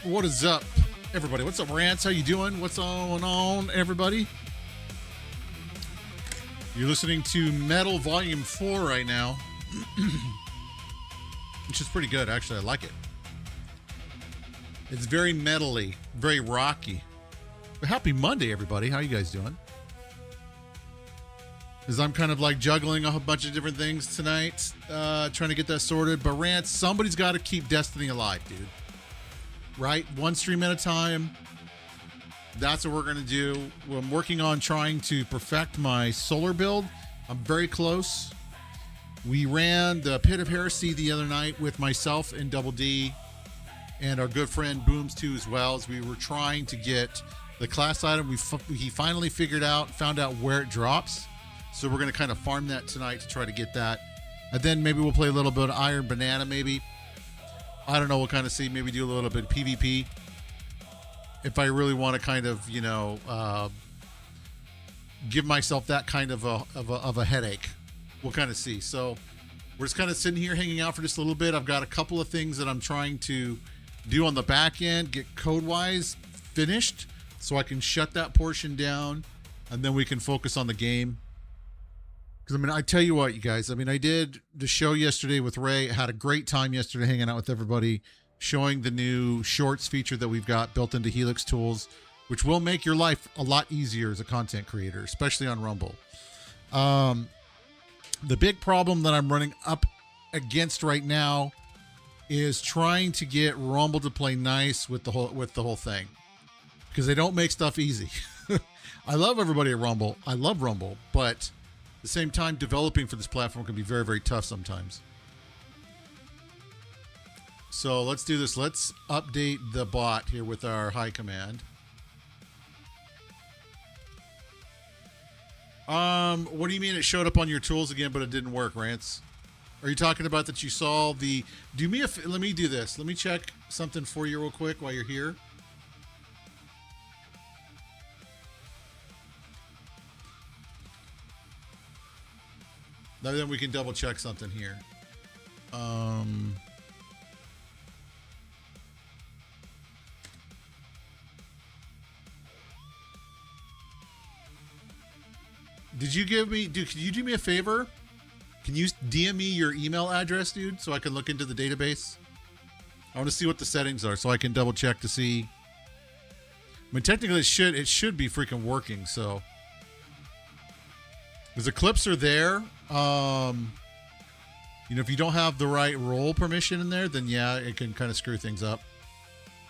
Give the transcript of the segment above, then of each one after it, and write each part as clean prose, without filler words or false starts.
What is up, everybody? What's up, Rants? How you doing? What's going on, everybody? You're listening to Metal Volume 4 right now, which is pretty good, actually. I like it. It's very metal-y, very rocky. But happy Monday, everybody. How you guys doing? As I'm kind of like juggling a whole bunch of different things tonight, trying to get that sorted. But Rants, somebody's got to keep Destiny alive, dude. Right? One stream at a time. That's what we're going to do. I'm working on trying to perfect my solar build. I'm very close. We ran the Pit of Heresy the other night with myself and Double D and our good friend Booms too, as well, as we were trying to get the class item. He finally found out where it drops. So we're going to kind of farm that tonight to try to get that. And then maybe we'll play a little bit of Iron Banana, maybe. I don't know. We'll kind of see. Maybe do a little bit of PvP. If I really want to kind of, give myself that kind of a headache, we'll kind of see. So we're just kind of sitting here hanging out for just a little bit. I've got a couple of things that I'm trying to do on the back end, get code-wise finished, so I can shut that portion down, and then we can focus on the game. Because, I tell you what, you guys, I did the show yesterday with Ray. Had a great time yesterday hanging out with everybody, showing the new shorts feature that we've got built into Helix Tools, which will make your life a lot easier as a content creator, especially on Rumble. The big problem that I'm running up against right now is trying to get Rumble to play nice with the whole thing, because they don't make stuff easy. I love everybody at Rumble. I love Rumble, but at the same time, developing for this platform can be very, very tough sometimes. So let's do this. Let's update the bot here with our high command. What do you mean it showed up on your tools again, but it didn't work, Rance? Are you talking about that you saw the... let me do this. Let me check something for you real quick while you're here. Now then we can double check something here. Could you do me a favor? Can you DM me your email address, dude, so I can look into the database? I want to see what the settings are so I can double check to see. Technically it should be freaking working, so. Because the clips are there. If you don't have the right role permission in there, then yeah, it can kind of screw things up.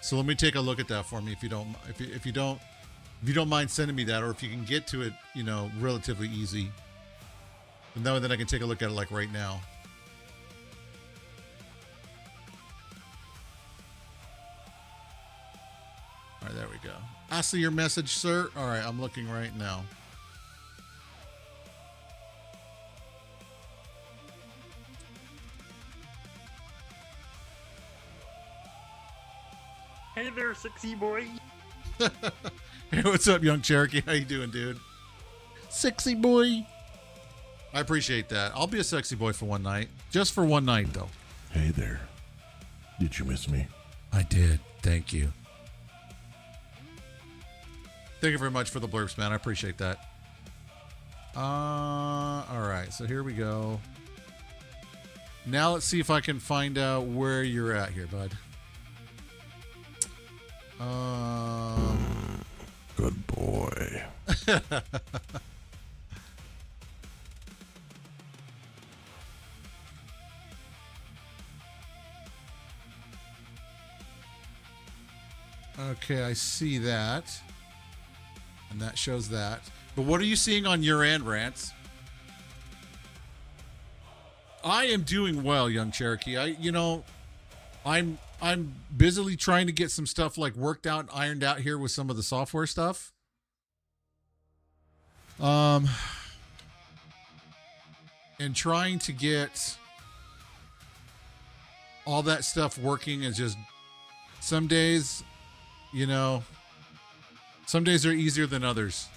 So let me take a look at that for me if you don't mind sending me that, or if you can get to it, relatively easy. And then I can take a look at it like right now. All right, there we go. I see your message, sir. All right, I'm looking right now. Hey there, sexy boy. Hey, what's up, young Cherokee? How you doing, dude? Sexy boy. I appreciate that. I'll be a sexy boy for one night. Just for one night, though. Hey there. Did you miss me? I did. Thank you. Thank you very much for the blurbs, man. I appreciate that. All right. So here we go. Now let's see if I can find out where you're at here, bud. Good boy. Okay, I see that. And that shows that. But what are you seeing on your end, Rance? I am doing well, young Cherokee. I'm busily trying to get some stuff like worked out and ironed out here with some of the software stuff. And trying to get all that stuff working is just some days, some days are easier than others.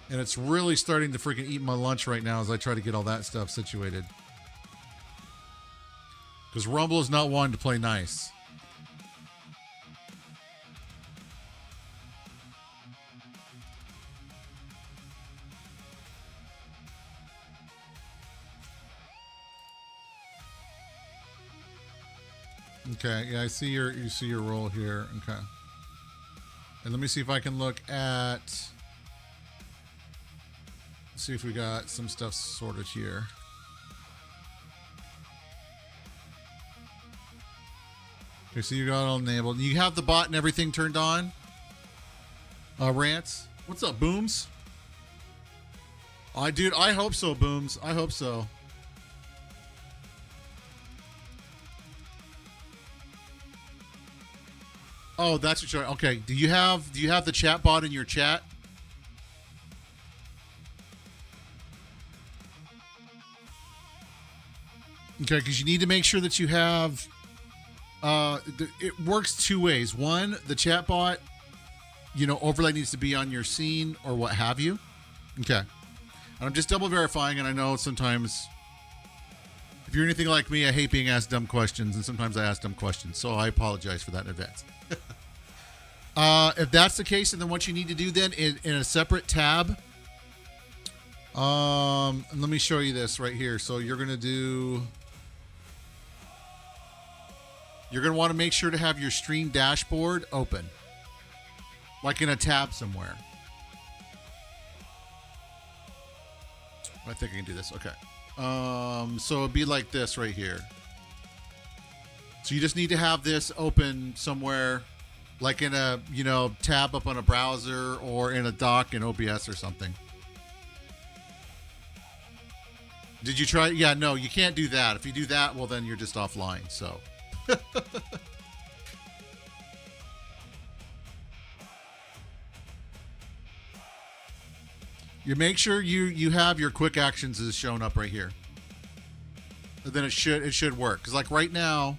And it's really starting to freaking eat my lunch right now as I try to get all that stuff situated. Because Rumble is not wanting to play nice. Okay, yeah, you see your role here. Okay. And let me see if I can look at, see if we got some stuff sorted here. Okay, so you got it all enabled. You have the bot and everything turned on? Rants? What's up, Booms? Dude, I hope so, Booms. I hope so. Oh, that's what you're... Okay, do you have the chat bot in your chat? Okay, because you need to make sure that you have... it works two ways. One, the chat bot, overlay needs to be on your scene or what have you. Okay. And I'm just double verifying, and I know sometimes... If you're anything like me, I hate being asked dumb questions, and sometimes I ask dumb questions, so I apologize for that in advance. If that's the case, and then what you need to do then in a separate tab, let me show you this right here. So you're going to want to make sure to have your stream dashboard open, like in a tab somewhere. I think I can do this. Okay. So it'd be like this right here. So you just need to have this open somewhere, like in a, tab up on a browser or in a dock in OBS or something. Did you try? Yeah, no, you can't do that. If you do that, well, then you're just offline. So. You make sure you have your quick actions is shown up right here. And then it should work. Because like right now,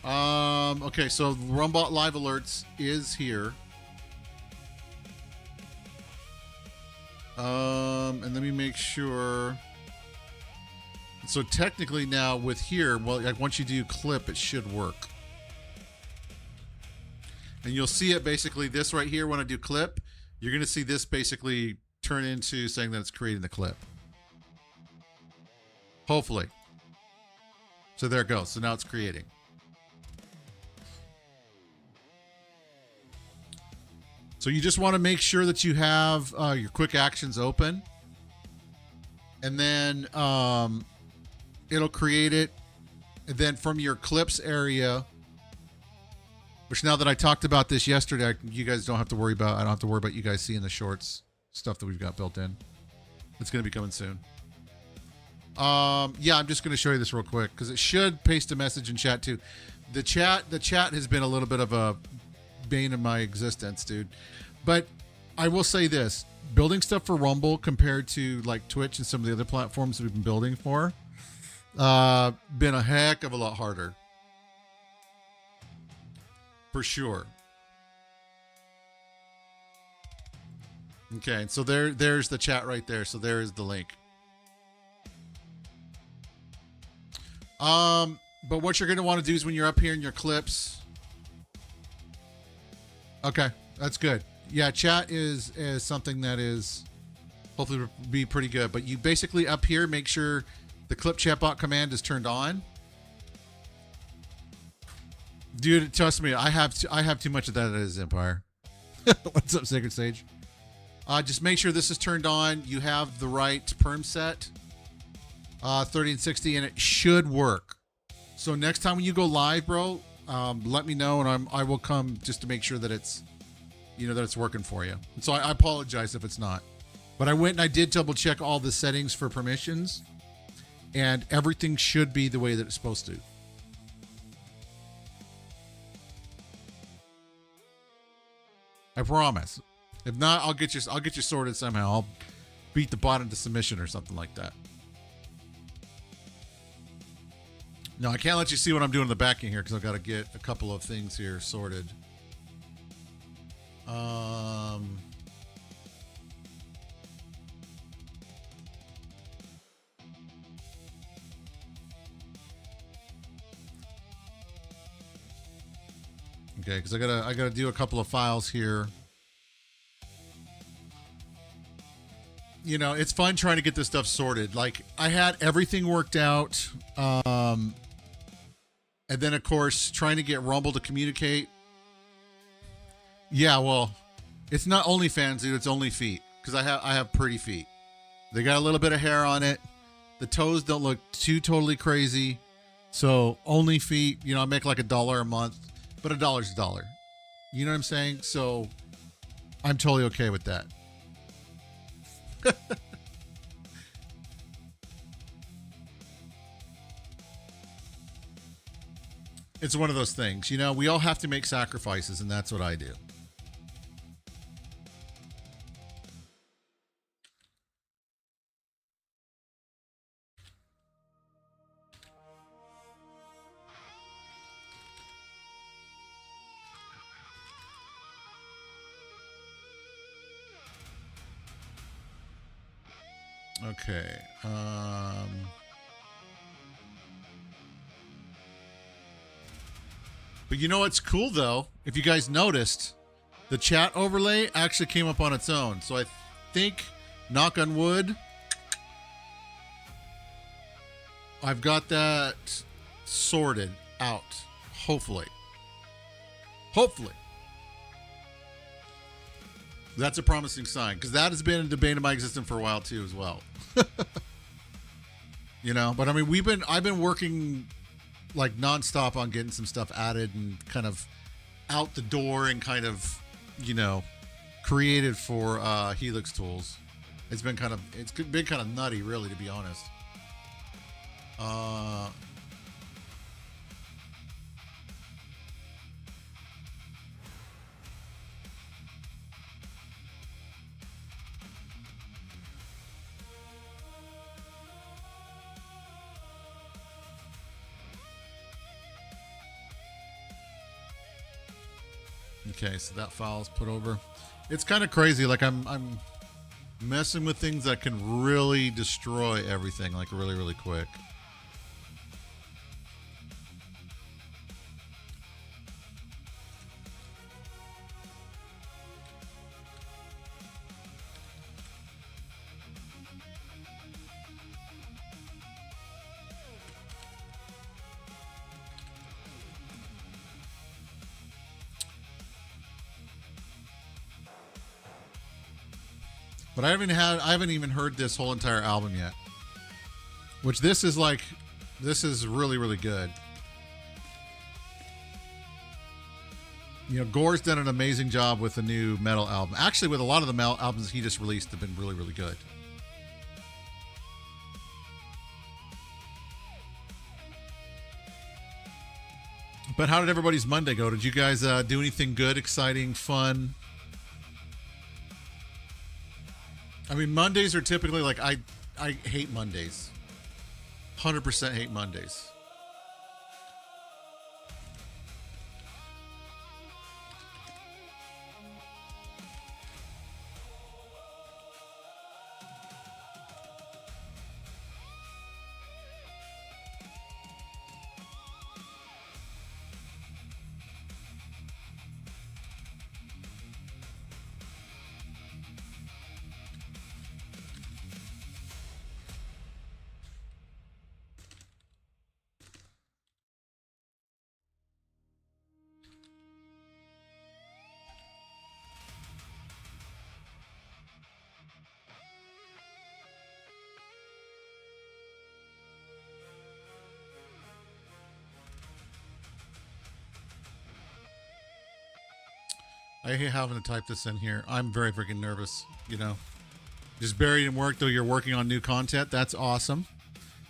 okay, so Rumbot Live Alerts is here. And let me make sure. So technically now with here, well, like once you do clip, it should work. And you'll see it basically this right here when I do clip. You're going to see this basically turn into saying that it's creating the clip. Hopefully. So there it goes. So now it's creating. So you just want to make sure that you have your quick actions open. And then it'll create it. And then from your clips area, which now that I talked about this yesterday, you guys don't have to worry about, I don't have to worry about you guys seeing the shorts stuff that we've got built in. It's going to be coming soon. Yeah, I'm just going to show you this real quick because it should paste a message in chat too. The chat has been a little bit of a bane of my existence, dude. But I will say this, building stuff for Rumble compared to like Twitch and some of the other platforms that we've been building for, been a heck of a lot harder. For sure. Okay, so there's the chat right there. So there is the link. But what you're going to want to do is when you're up here in your clips. Okay, that's good. Yeah, chat is something that is hopefully be pretty good. But you basically up here, make sure the clip chatbot command is turned on. Dude, trust me, I have too much of that as Empire. What's up, Sacred Sage? Just make sure this is turned on. You have the right perm set, 30 and 60, and it should work. So next time when you go live, bro, let me know, and I will come just to make sure that it's, that it's working for you. And so I apologize if it's not. But I went and I did double check all the settings for permissions, and everything should be the way that it's supposed to. I promise. If not, I'll get you sorted somehow. I'll beat the bot into submission or something like that. No, I can't let you see what I'm doing in the back end here because I've got to get a couple of things here sorted. Okay, because I gotta do a couple of files here. It's fun trying to get this stuff sorted. Like I had everything worked out. And then, of course, trying to get Rumble to communicate. Yeah, well, it's not OnlyFans, dude. It's only feet because I have pretty feet. They got a little bit of hair on it. The toes don't look too totally crazy. So only feet. You know, I make like $1 a month, but $1's $1. You know what I'm saying? So I'm totally okay with that. It's one of those things, you know, we all have to make sacrifices, and that's what I do. Okay. But you know what's cool, though? If you guys noticed, the chat overlay actually came up on its own. So I think, knock on wood, I've got that sorted out. Hopefully. Hopefully. That's a promising sign, because that has been a debate of my existence for a while, too, as well. You know, but I mean, I've been working like nonstop on getting some stuff added and kind of out the door and kind of, you know, created for Helix tools. It's been kind of nutty, really, to be honest. Okay, so that file's put over. It's kind of crazy. Like I'm messing with things that can really destroy everything, like really, really quick. But I haven't even heard this whole entire album yet. Which this is really, really good. You know, Gore's done an amazing job with the new metal album. Actually, with a lot of the metal albums he just released have been really, really good. But how did everybody's Monday go? Did you guys do anything good, exciting, fun? I mean, Mondays are typically like, I hate Mondays. 100% hate Mondays. I hate having to type this in here. I'm very freaking nervous, you know. Just buried in work, though you're working on new content. That's awesome.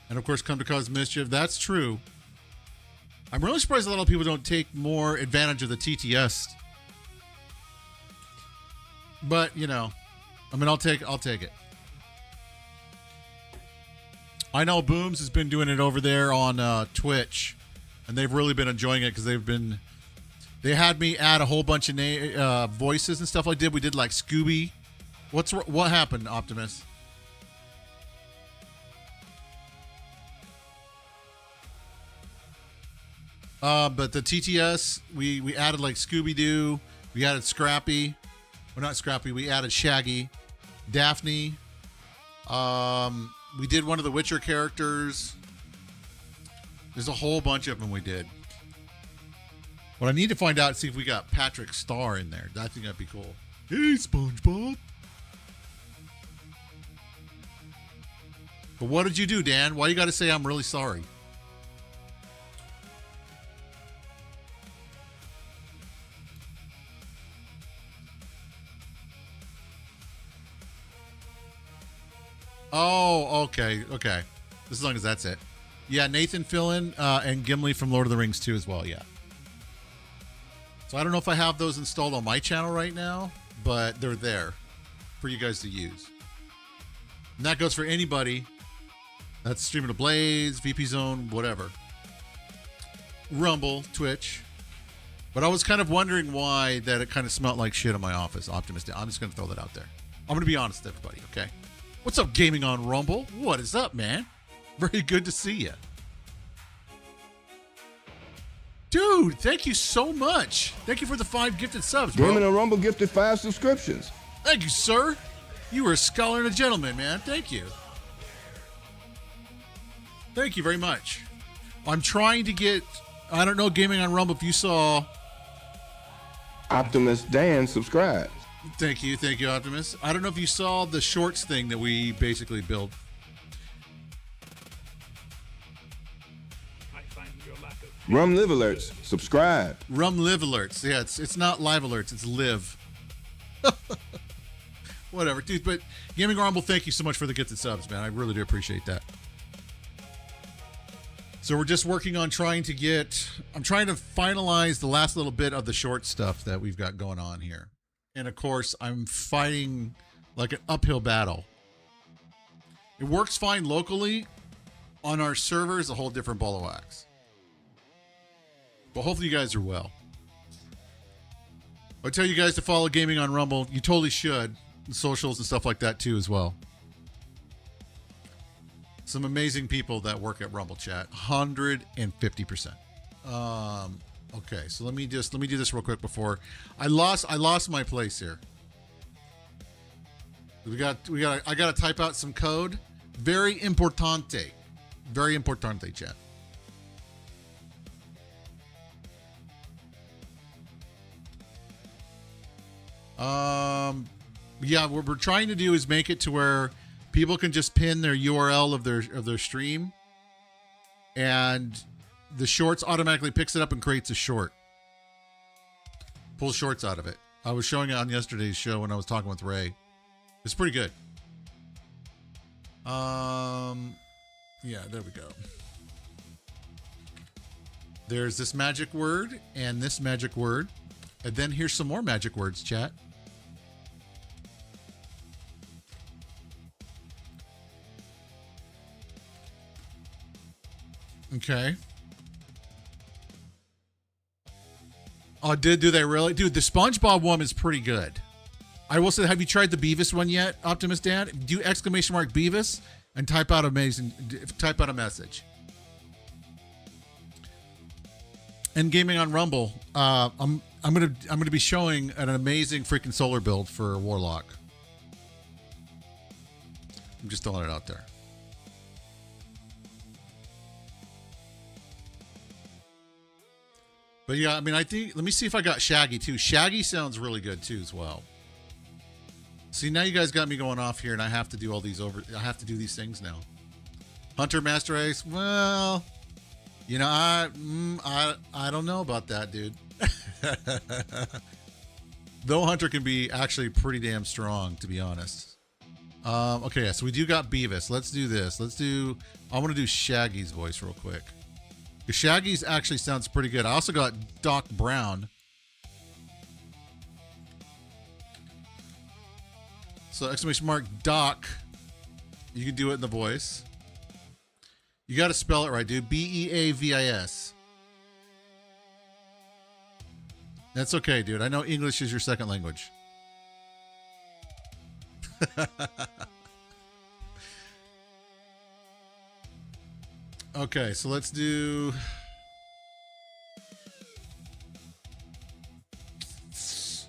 And, of course, come to cause mischief. That's true. I'm really surprised a lot of people don't take more advantage of the TTS. But, you know, I mean, I'll take it. I know Booms has been doing it over there on Twitch. And they've really been enjoying it because they had me add a whole bunch of voices and stuff I did. We did like Scooby. What happened, Optimus? But the TTS, we added like Scooby-Doo. We added Scrappy. Well, not Scrappy. We added Shaggy. Daphne. We did one of the Witcher characters. There's a whole bunch of them we did. But I need to find out, see if we got Patrick Star in there. I think that'd be cool. Hey, SpongeBob. But what did you do, Dan? Why you got to say I'm really sorry? Oh, okay. As long as that's it. Yeah, Nathan Fillion and Gimli from Lord of the Rings too as well, yeah. So I don't know if I have those installed on my channel right now, but they're there for you guys to use. And that goes for anybody that's streaming to Blaze, VP Zone, whatever. Rumble, Twitch. But I was kind of wondering why that it kind of smelled like shit in my office, Optimus. I'm just going to throw that out there. I'm going to be honest with everybody, okay? What's up, Gaming on Rumble? What is up, man? Very good to see you. Dude, thank you so much. Thank you for the 5 gifted subs, bro. Gaming on Rumble gifted 5 subscriptions. Thank you, sir. You were a scholar and a gentleman, man. Thank you. Thank you very much. I'm trying to get, I don't know, Gaming on Rumble, if you saw. Optimus Dan subscribed. Thank you, Optimus. I don't know if you saw the shorts thing that we basically built. Rum Live Alerts, subscribe. Rum Live Alerts. Yeah, it's not live alerts, it's live. Whatever, dude. But Gaming Rumble, thank you so much for the gifted subs, man. I really do appreciate that. So we're just working on I'm trying to finalize the last little bit of the short stuff that we've got going on here. And of course, I'm fighting like an uphill battle. It works fine locally. On our servers, a whole different ball of wax. But hopefully you guys are well. I tell you guys to follow Gaming on Rumble. You totally should. And socials and stuff like that too as well. Some amazing people that work at Rumble Chat. 150%. Okay, so let me do this real quick before I lost my place here. I gotta type out some code. Very importante, chat. Yeah, what we're trying to do is make it to where people can just pin their URL of their stream, and the shorts automatically picks it up and creates a short. Pulls shorts out of it. I was showing it on yesterday's show when I was talking with Ray. It's pretty good. Yeah, there we go. There's this magic word and this magic word. And then here's some more magic words, chat. Okay. Oh, do they really? Dude, the SpongeBob one is pretty good. I will say, have you tried the Beavis one yet, Optimus Dan? Do exclamation mark Beavis and type out a message. And Gaming on Rumble, I'm gonna be showing an amazing freaking solar build for Warlock. I'm just throwing it out there. But yeah, I mean, I think, let me see if I got Shaggy too. Shaggy sounds really good too as well. See, now you guys got me going off here, and I have to do all these I have to do these things now. Hunter Master Ace, well, you know, I don't know about that, dude. Though Hunter can be actually pretty damn strong, to be honest. Okay, yeah, so we do got Beavis. Let's do this. I want to do Shaggy's voice real quick. Because Shaggy's actually sounds pretty good. I also got Doc Brown. So exclamation mark Doc. You can do it in the voice. You got to spell it right, dude. Beavis. That's okay, dude. I know English is your second language. Okay, so let's do...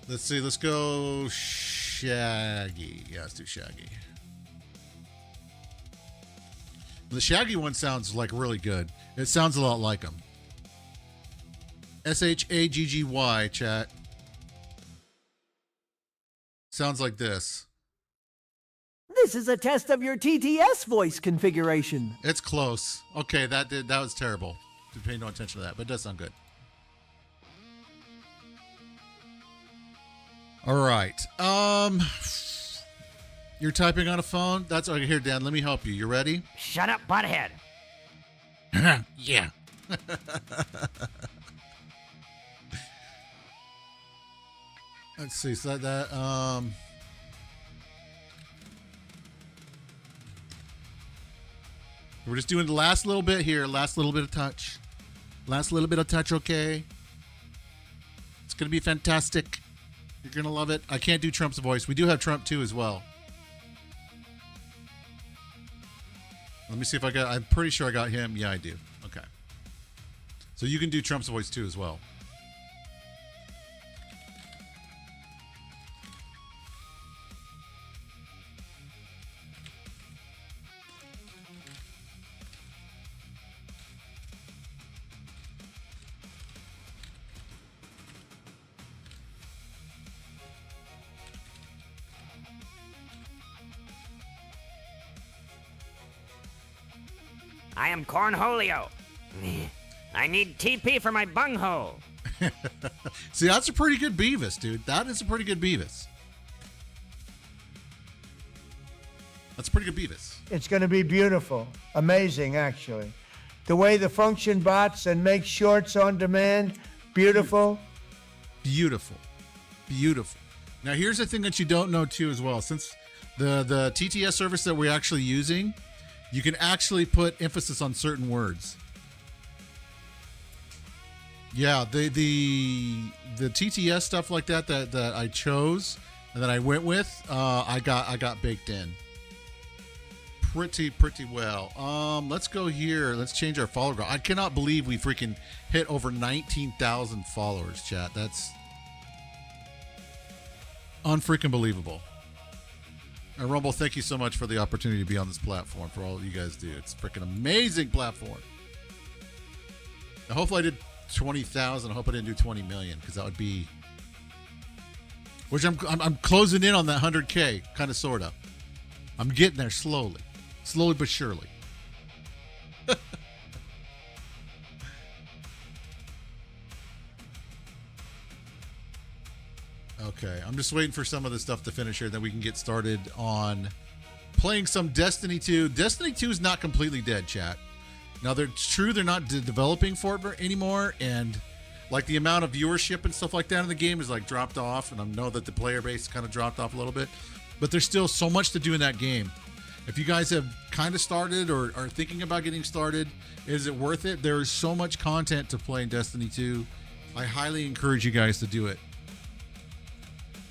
Let's see, let's go Shaggy. Yeah, let's do Shaggy. The Shaggy one sounds like really good. It sounds a lot like him. Shagggy, chat. Sounds like this. This is a test of your TTS voice configuration. It's close. Okay, that was terrible. Didn't pay no attention to that, but it does sound good. All right. You're typing on a phone? That's okay. Here, Dan, let me help you. You ready? Shut up, butthead. Yeah. Let's see. So we're just doing the last little bit here. Last little bit of touch. Last little bit of touch, okay? It's going to be fantastic. You're going to love it. I can't do Trump's voice. We do have Trump, too, as well. Let me see if I'm pretty sure I got him. Yeah, I do. Okay. So you can do Trump's voice, too, as well. I am Cornholio. I need TP for my bunghole. See, that's a pretty good Beavis, dude. That is a pretty good Beavis. That's a pretty good Beavis. It's going to be beautiful. Amazing, actually. The way the function bots and make shorts on demand, beautiful. Beautiful. Beautiful. Now, here's the thing that you don't know, too, as well. Since the TTS service that we're actually using, you can actually put emphasis on certain words. Yeah, the TTS stuff like that I chose and that I went with, I got baked in pretty well. Let's go here. Let's change our follower graph. I cannot believe we freaking hit over 19,000 followers, chat. That's unfreaking believable. And Rumble, thank you so much for the opportunity to be on this platform, for all you guys do. It's a freaking amazing platform. Now, hopefully I did 20,000. I hope I didn't do 20 million, because that would be... Which I'm closing in on that 100K, kind of, sort of. I'm getting there slowly. Slowly but surely. Okay, I'm just waiting for some of the stuff to finish here, then we can get started on playing some Destiny 2. Destiny 2 is not completely dead, chat. Now, it's true they're not developing for it anymore, and like the amount of viewership and stuff like that in the game is like dropped off, and I know that the player base kind of dropped off a little bit, but there's still so much to do in that game. If you guys have kind of started or are thinking about getting started, is it worth it? There is so much content to play in Destiny 2. I highly encourage you guys to do it.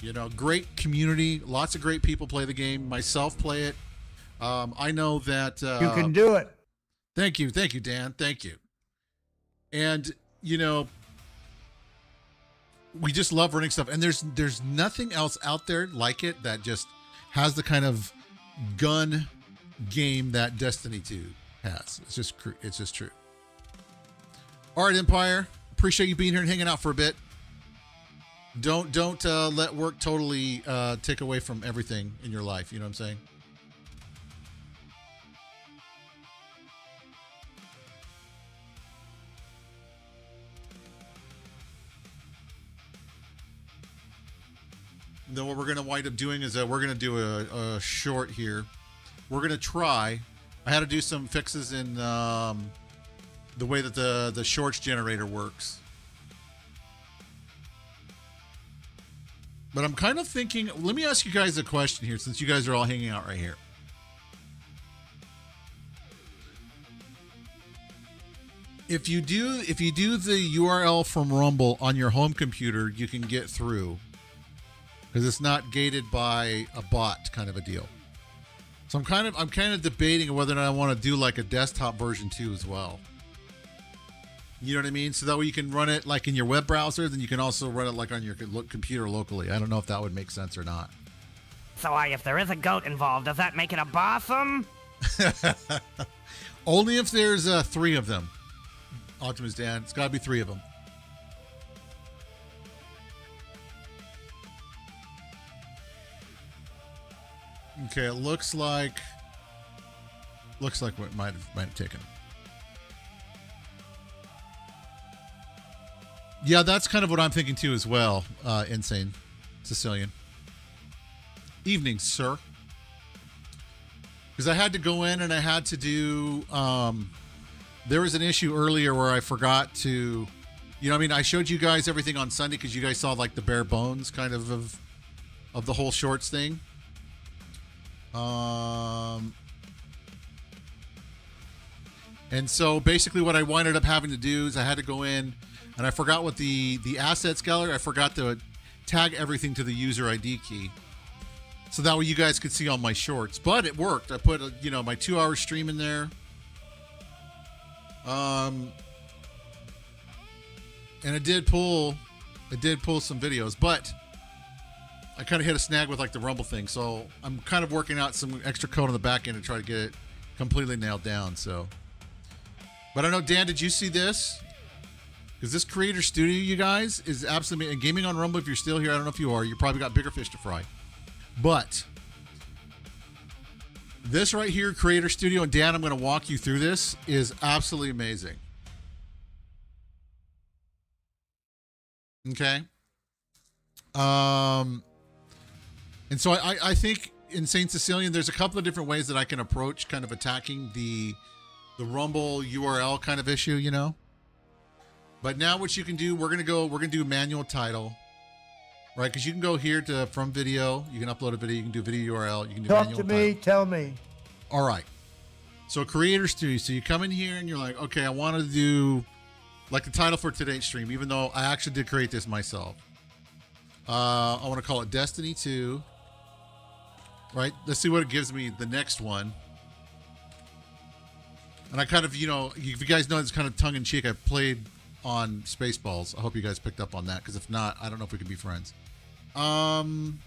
You know, great community. Lots of great people play the game. Myself play it. I know that... You can do it. Thank you. Thank you, Dan. Thank you. And, you know, we just love running stuff. And there's nothing else out there like it that just has the kind of gun game that Destiny 2 has. It's just true. All right, Empire. Appreciate you being here and hanging out for a bit. Don't let work totally take away from everything in your life. You know what I'm saying? Then what we're going to wind up doing is we're going to do a short here. We're going to try. I had to do some fixes in the way that the shorts generator works. But I'm kind of thinking, let me ask you guys a question here, since you guys are all hanging out right here. If you do the URL from Rumble on your home computer, you can get through, because it's not gated by a bot kind of a deal. So I'm kind of debating whether or not I want to do like a desktop version too as well. You know what I mean? So that way you can run it like in your web browser, then you can also run it like on your computer locally. I don't know if that would make sense or not. So if there is a goat involved, does that make it a bossum? Only if there's 3 of them. Optimus Dan, it's got to be 3 of them. Okay, it looks like what might have taken. Yeah, that's kind of what I'm thinking too as well. Insane Sicilian. Evening, sir. Because I had to go in and I had to do. There was an issue earlier where I forgot to. You know, I mean, I showed you guys everything on Sunday because you guys saw like the bare bones kind of the whole shorts thing. And so basically what I winded up having to do is I had to go in and I forgot what the assets gallery, I forgot to tag everything to the user ID key. So that way you guys could see all my shorts, but it worked. I put, my 2-hour stream in there. And it did pull some videos, but I kind of hit a snag with like the Rumble thing. So I'm kind of working out some extra code on the back end to try to get it completely nailed down. So, but I know, Dan, did you see this? Because this Creator Studio, you guys, is absolutely, and Gaming on Rumble, if you're still here, I don't know if you are, you probably got bigger fish to fry. But this right here, Creator Studio, and Dan, I'm going to walk you through this, is absolutely amazing. Okay. And so I think in Saint Sicilian, there's a couple of different ways that I can approach kind of attacking the Rumble URL kind of issue, you know. But now what you can do, we're gonna do manual title, right? Because you can go here to from video, you can upload a video, you can do video URL, you can do Talk manual to me, title. tell me. All right. So Creator Studio. So you come in here and you're like, okay, I want to do like the title for today's stream, even though I actually did create this myself. I want to call it Destiny 2. Right? Let's see what it gives me the next one. And I kind of, if you guys know, it's kind of tongue-in-cheek. I played on Spaceballs. I hope you guys picked up on that, because if not, I don't know if we can be friends. Hunting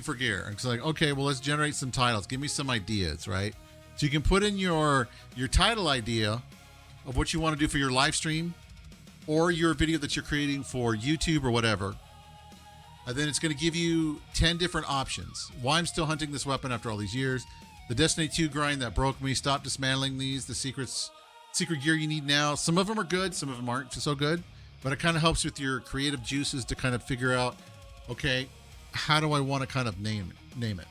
for gear. It's like, okay, well, let's generate some titles. Give me some ideas, right? So you can put in your title idea of what you want to do for your live stream or your video that you're creating for YouTube or whatever. And then it's going to give you 10 different options. Why I'm still hunting this weapon after all these years. The Destiny 2 grind that broke me. Stop dismantling these. The secret gear you need now. Some of them are good. Some of them aren't so good. But it kind of helps with your creative juices to kind of figure out, okay, how do I want to kind of name it?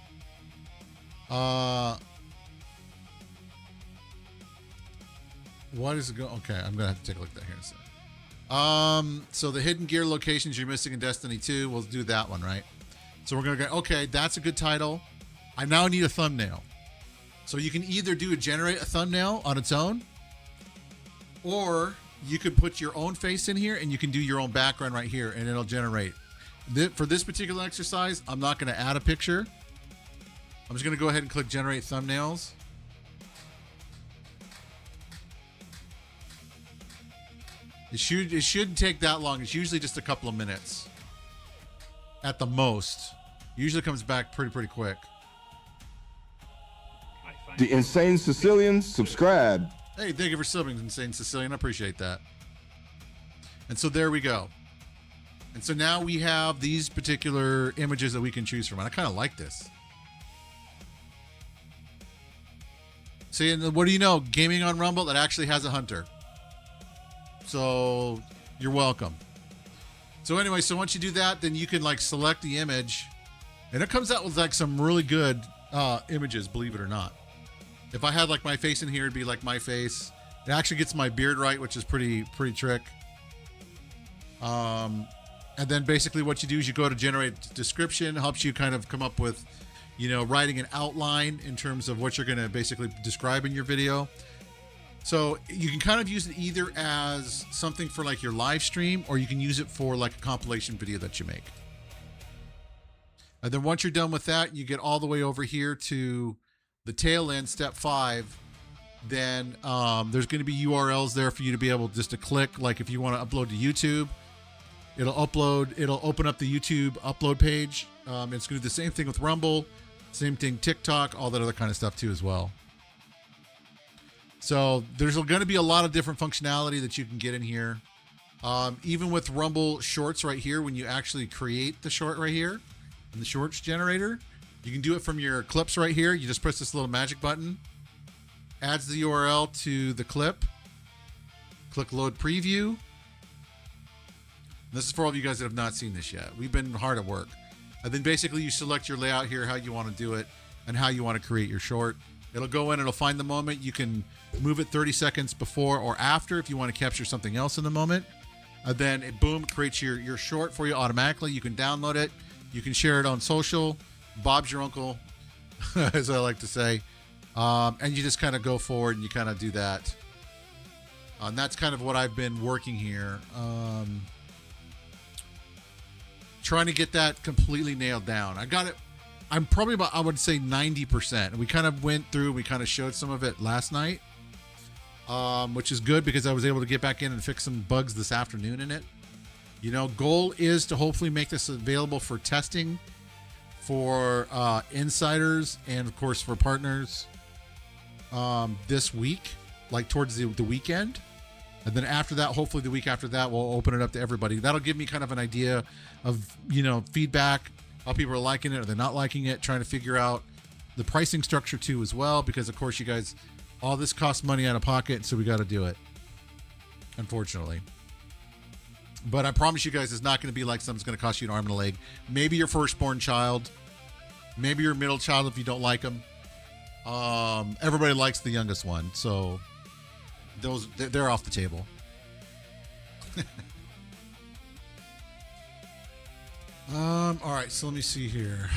What is it go? Okay, I'm gonna have to take a look at that here in a second. So the hidden gear locations you're missing in Destiny 2, we'll do that one, right? So we're gonna go, okay, that's a good title. I now need a thumbnail. So you can either generate a thumbnail on its own, or you could put your own face in here and you can do your own background right here and it'll generate. For this particular exercise, I'm not gonna add a picture. I'm just gonna go ahead and click generate thumbnails. It shouldn't take that long. It's usually just a couple of minutes at the most. Usually comes back pretty quick. The Insane Sicilians, subscribe. Hey, thank you for subbing, Insane Sicilian. I appreciate that. And so there we go. And so now we have these particular images that we can choose from. And I kind of like this. See, and what do you know? Gaming on Rumble, that actually has a hunter. So you're welcome. So anyway, so once you do that, then you can like select the image, and it comes out with like some really good images, believe it or not. If I had like my face in here, it'd be like my face. It actually gets my beard right, which is pretty trick. And then basically what you do is you go to generate description, helps you kind of come up with, writing an outline in terms of what you're going to basically describe in your video. So you can kind of use it either as something for like your live stream, or you can use it for like a compilation video that you make. And then once you're done with that, you get all the way over here to the tail end, step 5. Then there's going to be URLs there for you to be able just to click. Like if you want to upload to YouTube, it'll open up the YouTube upload page. It's going to do the same thing with Rumble, same thing TikTok, all that other kind of stuff too as well. So there's going to be a lot of different functionality that you can get in here. Even with Rumble Shorts right here, when you actually create the short right here, in the shorts generator. You can do it from your clips right here. You just press this little magic button, adds the URL to the clip. Click load preview. This is for all of you guys that have not seen this yet. We've been hard at work. And then basically you select your layout here, how you want to do it, and how you want to create your short. It'll go in, it'll find the moment. You can move it 30 seconds before or after if you want to capture something else in the moment. And then it, boom, creates your short for you automatically. You can download it. You can share it on social. Bob's your uncle, as I like to say. And you just kind of go forward and you kind of do that. And that's kind of what I've been working here. Trying to get that completely nailed down. I got it. I'm probably about, I would say 90%. We kind of went through, we kind of showed some of it last night, which is good because I was able to get back in and fix some bugs this afternoon in it. You know, goal is to hopefully make this available for testing for insiders and of course for partners this week, like towards the weekend. And then after that, hopefully the week after that, we'll open it up to everybody. That'll give me kind of an idea of, you know, feedback, how people are liking it or they're not liking it, trying to figure out the pricing structure too as well, because of course you guys, all this costs money out of pocket, so we got to do it, unfortunately. But I promise you guys, it's not going to be like something's going to cost you an arm and a leg. Maybe your firstborn child, maybe your middle child if you don't like them. Everybody likes the youngest one, so those, they're off the table. All right, so let me see here.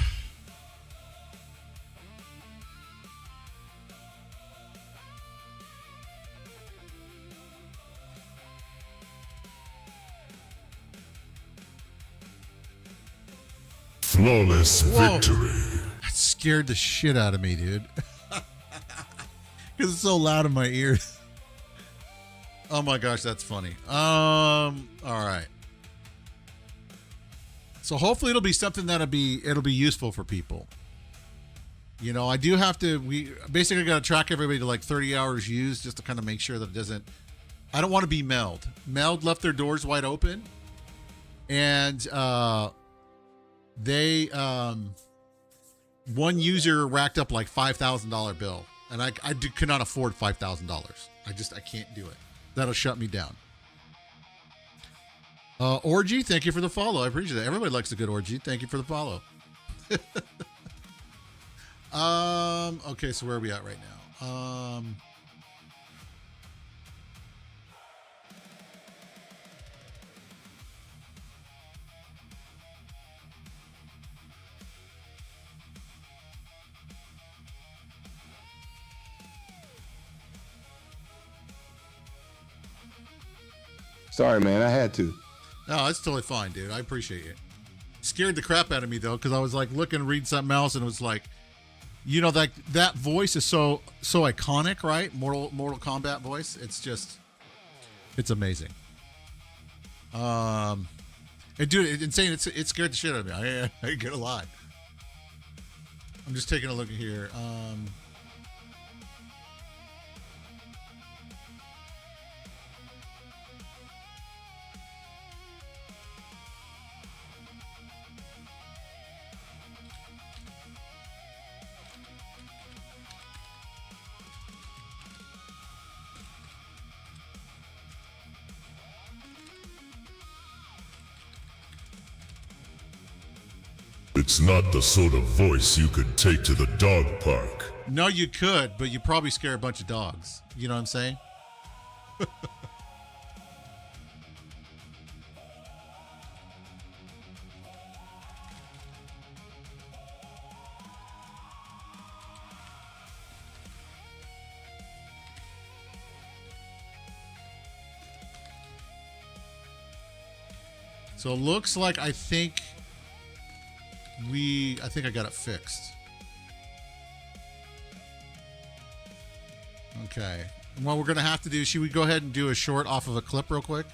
Flawless Whoa. victory. That scared the shit out of me, dude. Because it's so loud in my ears. Oh my gosh, that's funny. All right. So hopefully it'll be something it'll be useful for people. You know, I do have to, we basically got to track everybody to like 30 hours used just to kind of make sure that it doesn't, I don't want to be Meld. Meld left their doors wide open and they, one user racked up like $5,000 bill and I could not afford $5,000. I can't do it. That'll shut me down. Orgy, thank you for the follow. I appreciate that. Everybody likes a good orgy. Thank you for the follow. Okay, so where are we at right now? Sorry, man. I had to. No, that's totally fine, dude. I appreciate it. Scared the crap out of me though, because I was like looking to read something else, and it was like, you know, that voice is so iconic, right? Mortal Kombat voice. It's just, it's amazing. And dude, it's insane. It scared the shit out of me. I ain't gonna lie. I'm just taking a look at here. It's not the sort of voice you could take to the dog park. No, you could, but you probably scare a bunch of dogs. You know what I'm saying? So it looks like I think I got it fixed. Okay. What we're going to have to do, should we go ahead and do a short off of a clip real quick?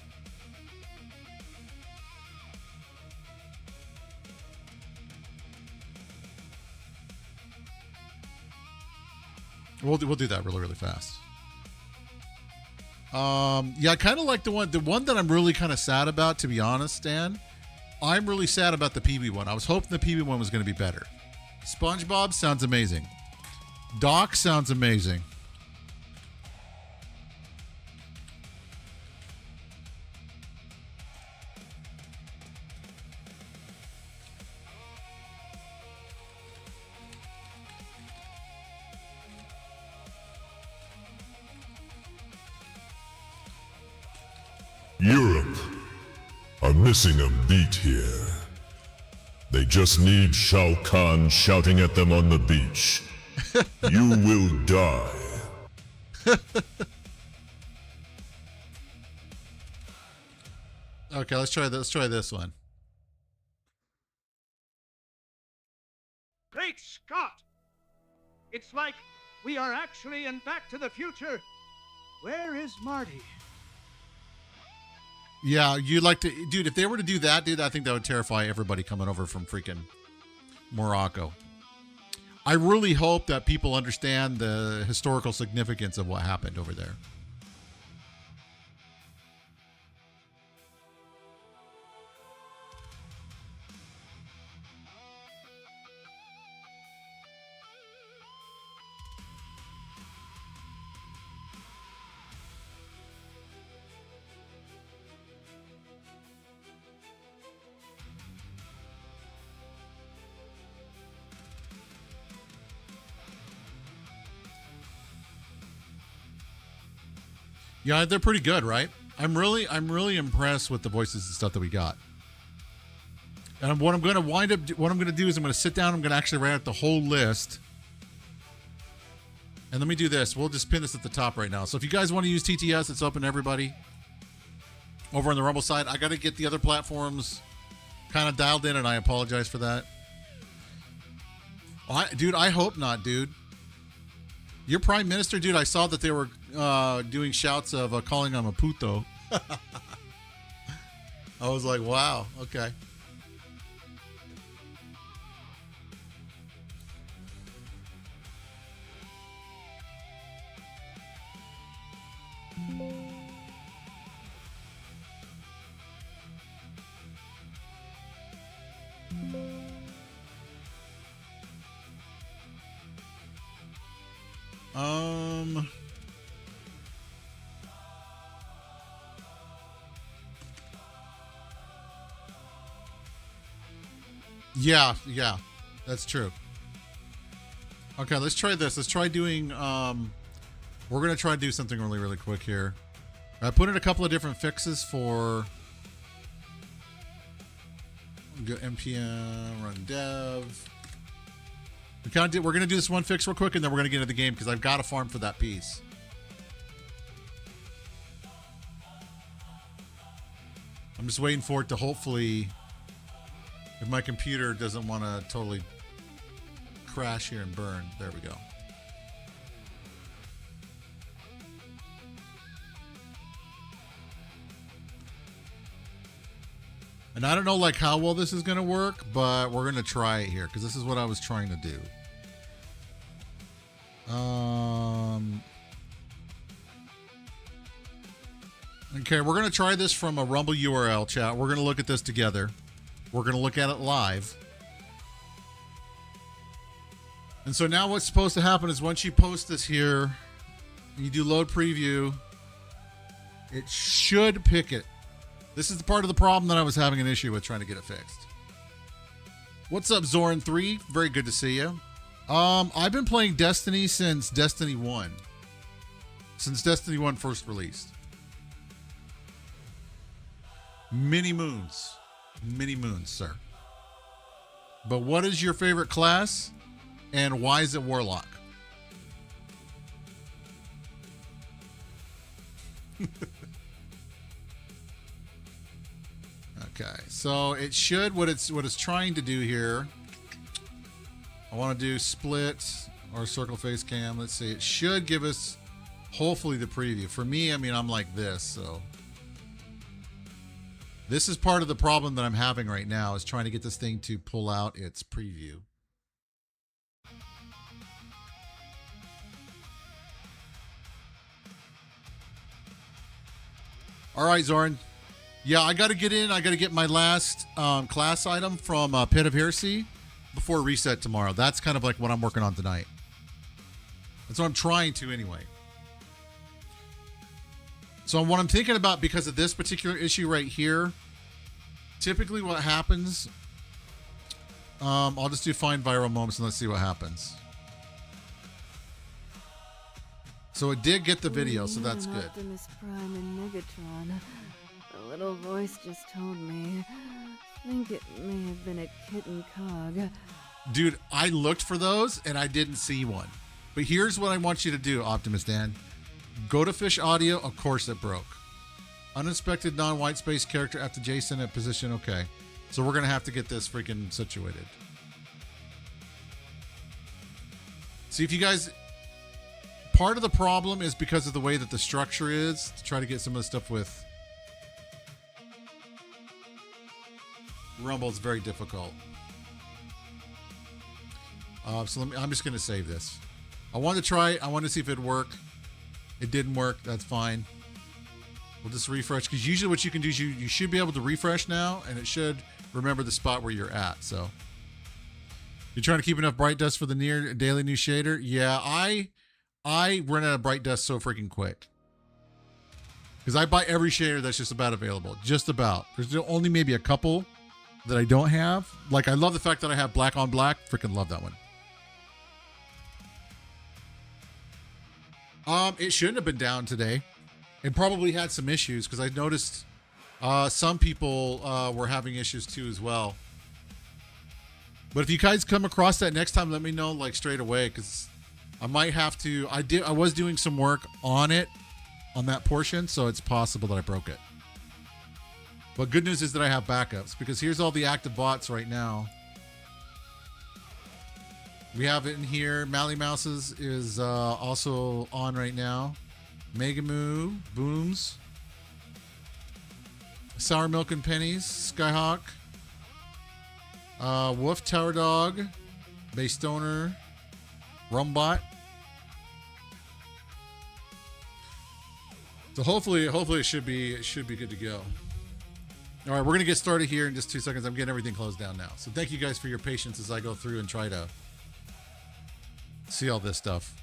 We'll do that really, really fast. Yeah, I kind of like the one that I'm really kind of sad about, to be honest, Stan, I'm really sad about the Pee-wee one. I was hoping the Pee-wee one was going to be better. SpongeBob sounds amazing. Doc sounds amazing. Europe are missing a beat here. They just need Shao Kahn shouting at them on the beach. You will die. Okay, let's try this. Let's try this one. Great Scott! It's like we are actually in Back to the Future. Where is Marty? Yeah, you'd like to, dude. If they were to do that, dude, I think that would terrify everybody coming over from freaking Morocco. I really hope that people understand the historical significance of what happened over there. Yeah, they're pretty good, right? I'm really impressed with the voices and stuff that we got. And what I'm going to do is I'm going to sit down. I'm going to actually write out the whole list. And let me do this. We'll just pin this at the top right now. So if you guys want to use TTS, it's open to everybody. Over on the Rumble side, I got to get the other platforms kind of dialed in, and I apologize for that. Dude, I hope not, dude. Your prime minister, dude, I saw that they were doing shouts of calling him a puto. I was like, wow, okay. Yeah, that's true. Okay, let's try this. Let's try doing, we're going to try to do something really, really quick here. I put in a couple of different fixes for go npm run dev. We're going to do this one fix real quick, and then we're going to get into the game because I've got to farm for that piece. I'm just waiting for it to hopefully, if my computer doesn't want to totally crash here and burn. There we go. And I don't know like how well this is going to work, but we're going to try it here because this is what I was trying to do. Okay, we're going to try this from a Rumble URL, chat. We're going to look at this together. We're going to look at it live. And so now what's supposed to happen is once you post this here, you do load preview, it should pick it. This is the part of the problem that I was having an issue with trying to get it fixed. What's up, Zoran3? Very good to see you. I've been playing Destiny since Destiny 1. Since Destiny 1 first released. Many moons. Many moons, sir. But what is your favorite class? And why is it Warlock? Okay, so it should what it's trying to do here. I want to do split or circle face cam. Let's see. It should give us hopefully the preview. For me, I mean, I'm like this, so this is part of the problem that I'm having right now is trying to get this thing to pull out its preview. All right, Zoran. Yeah, I got to get in. I got to get my last class item from Pit of Heresy before reset tomorrow. That's kind of like what I'm working on tonight. That's what I'm trying to anyway. So what I'm thinking about, because of this particular issue right here, typically what happens, I'll just do find viral moments and let's see what happens. So it did get the video, so that's good. Optimus Prime and Megatron. A little voice just told me. Think it may have been a kitten cog. Dude, I looked for those and I didn't see one. But here's what I want you to do, Optimus Dan. Go to Fish Audio. Of course it broke. Unexpected non-white space character after Jason at position. Okay. So we're going to have to get this freaking situated. See if you guys... Part of the problem is because of the way that the structure is to try to get some of the stuff with Rumble is very difficult. So I'm just going to save this. I wanted to try. I wanted to see if it'd work. It didn't work. That's fine. We'll just refresh, because usually what you can do is you should be able to refresh now, and it should remember the spot where you're at. So you're trying to keep enough bright dust for the near daily new shader. Yeah, I run out of bright dust so freaking quick, because I buy every shader that's just about available. Just about. There's only maybe a couple that I don't have. Like, I love the fact that I have black on black. Freaking love that one. It shouldn't have been down today. It probably had some issues, because I noticed some people were having issues too as well. But if you guys come across that next time, let me know like straight away, because I might have to. I was doing some work on it, on that portion, so it's possible that I broke it. But good news is that I have backups, because here's all the active bots right now. We have it in here. Mally Mouses is also on right now. Megamoo, Booms, Sour Milk and Pennies, Skyhawk, Wolf, Tower Dog, Base Stoner, Rumbot. So hopefully it should be good to go. All right, we're gonna get started here in just 2 seconds. I'm getting everything closed down now. So thank you guys for your patience as I go through and try to see all this stuff.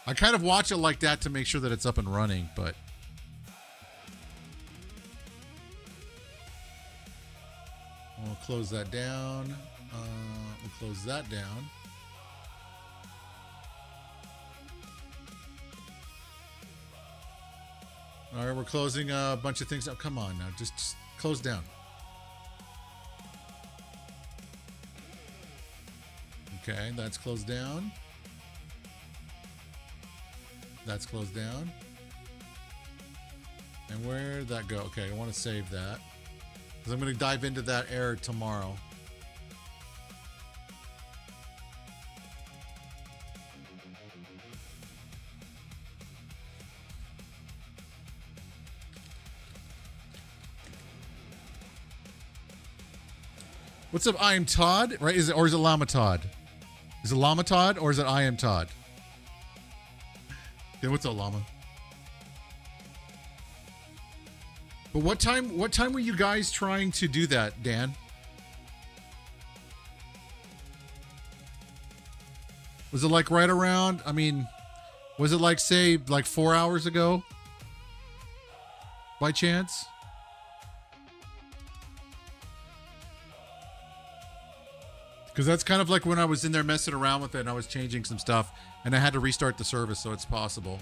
I kind of watch it like that to make sure that it's up and running, but we'll close that down. We'll close that down. All right, we're closing a bunch of things. Oh, come on now, just close down. Okay, that's closed down. That's closed down. And where'd that go? Okay, I want to save that, because I'm going to dive into that error tomorrow. What's up, I am Todd, right? Is it Llama Todd? Is it Llama Todd or is it I am Todd? Yeah, what's up, Llama? But what time were you guys trying to do that, Dan? Was it like right around, I mean, was it like, say, like 4 hours ago? By chance? Because that's kind of like when I was in there messing around with it and I was changing some stuff and I had to restart the service, so it's possible.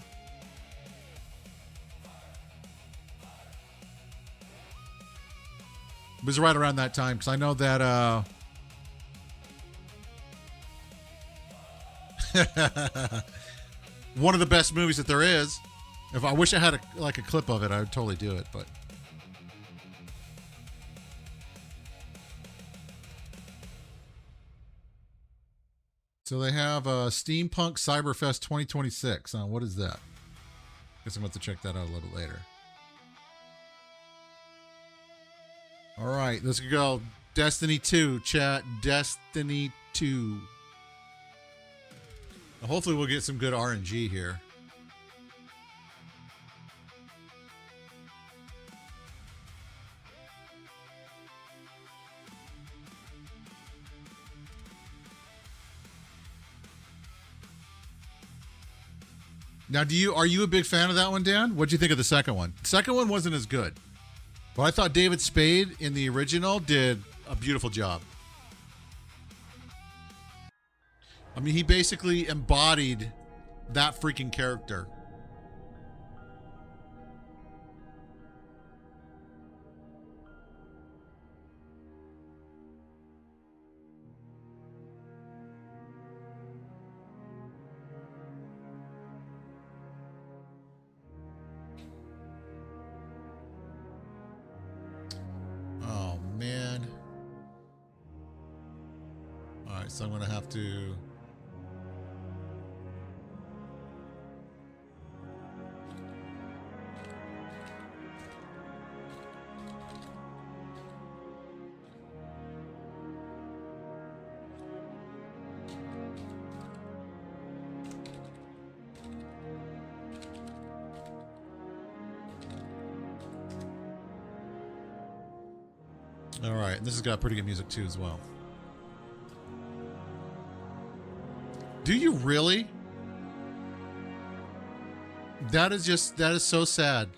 It was right around that time, because I know that one of the best movies that there is. If I wish I had a clip of it, I would totally do it, but so they have Steampunk Cyberfest 2026. What is that? Guess I'm going to have to check that out a little bit later. All right, let's go. Destiny 2, chat. Destiny 2. Now, hopefully we'll get some good RNG here. Now, are you a big fan of that one, Dan? What'd you think of the second one? The second one wasn't as good, but I thought David Spade in the original did a beautiful job. I mean, he basically embodied that freaking character. Oh, man. All right, so I'm going to have to... All right, and this has got pretty good music too as well. Do you really? That is so sad.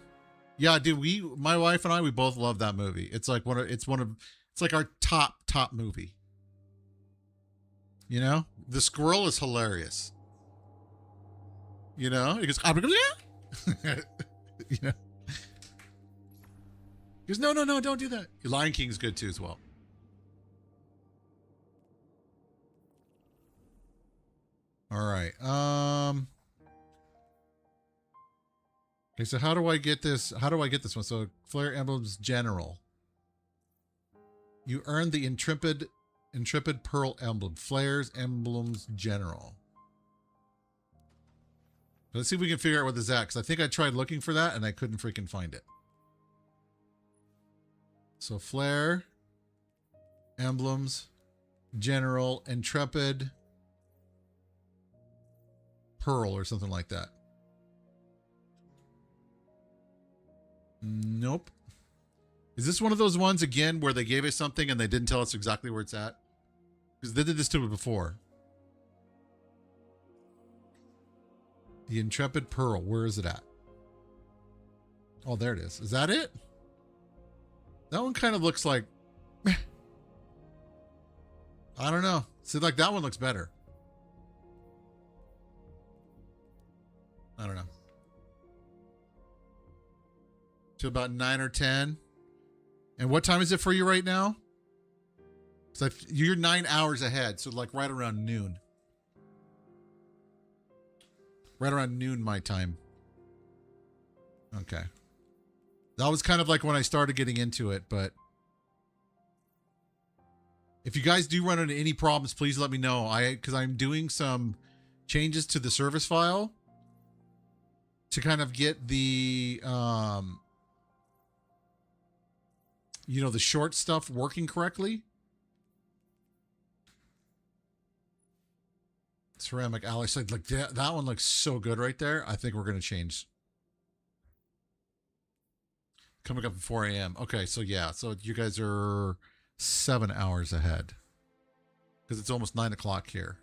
Yeah, dude, my wife and I, we both love that movie. It's like it's like our top movie. You know? The squirrel is hilarious. You know? He goes, you know? He goes, no, don't do that. Lion King's good too as well. All right. Okay, so how do I get this? How do I get this one? So Flare Emblems General. You earned the Intrepid Pearl Emblem. Flare's Emblems General. Let's see if we can figure out what this is at, because I think I tried looking for that and I couldn't freaking find it. So Flare, Emblems, General, Intrepid, Pearl, or something like that. Nope. Is this one of those ones, again, where they gave us something and they didn't tell us exactly where it's at? Because they did this to it before. The Intrepid Pearl, where is it at? Oh, there it is. Is that it? That one kind of looks like... I don't know. See, like, that one looks better. I don't know. To about 9 or 10. And what time is it for you right now? So you're 9 hours ahead, so like right around noon. Right around noon my time. Okay. That was kind of like when I started getting into it, but if you guys do run into any problems, please let me know. Because I'm doing some changes to the service file to kind of get the you know, the short stuff working correctly. Ceramic alloy side, like that one looks so good right there. I think we're going to change. Coming up at 4 a.m. Okay, so yeah, so you guys are 7 hours ahead because it's almost 9 o'clock here.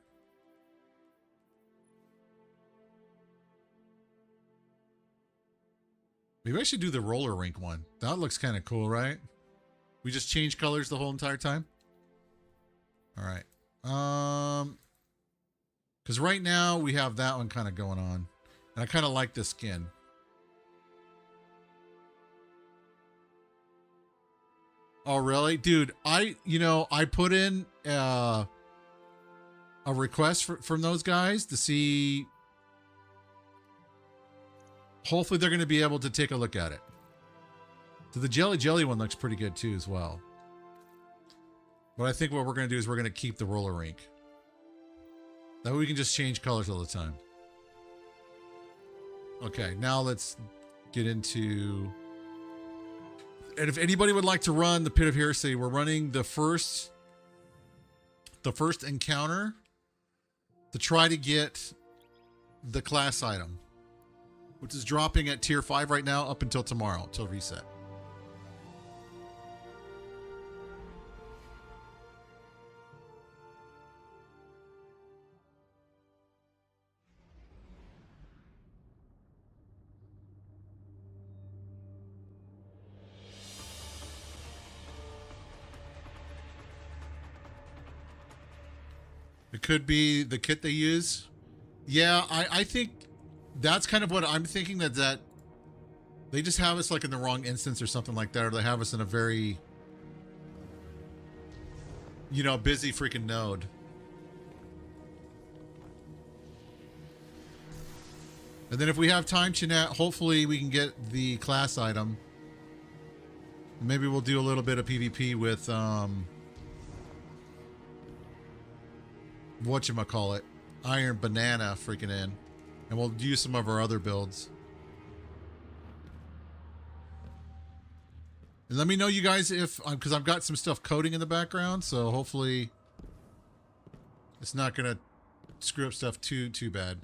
Maybe I should do the roller rink one. That looks kind of cool, right? We just change colors the whole entire time. All right. Because right now we have that one kind of going on, and I kind of like this skin. Oh, really? Dude, I put in a request from those guys to see. Hopefully they're going to be able to take a look at it. So the Jelly one looks pretty good too as well. But I think what we're going to do is we're going to keep the roller rink. That way we can just change colors all the time. Okay, now let's get into... And if anybody would like to run the Pit of Heresy, we're running the first encounter to try to get the class item, which is dropping at tier 5 right now up until tomorrow, till reset. it could be the kit they use. Yeah, I think that's kind of what I'm thinking, that they just have us like in the wrong instance or something like that, or they have us in a very, you know, busy freaking node. And then if we have time, Chinette, hopefully we can get the class item. Maybe we'll do a little bit of PvP with whatchamacallit, Iron Banana freaking in. And we'll use some of our other builds. And let me know, you guys, if, because I've got some stuff coding in the background, so hopefully it's not going to screw up stuff too bad.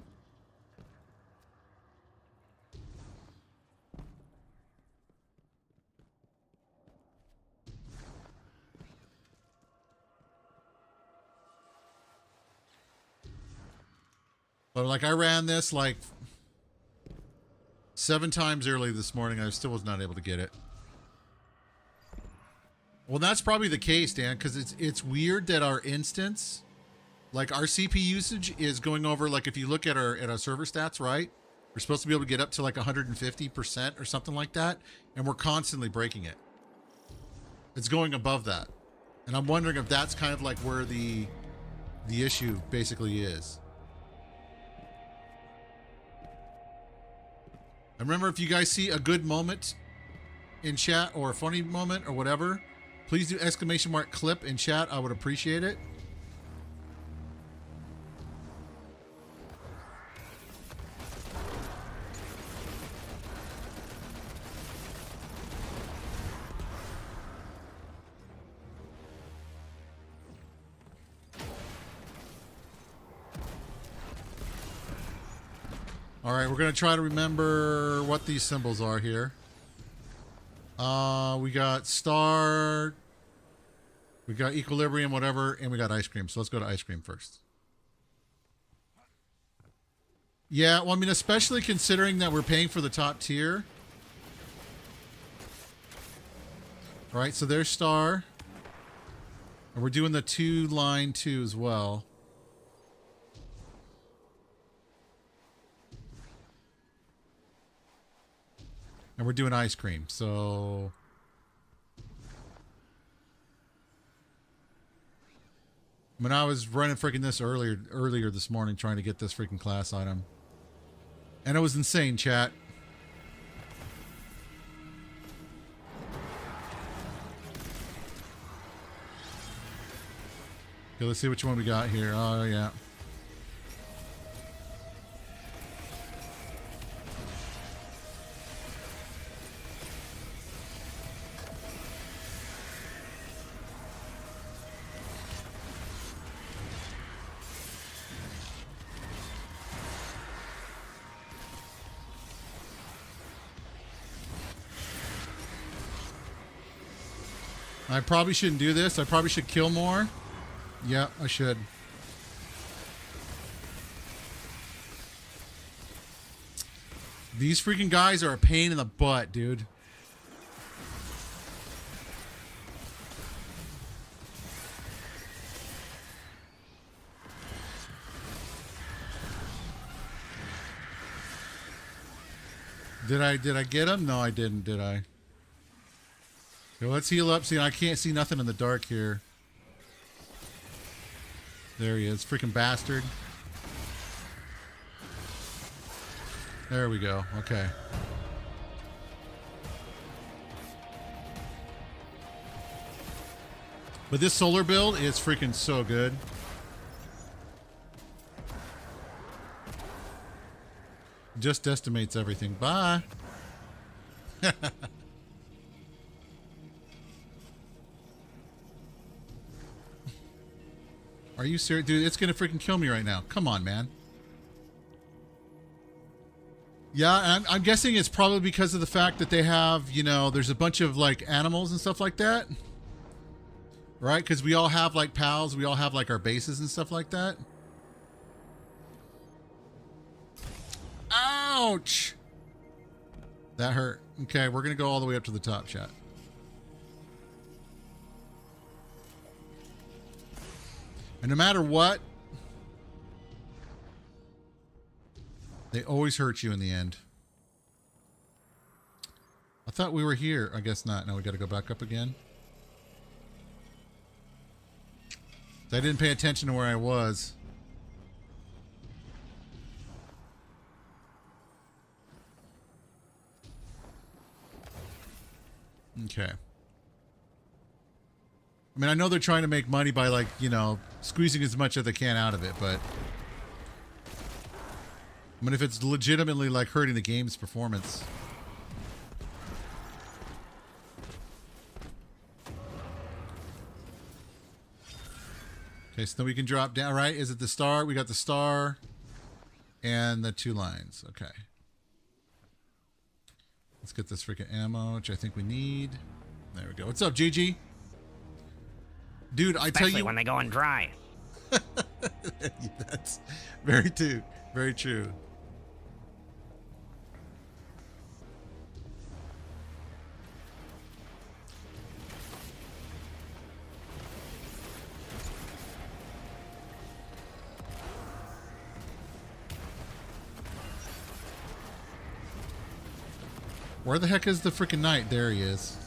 But like I ran this like 7 times early this morning. I still was not able to get it. Well, that's probably the case, Dan, because it's weird that our instance, like our CP usage is going over, like if you look at our server stats, right? We're supposed to be able to get up to like 150% or something like that, and we're constantly breaking it. It's going above that. And I'm wondering if that's kind of like where the issue basically is. And remember, if you guys see a good moment in chat or a funny moment or whatever, please do !clip in chat. I would appreciate it. All right, we're going to try to remember what these symbols are here. We got star, we got equilibrium, whatever, and we got ice cream. So let's go to ice cream first. Yeah, well, I mean, especially considering that we're paying for the top tier. All right, so there's star. And we're doing the 2 line 2 as well. And we're doing ice cream, so... I mean, I was running freaking this earlier this morning trying to get this freaking class item. And it was insane, chat. Okay, let's see which one we got here. Oh, yeah. I probably shouldn't do this. I probably should kill more. Yeah, I should. These freaking guys are a pain in the butt, dude. Did I get him? No, I didn't, did I? Okay, let's heal up. See, I can't see nothing in the dark here. There he is. Freaking bastard. There we go. Okay. But this solar build is freaking so good. Just estimates everything. Bye. Are you serious? Dude, it's going to freaking kill me right now. Come on, man. Yeah, I'm guessing it's probably because of the fact that they have, you know, there's a bunch of, like, animals and stuff like that. Right? Because we all have, like, pals. We all have, like, our bases and stuff like that. Ouch! That hurt. Okay, we're going to go all the way up to the top, chat. And no matter what, They always hurt you in the end. I thought we were here. I guess not. No, we got to go back up again. I didn't pay attention to where I was. Okay. I mean, I know they're trying to make money by, like, you know, squeezing as much as they can out of it, but I mean, if it's legitimately, like, hurting the game's performance. Okay, so then we can drop down, right? Is it the star? We got the star and the 2 lines. Okay. Let's get this freaking ammo, which I think we need. There we go. What's up, GG? Dude, I tell Especially you, when they go on dry. that's very true. Very true. Where the heck is the freaking knight? There he is.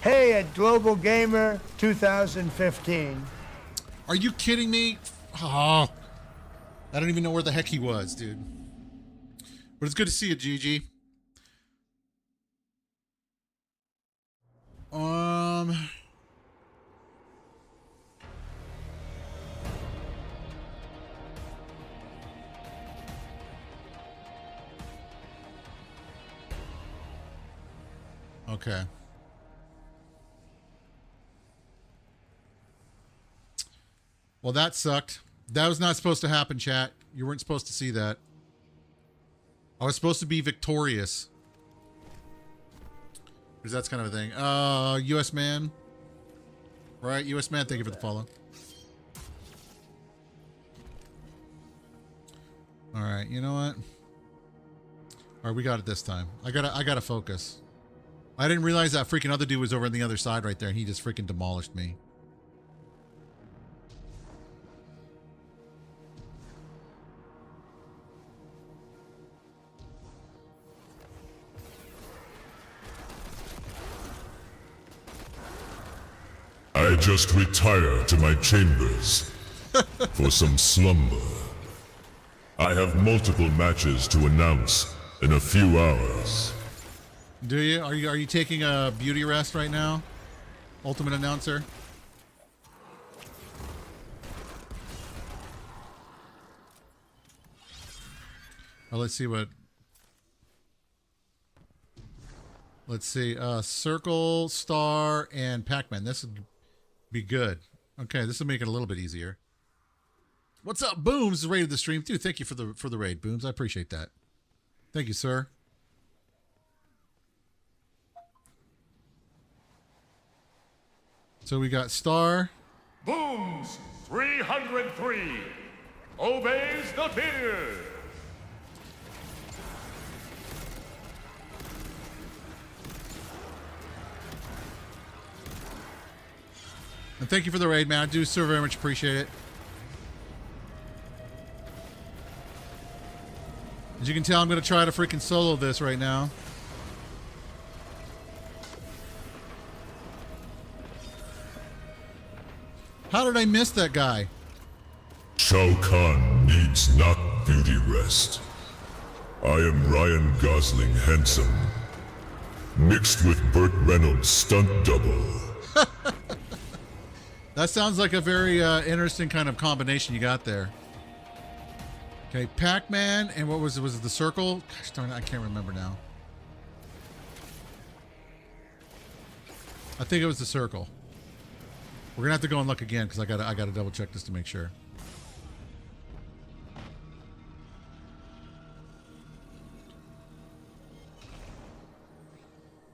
Hey, at Global Gamer 2015. Are you kidding me? Oh, I don't even know where the heck he was, dude. But it's good to see you, GG. Okay. Well, that sucked. That was not supposed to happen, chat. You weren't supposed to see that. I was supposed to be victorious. Because that's kind of a thing. US man. Right, US man, thank you for the follow. Alright, you know what? Alright, we got it this time. I gotta focus. I didn't realize that freaking other dude was over on the other side right there, and he just freaking demolished me. I just retire to my chambers for some slumber. I have multiple matches to announce in a few hours. Do you? Are you taking a beauty rest right now? Ultimate announcer? Oh, let's see what... Let's see. Circle, Star, and Pac-Man. This would be good. Okay, this will make it a little bit easier. What's up, Booms? Raided the stream. Dude, thank you for the raid, Booms. I appreciate that. Thank you, sir. So we got Star. Booms 303 obeys the beard. And thank you for the raid, man. I do so very much appreciate it. As you can tell, I'm going to try to freaking solo this right now. How did I miss that guy? Shao Kahn needs not beauty rest. I am Ryan Gosling handsome, mixed with Burt Reynolds stunt double. That sounds like a very interesting kind of combination you got there. Okay, Pac-Man, and what was it the circle? Gosh darn it, I can't remember now. I think it was the circle. We're gonna have to go and look again because I gotta double check this to make sure.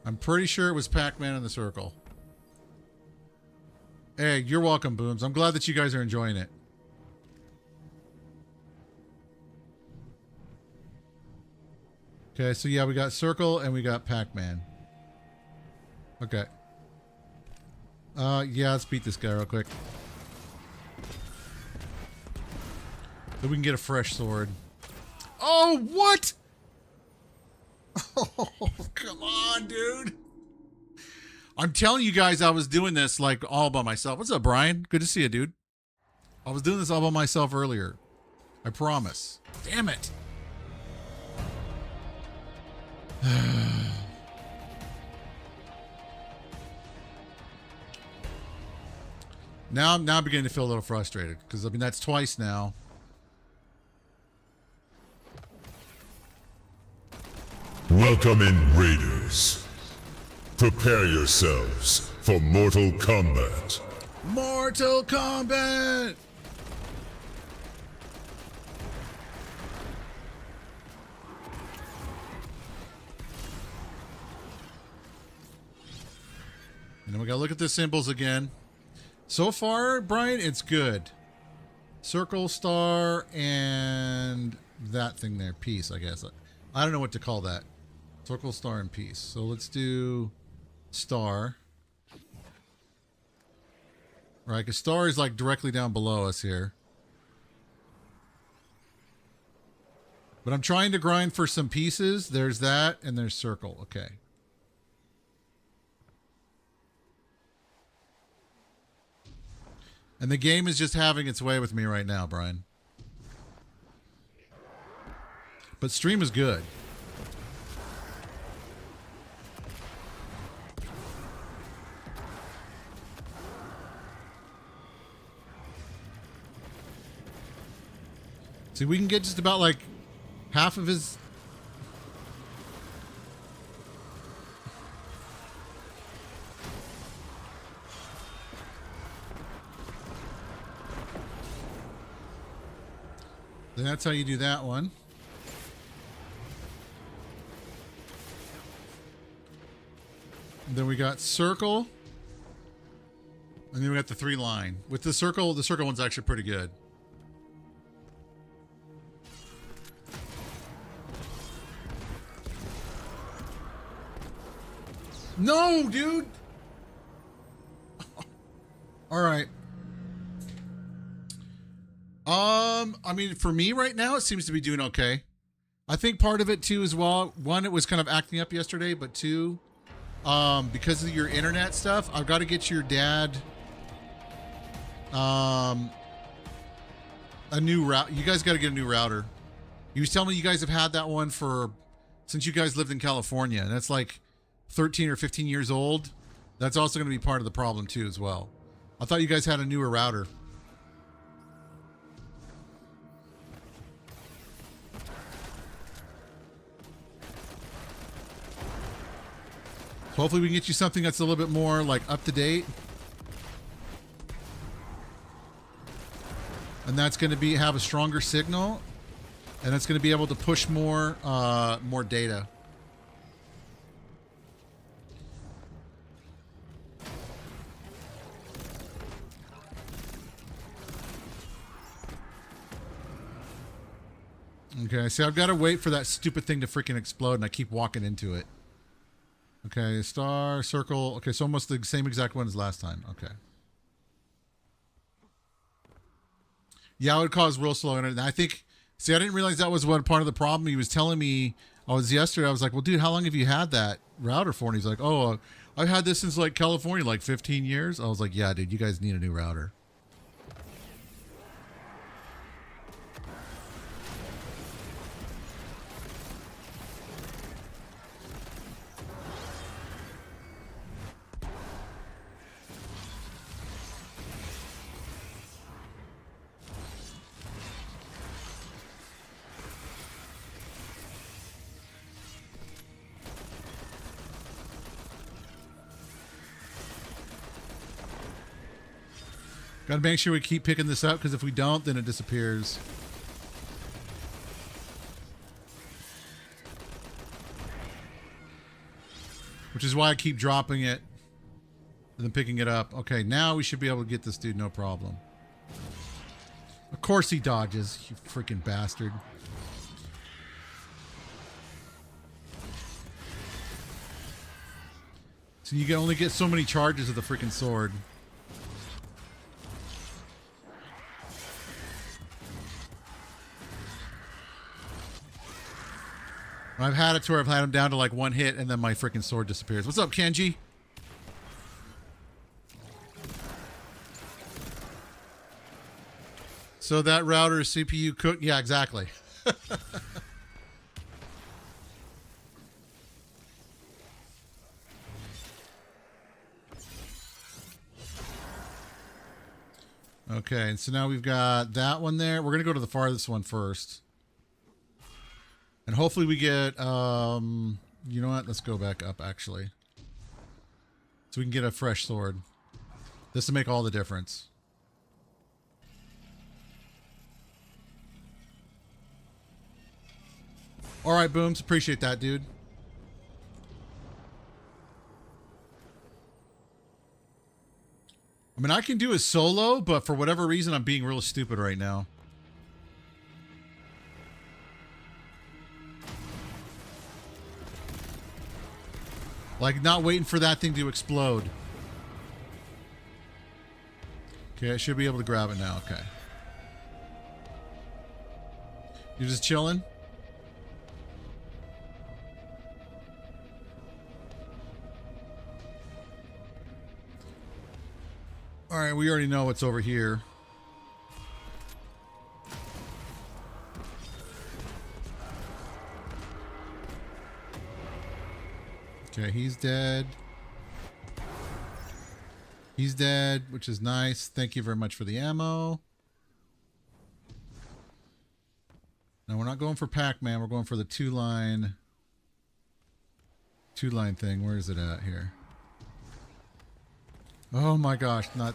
I'm pretty sure it was Pac-Man in the circle. Hey, you're welcome, Booms. I'm glad that you guys are enjoying it. Okay, so yeah, we got Circle and we got Pac-Man. Okay. Yeah, let's beat this guy real quick. Then we can get a fresh sword. Oh, what? Oh, come on, dude. I'm telling you guys, I was doing this like all by myself. What's up, Brian? Good to see you, dude. I was doing this all by myself earlier. I promise. Damn it. Now I'm beginning to feel a little frustrated because, I mean, that's twice now. Welcome in, Raiders. Prepare yourselves for Mortal Kombat. Mortal Kombat! And then we gotta look at the symbols again. So far, Brian, it's good. Circle, star, and that thing there. Peace, I guess. I don't know what to call that. Circle, star, and peace. So let's do star. Right, because star is like directly down below us here. But I'm trying to grind for some pieces. There's that, and there's circle. Okay. And the game is just having its way with me right now, Brian. But stream is good. See, we can get just about like half of his... Then that's how you do that one. And then we got circle. And then we got the 3 line. With the circle one's actually pretty good. No, dude. All right. I mean, for me right now, it seems to be doing okay. I think part of it too as well. One, it was kind of acting up yesterday, but two, because of your internet stuff, I've got to get your dad a new route. You guys got to get a new router. He was telling me you guys have had that one since you guys lived in California, and that's like 13 or 15 years old. That's also going to be part of the problem too as well. I thought you guys had a newer router. So hopefully we can get you something that's a little bit more like up to date. And that's going to have a stronger signal, and it's going to be able to push more data. Okay, see, I've got to wait for that stupid thing to freaking explode, and I keep walking into it. Okay, star, circle. Okay, so almost the same exact one as last time. Okay. Yeah, it would cause real slow internet. And I think, see, I didn't realize that was one part of the problem. He was telling me, I was like, well, dude, how long have you had that router for? And he's like, oh, I've had this since like California, like 15 years. I was like, yeah, dude, you guys need a new router. Got to make sure we keep picking this up, because if we don't, then it disappears. Which is why I keep dropping it and then picking it up. Okay, now we should be able to get this dude no problem. Of course he dodges, you freaking bastard. So you can only get so many charges of the freaking sword. I've had it to where I've had him down to like one hit and then my freaking sword disappears. What's up, Kenji? So that router CPU cooked. Yeah, exactly. Okay, and so now we've got that one there. We're going to go to the farthest one first. And hopefully we get, you know what? Let's go back up, actually. So we can get a fresh sword. This will make all the difference. All right, Booms. Appreciate that, dude. I mean, I can do a solo, but for whatever reason, I'm being real stupid right now. Like, not waiting for that thing to explode. Okay, I should be able to grab it now. Okay. You're just chilling? All right, we already know what's over here. Okay, he's dead. He's dead, which is nice. Thank you very much for the ammo. Now we're not going for Pac-Man. We're going for the two-line thing. Where is it at here? Oh my gosh, not...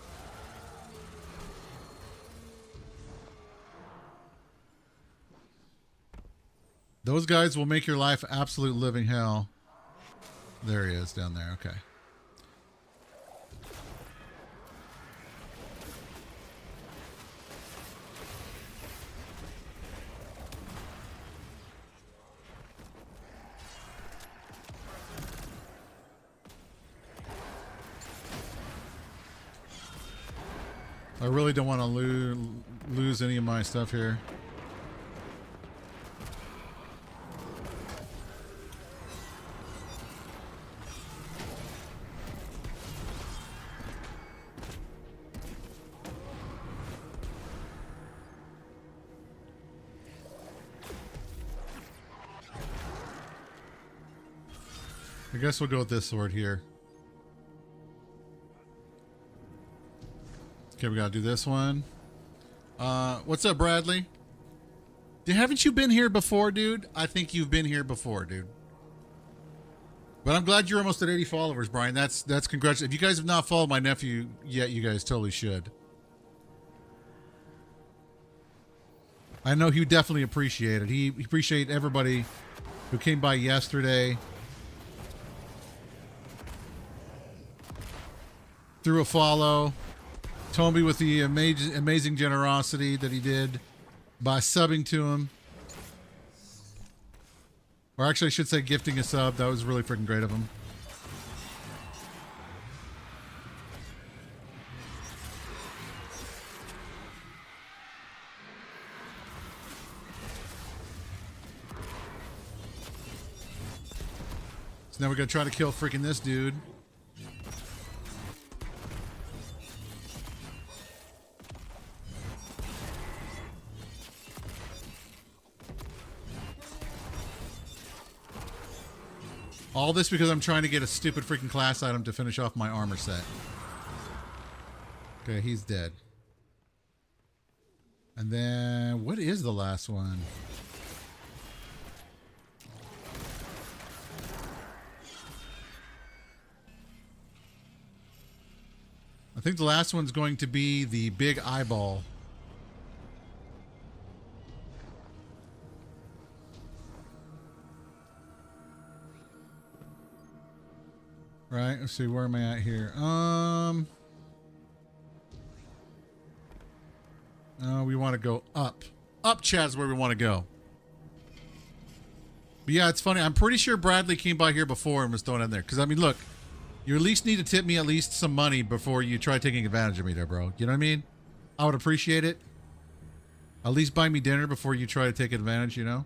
Those guys will make your life absolute living hell. There he is down there, okay. I really don't want to lose any of my stuff here. I guess we'll go with this sword here. Okay, we gotta do this one. What's up, Bradley? Haven't you been here before, dude? I think you've been here before, dude. But I'm glad you're almost at 80 followers, Brian. That's congratulations. If you guys have not followed my nephew yet, you guys totally should. I know he definitely appreciate it. He appreciate everybody who came by yesterday. Threw a follow. Tomby with the amazing generosity that he did by subbing to him. Or actually, I should say gifting a sub. That was really freaking great of him. So now we're going to try to kill freaking this dude. All this because I'm trying to get a stupid freaking class item to finish off my armor set. Okay, he's dead. And then, what is the last one? I think the last one's going to be the big eyeball. Right, let's see, where am I at here? We want to go up. Up, Chad's where we want to go. But yeah, it's funny. I'm pretty sure Bradley came by here before and was thrown in there. Because, I mean, look, you at least need to tip me at least some money before you try taking advantage of me there, bro. You know what I mean? I would appreciate it. At least buy me dinner before you try to take advantage, you know?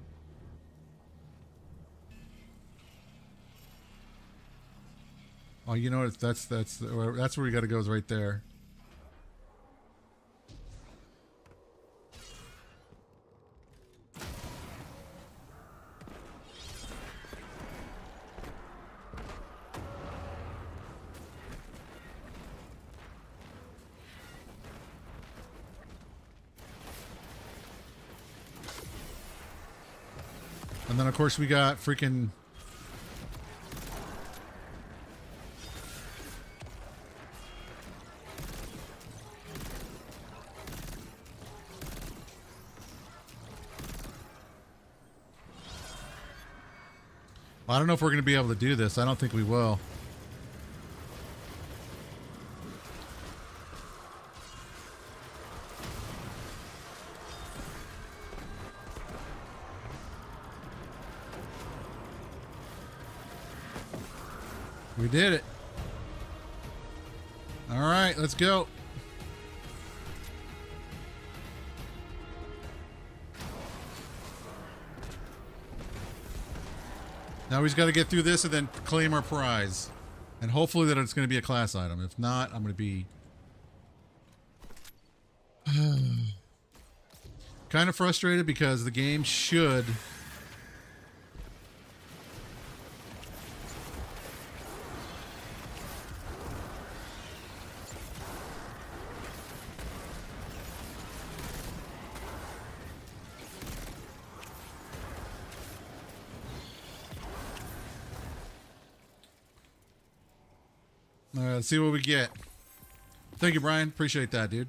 Oh, you know what? That's where we got to go, is right there. And then, of course, we got freaking... I don't know if we're going to be able to do this. I don't think we will. We did it. All right, let's go. Now we just got to get through this and then claim our prize. And hopefully that it's going to be a class item. If not, I'm going to be... kind of frustrated because the game should... All right, let's see what we get. Thank you, Brian. Appreciate that, dude.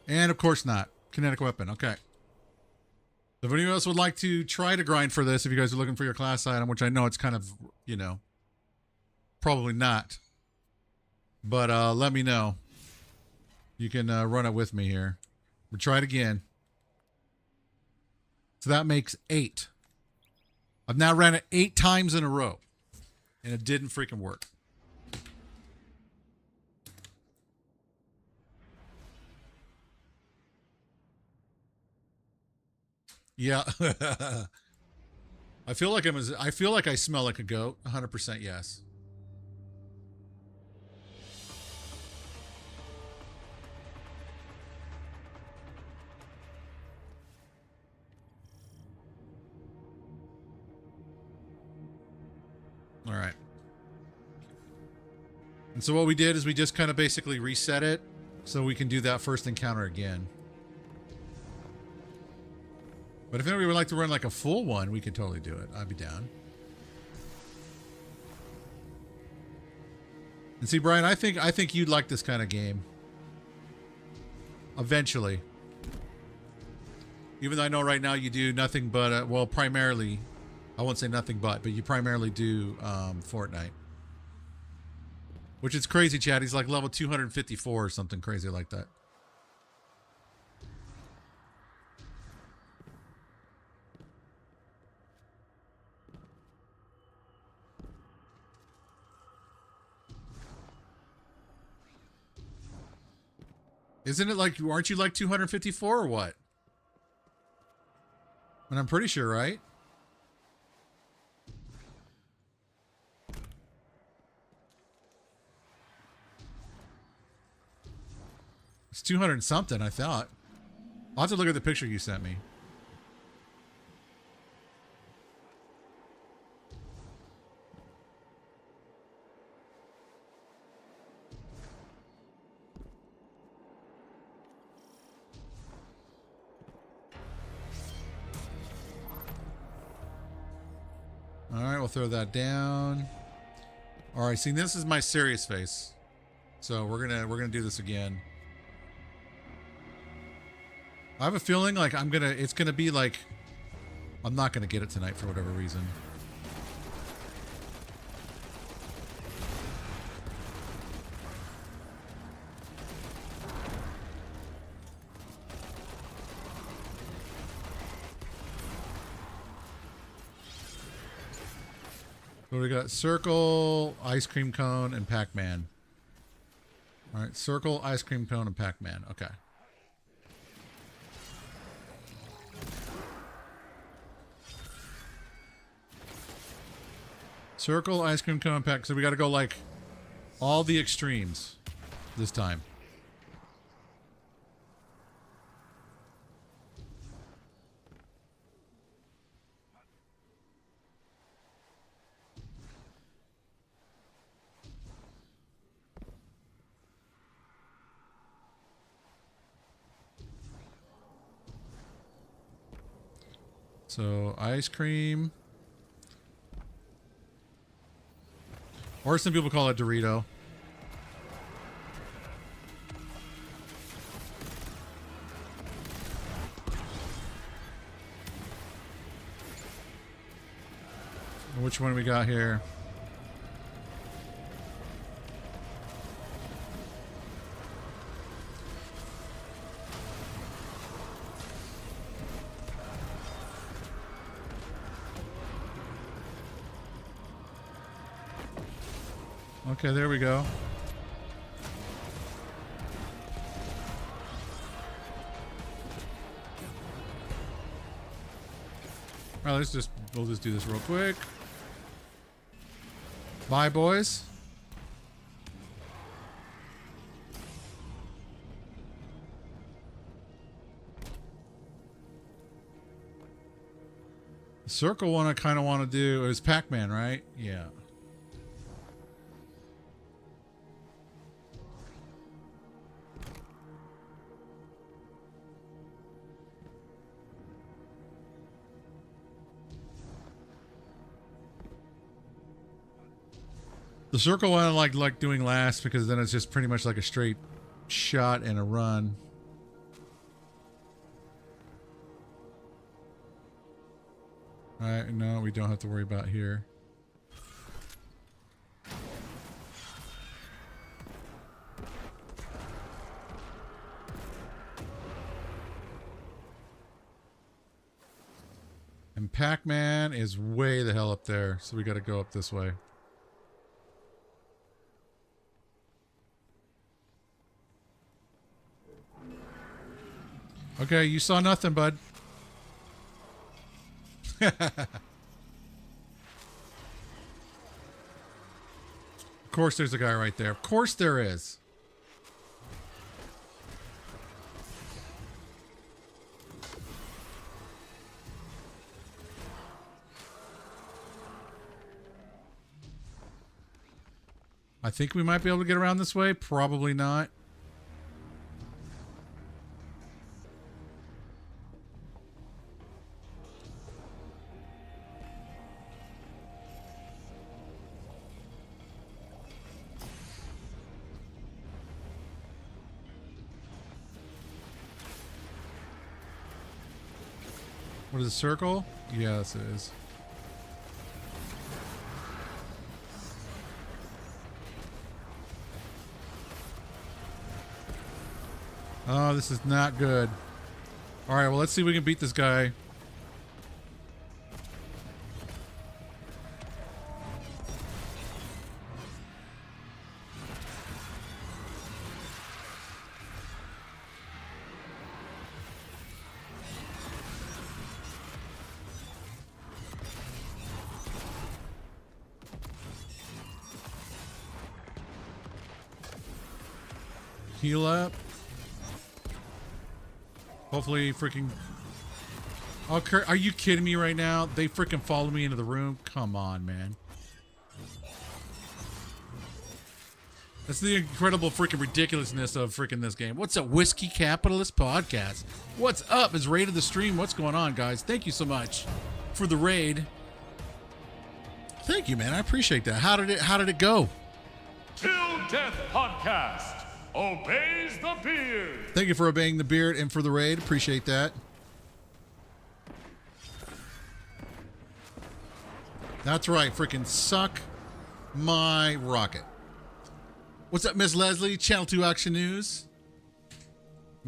And of course not. Kinetic weapon. Okay. If anyone else would like to try to grind for this, if you guys are looking for your class item, which I know it's kind of, you know, probably not. But let me know. You can run it with me here. We'll try it again. So that makes 8. I've now ran it 8 times in a row. And it didn't freaking work. Yeah. I feel like I smell like a goat. 100% yes. All right. And so what we did is we just kind of basically reset it so we can do that first encounter again. But if anybody would like to run like a full one, we could totally do it. I'd be down. And see, Brian, I think you'd like this kind of game. Eventually. Even though I know right now you do nothing but, well, primarily, I won't say nothing but you primarily do Fortnite. Which is crazy, Chad. He's like level 254 or something crazy like that. Isn't it like, aren't you like 254 or what? And I'm pretty sure, right? It's 200 and something, I thought. I'll have to look at the picture you sent me. All right, we'll throw that down. All right, see, this is my serious face. So we're gonna do this again. I have a feeling like it's gonna be like, I'm not gonna get it tonight for whatever reason. So we got Circle, Ice Cream Cone, and Pac-Man. All right, Circle, Ice Cream Cone, and Pac-Man. Okay. Circle, ice cream cone pack. So we got to go like all the extremes this time. So ice cream. Or some people call it Dorito. Which one we got here? Okay, there we go. All right, we'll just do this real quick. Bye, boys. The circle one I kind of want to do is Pac-Man, right? Yeah. The circle one I like doing last because then it's just pretty much like a straight shot and a run. Alright, no, we don't have to worry about here. And Pac-Man is way the hell up there, so we gotta go up this way. Okay, you saw nothing, bud. Of course there's a guy right there. Of course there is. I think we might be able to get around this way. Probably not. What is a circle? Yes, it is. Oh, this is not good. All right, well, let's see if we can beat this guy. Heal up. Hopefully freaking... Oh, Kurt, are you kidding me right now? They freaking followed me into the room? Come on, man. That's the incredible freaking ridiculousness of freaking this game. What's up, Whiskey Capitalist Podcast? What's up? Is raided the stream. What's going on, guys? Thank you so much for the raid. Thank you, man. I appreciate that. How did it go? Till Death Podcast obeys the beard. Thank you for obeying the beard and for the raid. Appreciate that. That's right. Freaking suck my rocket. What's up, Miss Leslie? Channel 2 Action News.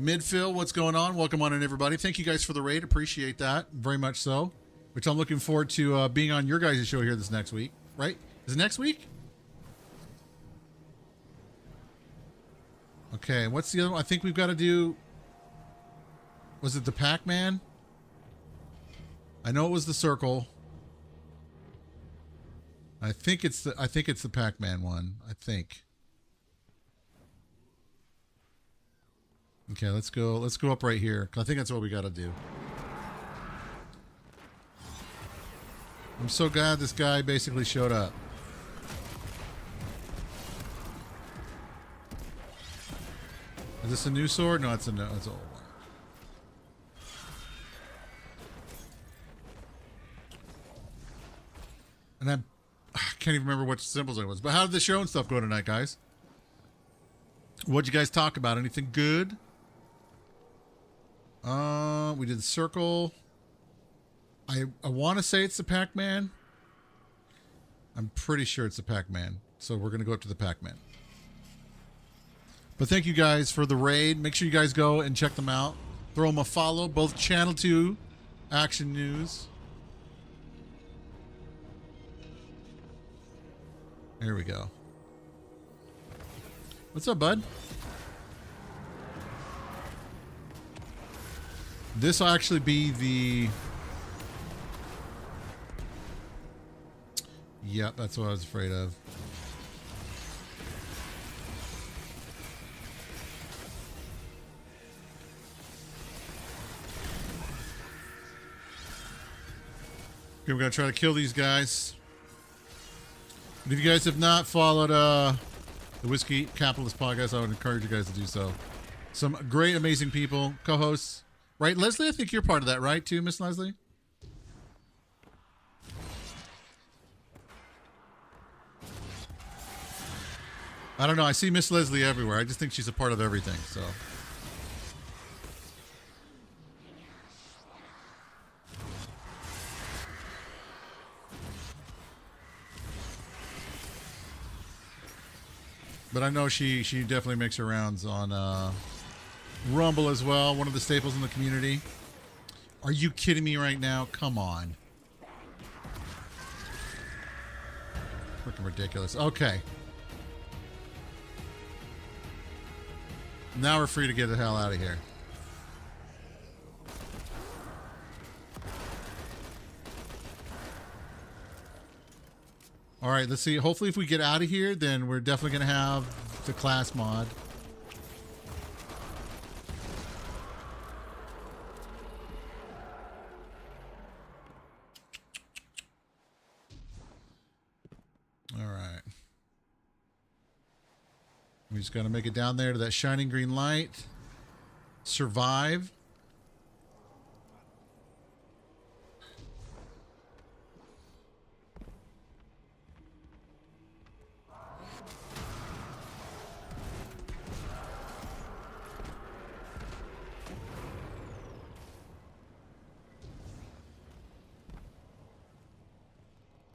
Midfill, what's going on? Welcome on in, everybody. Thank you guys for the raid. Appreciate that very much so. Which I'm looking forward to being on your guys' show here this next week. Right? Is it next week? Okay, what's the other one? I think we've got to do... Was it the Pac-Man? I know it was the circle. I think it's the Pac-Man one. I think. Okay, let's go up right here. I think that's what we got to do. I'm so glad this guy basically showed up. Is this a new sword? No, it's an old one. And I can't even remember what symbols it was. But how did the show and stuff go tonight, guys? What'd you guys talk about? Anything good? We did the circle. I want to say it's the Pac-Man. I'm pretty sure it's the Pac-Man. So we're going to go up to the Pac-Man. But thank you guys for the raid. Make sure you guys go and check them out. Throw them a follow. Both Channel 2 Action News. Here we go. What's up, bud? This will actually be the... Yep, that's what I was afraid of. Okay, we're going to try to kill these guys. And if you guys have not followed the Whiskey Capitalist podcast, I would encourage you guys to do so. Some great, amazing people, co-hosts. Right, Leslie? I think you're part of that, right, too, Miss Leslie? I don't know. I see Miss Leslie everywhere. I just think she's a part of everything, so... But I know she definitely makes her rounds on Rumble as well. One of the staples in the community. Are you kidding me right now? Come on. Freaking ridiculous. Okay. Now we're free to get the hell out of here. All right, let's see. Hopefully if we get out of here, then we're definitely going to have the class mod. All right. We just got to make it down there to that shining green light. Survive.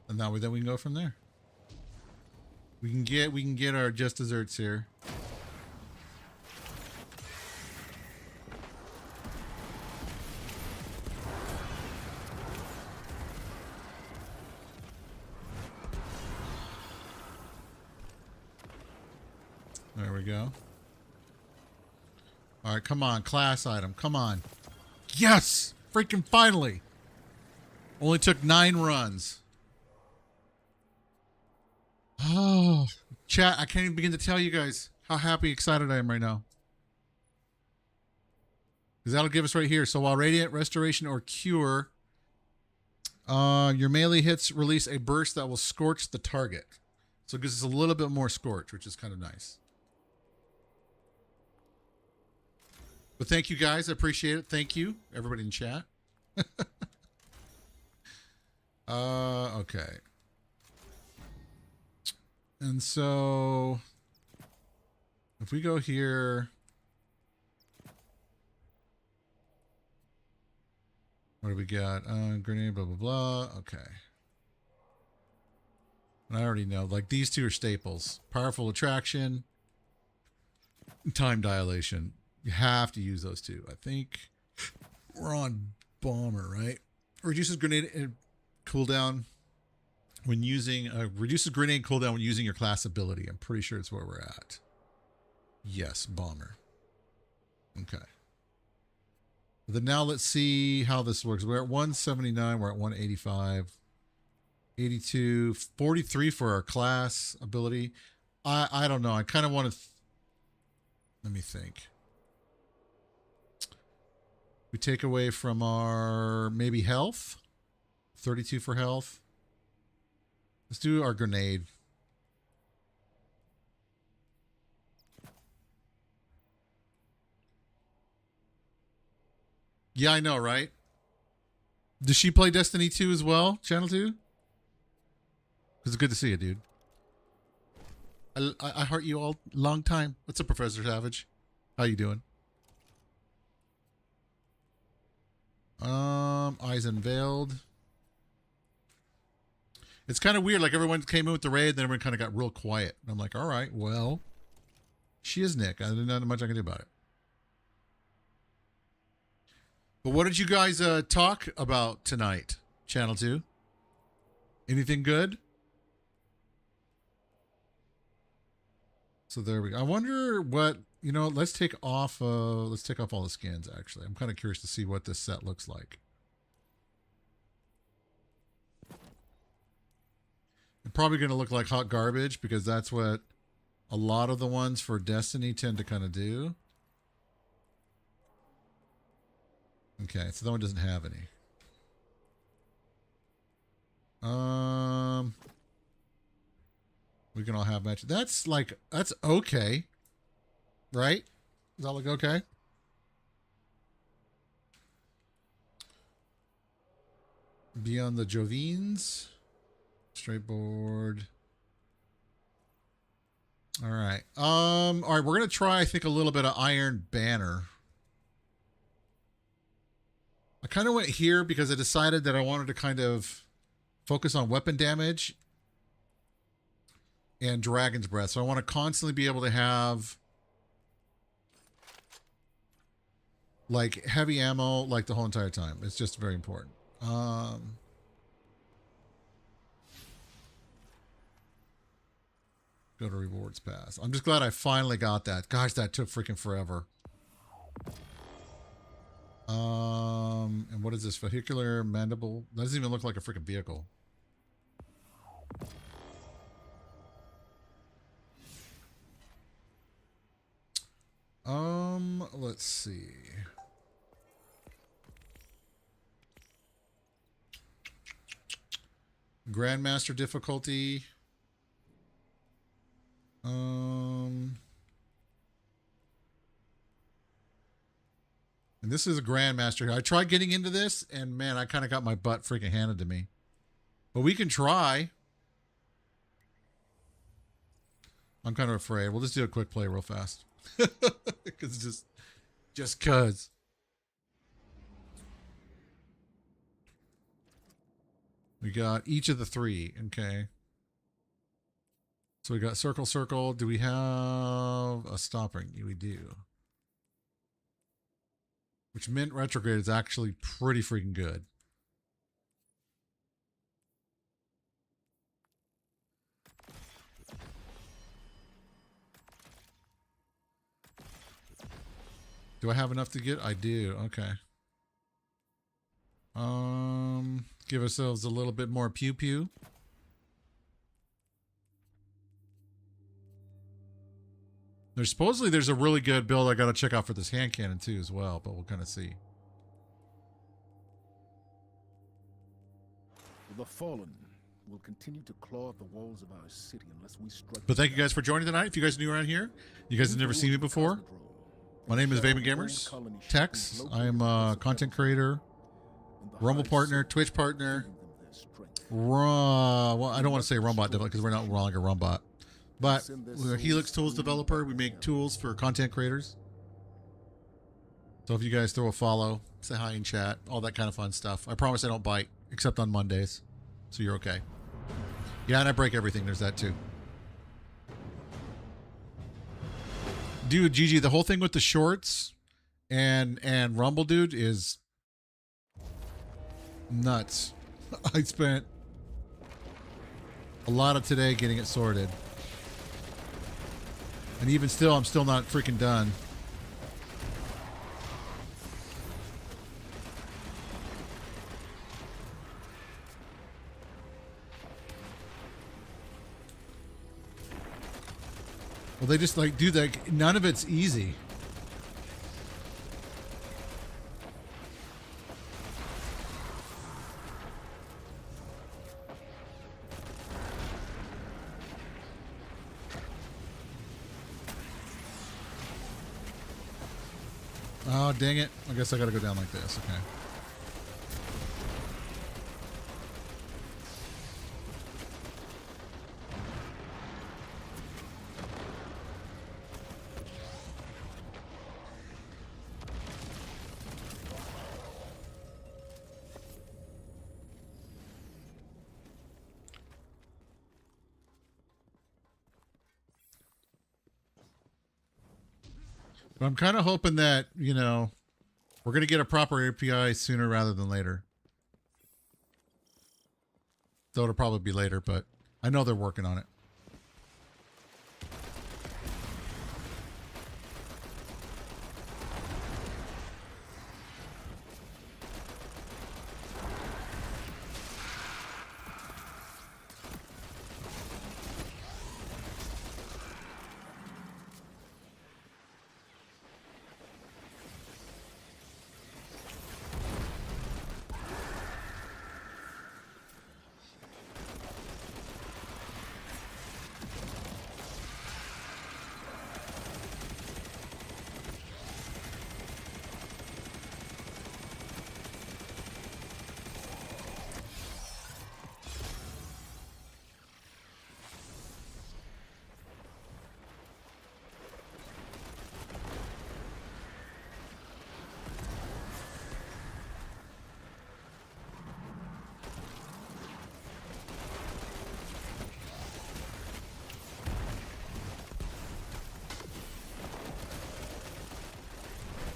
And now then we can go from there. We can get our just desserts here. There we go. All right, come on, class item. Come on. Yes! Freaking finally. Only took 9 runs. Oh, chat, I can't even begin to tell you guys how happy, excited I am right now. Because that'll give us right here. So while Radiant, Restoration, or Cure, your melee hits release a burst that will scorch the target. So it gives us a little bit more scorch, which is kind of nice. But thank you guys. I appreciate it. Thank you, everybody in chat. Okay. And so if we go here, what do we got? Grenade, blah, blah, blah. Okay. And I already know, like, these two are staples. Powerful attraction, time dilation. You have to use those two. I think we're on Bomber, right? Reduces grenade cooldown when using reduces grenade cooldown when using your class ability. I'm pretty sure it's where we're at. Yes, Bomber. Okay. Then now let's see how this works. We're at 179. We're at 185. 82, 43 for our class ability. I don't know. I kind of want to. Let me think. We take away from our maybe health. 32 for health. Let's do our grenade. Yeah, I know, right? Does she play Destiny 2 as well? Channel 2? It's good to see you, dude. I heart you all long time. What's up, Professor Savage? How you doing? Eyes unveiled. It's kind of weird. Like everyone came in with the raid, then everyone kind of got real quiet. And I'm like, all right, well, she is Nick. There's not much I can do about it. But what did you guys talk about tonight, Channel 2? Anything good? So there we go. I wonder what, you know, let's take off all the skins, actually. I'm kind of curious to see what this set looks like. It's probably going to look like hot garbage because that's what a lot of the ones for Destiny tend to kind of do. Okay, so that one doesn't have any. We can all have matches. That's okay. Right? Does that look okay? Beyond the Jovines. Straight board. All right. All right, we're gonna try, I think, a little bit of Iron Banner. I kind of went here because I decided that I wanted to kind of focus on weapon damage and Dragon's Breath. So I want to constantly be able to have like heavy ammo like the whole entire time. It's just very important. Go to rewards pass. I'm just glad I finally got that. Gosh, that took freaking forever. And what is this? Vehicular mandible? That doesn't even look like a freaking vehicle. Let's see. Grandmaster difficulty. And this is a Grandmaster. I tried getting into this, and man, I kind of got my butt freaking handed to me. But we can try. I'm kind of afraid. We'll just do a quick play real fast. Because just cuz. We got each of the three. Okay. So we got circle, circle. Do we have a stopping? We do. Which Mint Retrograde is actually pretty freaking good. Do I have enough to get? I do. Okay. Give ourselves a little bit more pew pew. There's a really good build I got to check out for this hand cannon too as well, but we'll kind of see. The fallen will continue to claw at the walls of our city unless we strike. But thank you guys for joining tonight. If you guys are new around here, you guys have never seen me before. My name is Vaven Gamers, Tex. I am a content creator, Rumble partner, Twitch partner. Well, I don't want to say Rumbot developer because we're not like a Rumbot. But we're a Helix Tools developer. We make tools for content creators. So if you guys throw a follow, say hi in chat, all that kind of fun stuff. I promise I don't bite, except on Mondays. So you're okay. Yeah, and I break everything. There's that too. Dude, GG, the whole thing with the shorts and Rumble, dude, is nuts. I spent a lot of today getting it sorted. And even still, I'm still not freaking done. Well, they just like do that. None of it's easy. Oh, dang it. I guess I gotta go down like this. Okay. But I'm kind of hoping that, you know, we're going to get a proper API sooner rather than later. Though it'll probably be later, but I know they're working on it.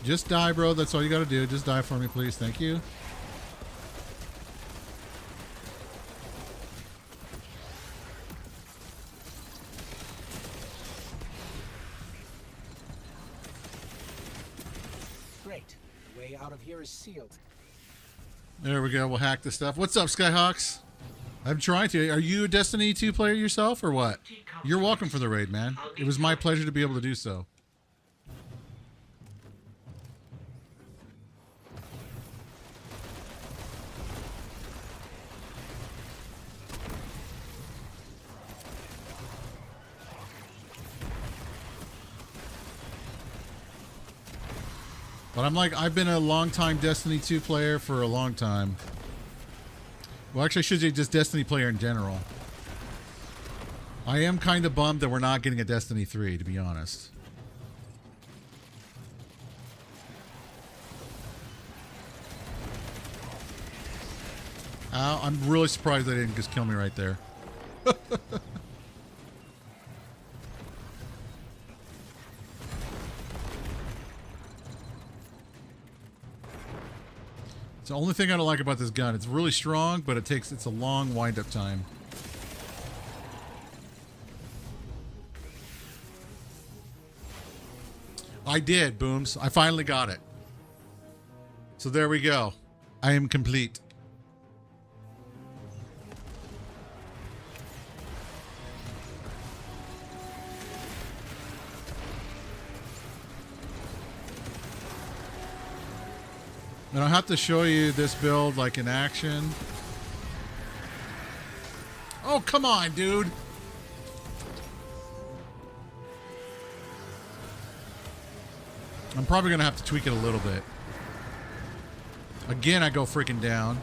Just die, bro. That's all you got to do. Just die for me, please. Thank you. Great. The way out of here is sealed. There we go. We'll hack this stuff. What's up, Skyhawks? I'm trying to. Are you a Destiny 2 player yourself or what? You're welcome for the raid, man. It was my pleasure to be able to do so. But I'm like, I've been a long-time Destiny 2 player for a long time. Well, actually, I should say just Destiny player in general. I am kind of bummed that we're not getting a Destiny 3, to be honest. I'm really surprised they didn't just kill me right there. It's the only thing I don't like about this gun. It's really strong, but it's a long wind-up time. I did, Booms. I finally got it. So there we go. I am complete. And I'll have to show you this build like in action. Oh, come on, dude. I'm probably going to have to tweak it a little bit. Again, I go freaking down.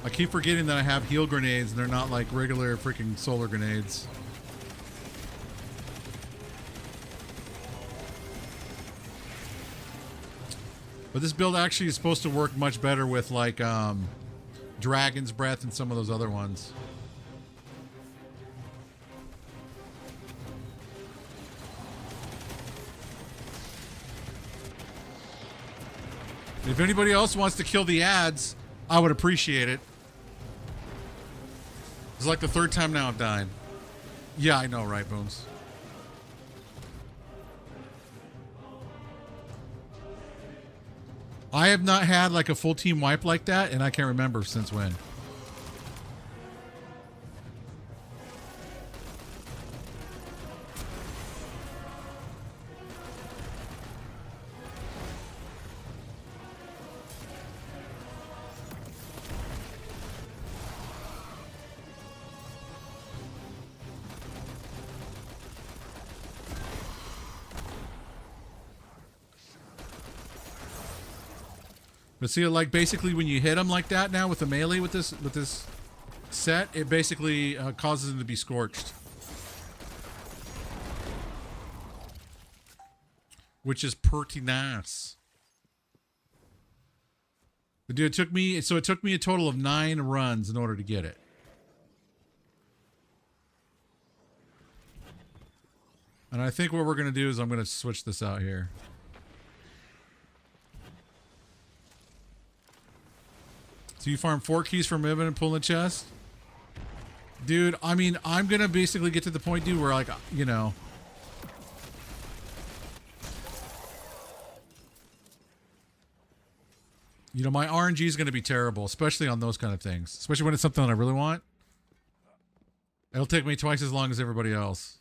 I keep forgetting that I have heal grenades and they're not like regular freaking solar grenades. But this build actually is supposed to work much better with like Dragon's Breath and some of those other ones. If anybody else wants to kill the ads, I would appreciate it. It's like the third time now I've died. Yeah, I know, right, Booms? I have not had like a full team wipe like that, and I can't remember since when. But see, like basically when you hit them like that now with the melee with this set, it basically causes them to be scorched, which is pretty nice. But dude, it took me a total of 9 runs in order to get it. And I think what we're gonna do is I'm gonna switch this out here. So you farm 4 keys from Ribbon and pull the chest? Dude, I mean, I'm going to basically get to the point, dude, where, like, you know. You know, my RNG is going to be terrible, especially on those kind of things. Especially when it's something that I really want. It'll take me twice as long as everybody else.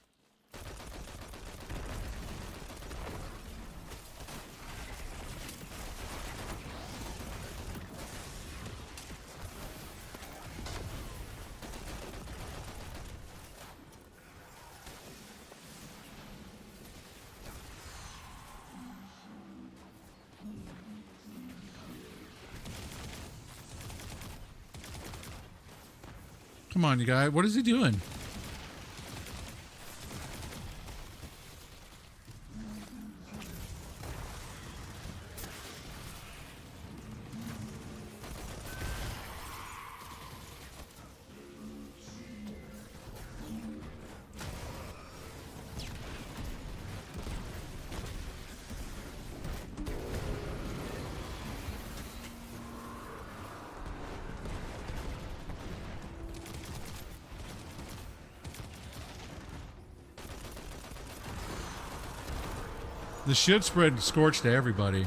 Come on, you guys. What is he doing? The should spread scorch to everybody.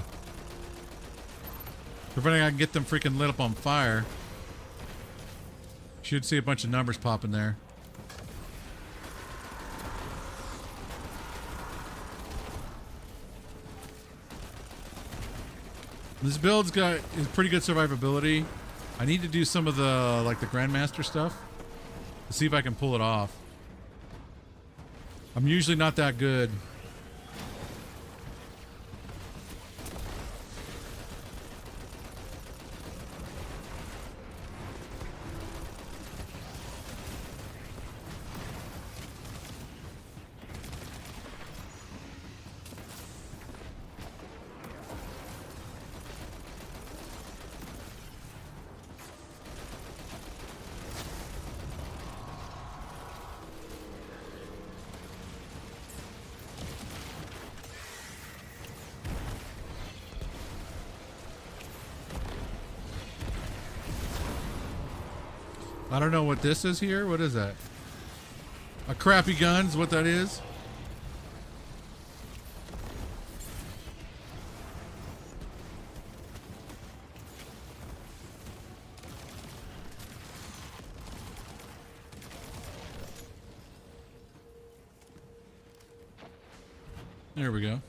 Providing I can get them freaking lit up on fire. Should see a bunch of numbers popping there. This build's got pretty good survivability. I need to do some of the like the Grandmaster stuff to see if I can pull it off. I'm usually not that good. I don't know what this is here. What is that? A crappy gun's what that is? There we go.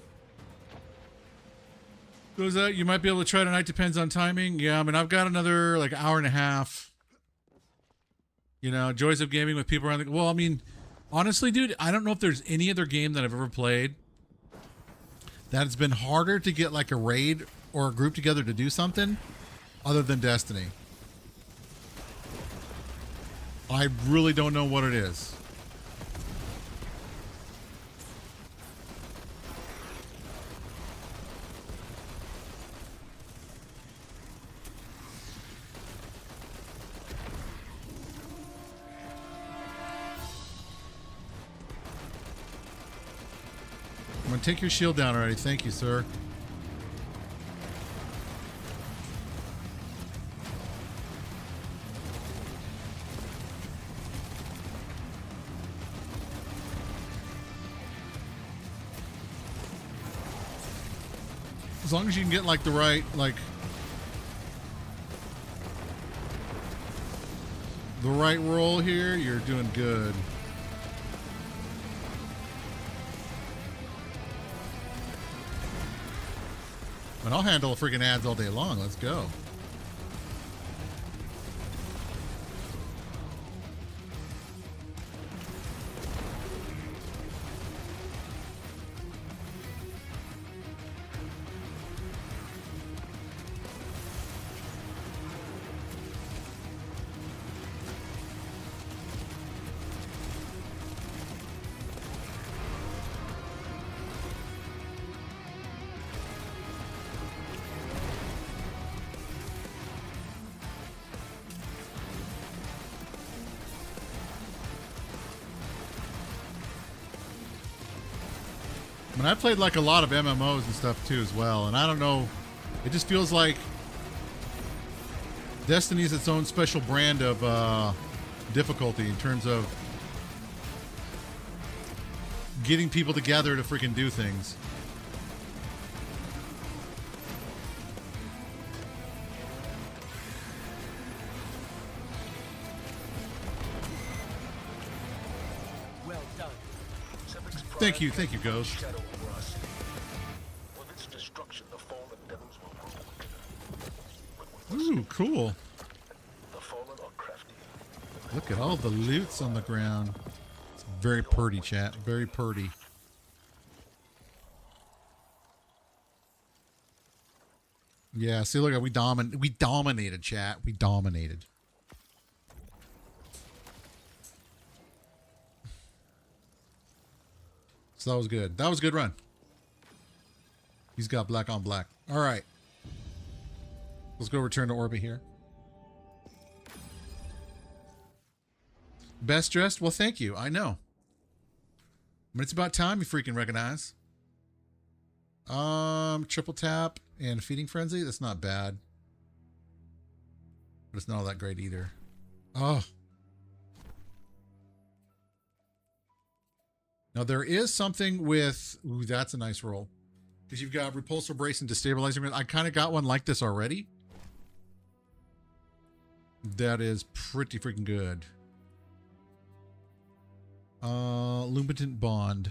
Goes that you might be able to try tonight, depends on timing. Yeah, I mean I've got another like hour and a half. You know, joys of gaming with people around the... Well, I mean, honestly, dude, I don't know if there's any other game that I've ever played that it's been harder to get like a raid or a group together to do something other than Destiny. I really don't know what it is. I'm gonna take your shield down already. Thank you, sir. As long as you can get like the right, like the right roll here, you're doing good. And I'll handle freaking ads all day long. Let's go. I mean, I played like a lot of MMOs and stuff too as well, and I don't know, it just feels like Destiny's its own special brand of difficulty in terms of getting people together to freaking do things. Thank you, Ghost. Ooh, cool. Look at all the loots on the ground. It's very purty, chat. Very purty. Yeah, see, look, we dominated, chat. We dominated. So that was good. That was a good run. He's got black on black. All right. Let's go return to orbit here. Best dressed? Well, thank you. I know. But it's about time you freaking recognize. Triple tap and feeding frenzy. That's not bad. But it's not all that great either. Oh. Now there is something with, ooh, that's a nice roll. Because you've got repulsor brace and destabilizing. I kind of got one like this already. That is pretty freaking good. Lumitant bond.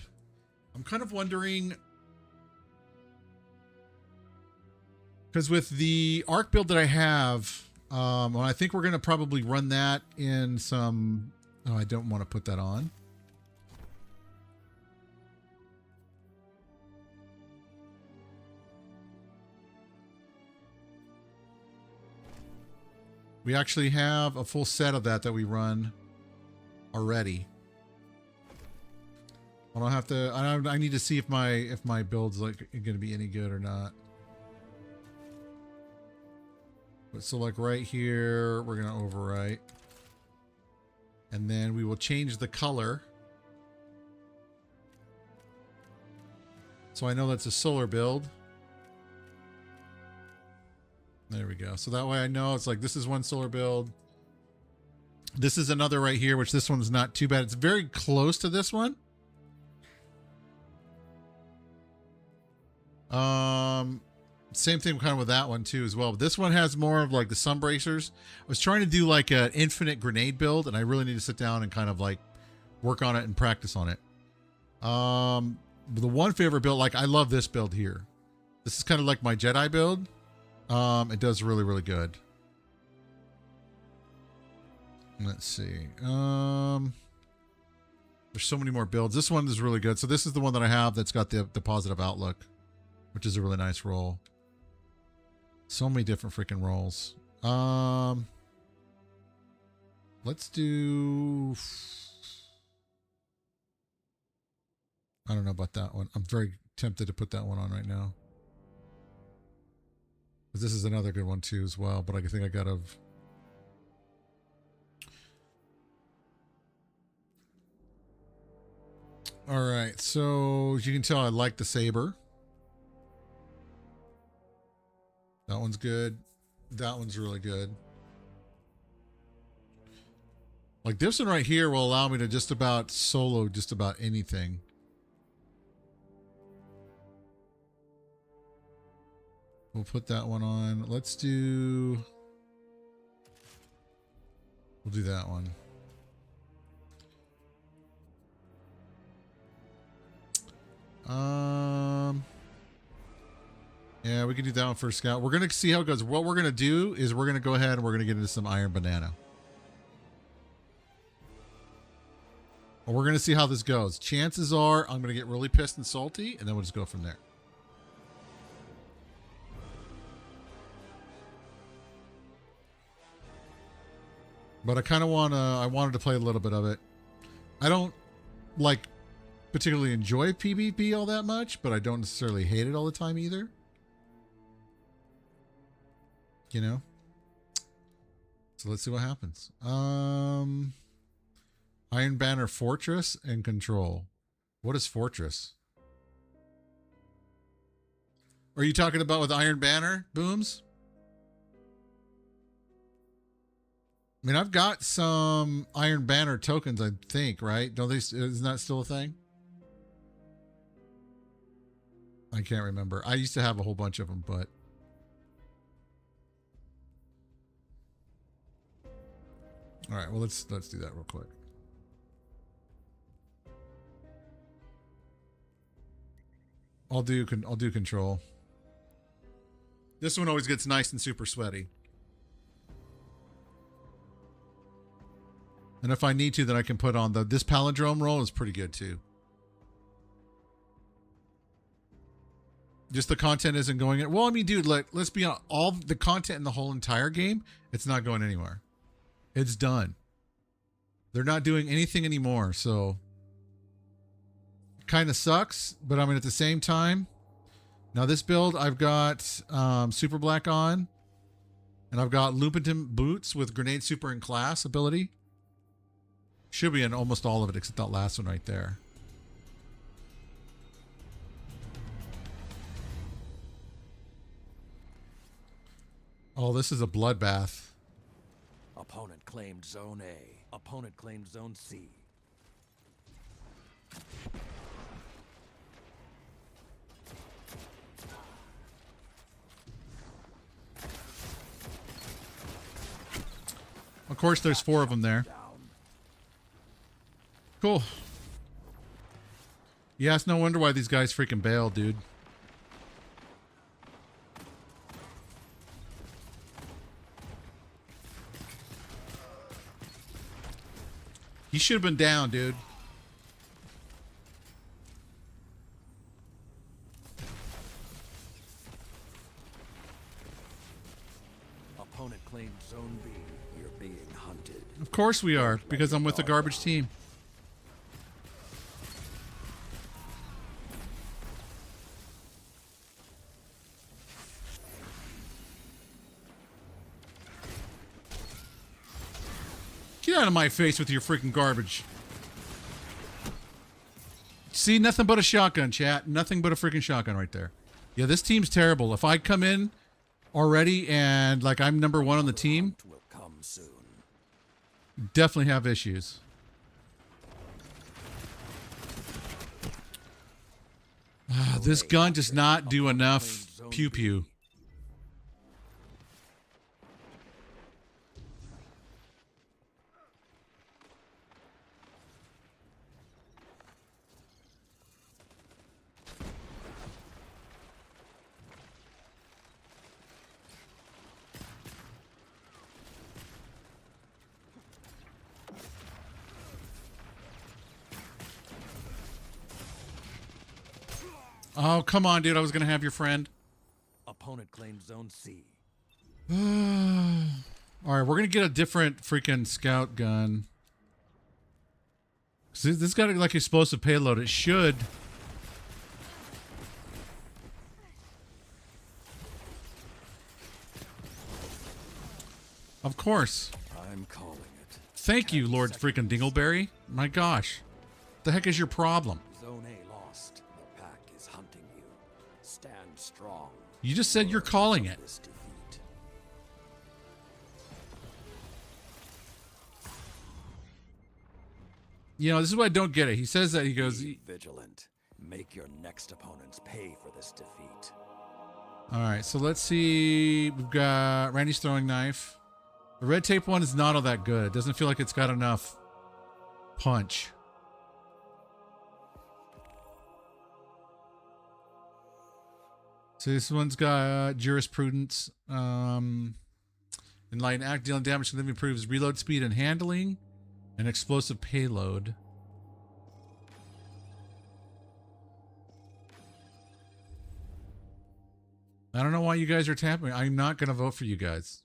I'm kind of wondering, because with the arc build that I have, well, I think we're going to probably run that in some, oh, I don't want to put that on. We actually have a full set of that we run already. I don't have to, I need to see if my build's like going to be any good or not. But so like right here, we're going to overwrite. And then we will change the color. So I know that's a solar build. There we go. So that way I know it's like, this is one solar build. This is another right here, which this one's not too bad. It's very close to this one. Same thing kind of with that one too as well. But this one has more of like the sun bracers. I was trying to do like an infinite grenade build, and I really need to sit down and kind of like work on it and practice on it. The one favorite build, like I love this build here. This is kind of like my Jedi build. It does really, really good. Let's see. There's so many more builds. This one is really good. So this is the one that I have that's got the positive outlook, which is a really nice roll. So many different freaking rolls. Let's do, I don't know about that one. I'm very tempted to put that one on right now. This is another good one too as well, but I think I gotta. All right, so as you can tell, I like the saber. That one's good. That one's really good. Like this one right here will allow me to just about solo just about anything. We'll put that one on. Let's do... We'll do that one. Yeah, we can do that one for Scout. We're going to see how it goes. What we're going to do is we're going to go ahead and we're going to get into some Iron Banana. And we're going to see how this goes. Chances are I'm going to get really pissed and salty, and then we'll just go from there. But I kind of I wanted to play a little bit of it. I don't like particularly enjoy PvP all that much, but I don't necessarily hate it all the time either. You know? So let's see what happens. Iron Banner Fortress and Control. What is Fortress? Are you talking about with Iron Banner, Booms? I mean, I've got some Iron Banner tokens, I think, right? Don't they? Isn't that still a thing? I can't remember. I used to have a whole bunch of them, but... All right, well, let's do that real quick. I'll do Control. This one always gets nice and super sweaty. And if I need to, then I can put on this palindrome roll is pretty good too. Just the content isn't going in. Well, I mean, dude, let's be honest. All the content in the whole entire game, it's not going anywhere. It's done. They're not doing anything anymore, so kind of sucks. But I mean, at the same time, now this build, I've got Super Black on, and I've got Lumpitum Boots with Grenade Super in Class ability. Should be in almost all of it except that last one right there. Oh, this is a bloodbath. Opponent claimed Zone A. Opponent claimed Zone C. Of course, there's 4 of them there. Cool. Yeah, it's no wonder why these guys freaking bail, dude. He should have been down, dude. Opponent claimed Zone B. You're being hunted. Of course we are, because I'm with the garbage team. Get out of my face with your freaking garbage. See, nothing but a shotgun, chat. Nothing but a freaking shotgun right there. Yeah, this team's terrible. If I come in already and like I'm number 1 on the team, Will come soon. definitely have issues. This gun does not do enough pew-pew. Oh, come on, dude. I was going to have your friend. Opponent claimed Zone C. All right, we're going to get a different freaking scout gun. This got like explosive payload. It should. Of course. I'm calling it. Thank you, Lord freaking Dingleberry. My gosh. The heck is your problem? Zone A lost. The pack is hunting you. Stand strong. You just said you're calling it. This defeat. You know, this is what I don't get it. He says that, he goes, Be vigilant. Make your next opponents pay for this defeat. All right, so let's see. We've got Randy's throwing knife. The red tape one is not all that good. It doesn't feel like it's got enough punch. So this one's got jurisprudence. Enlightened act dealing damage to living improves reload speed and handling, and explosive payload. I don't know why you guys are tapping. I'm not gonna vote for you guys.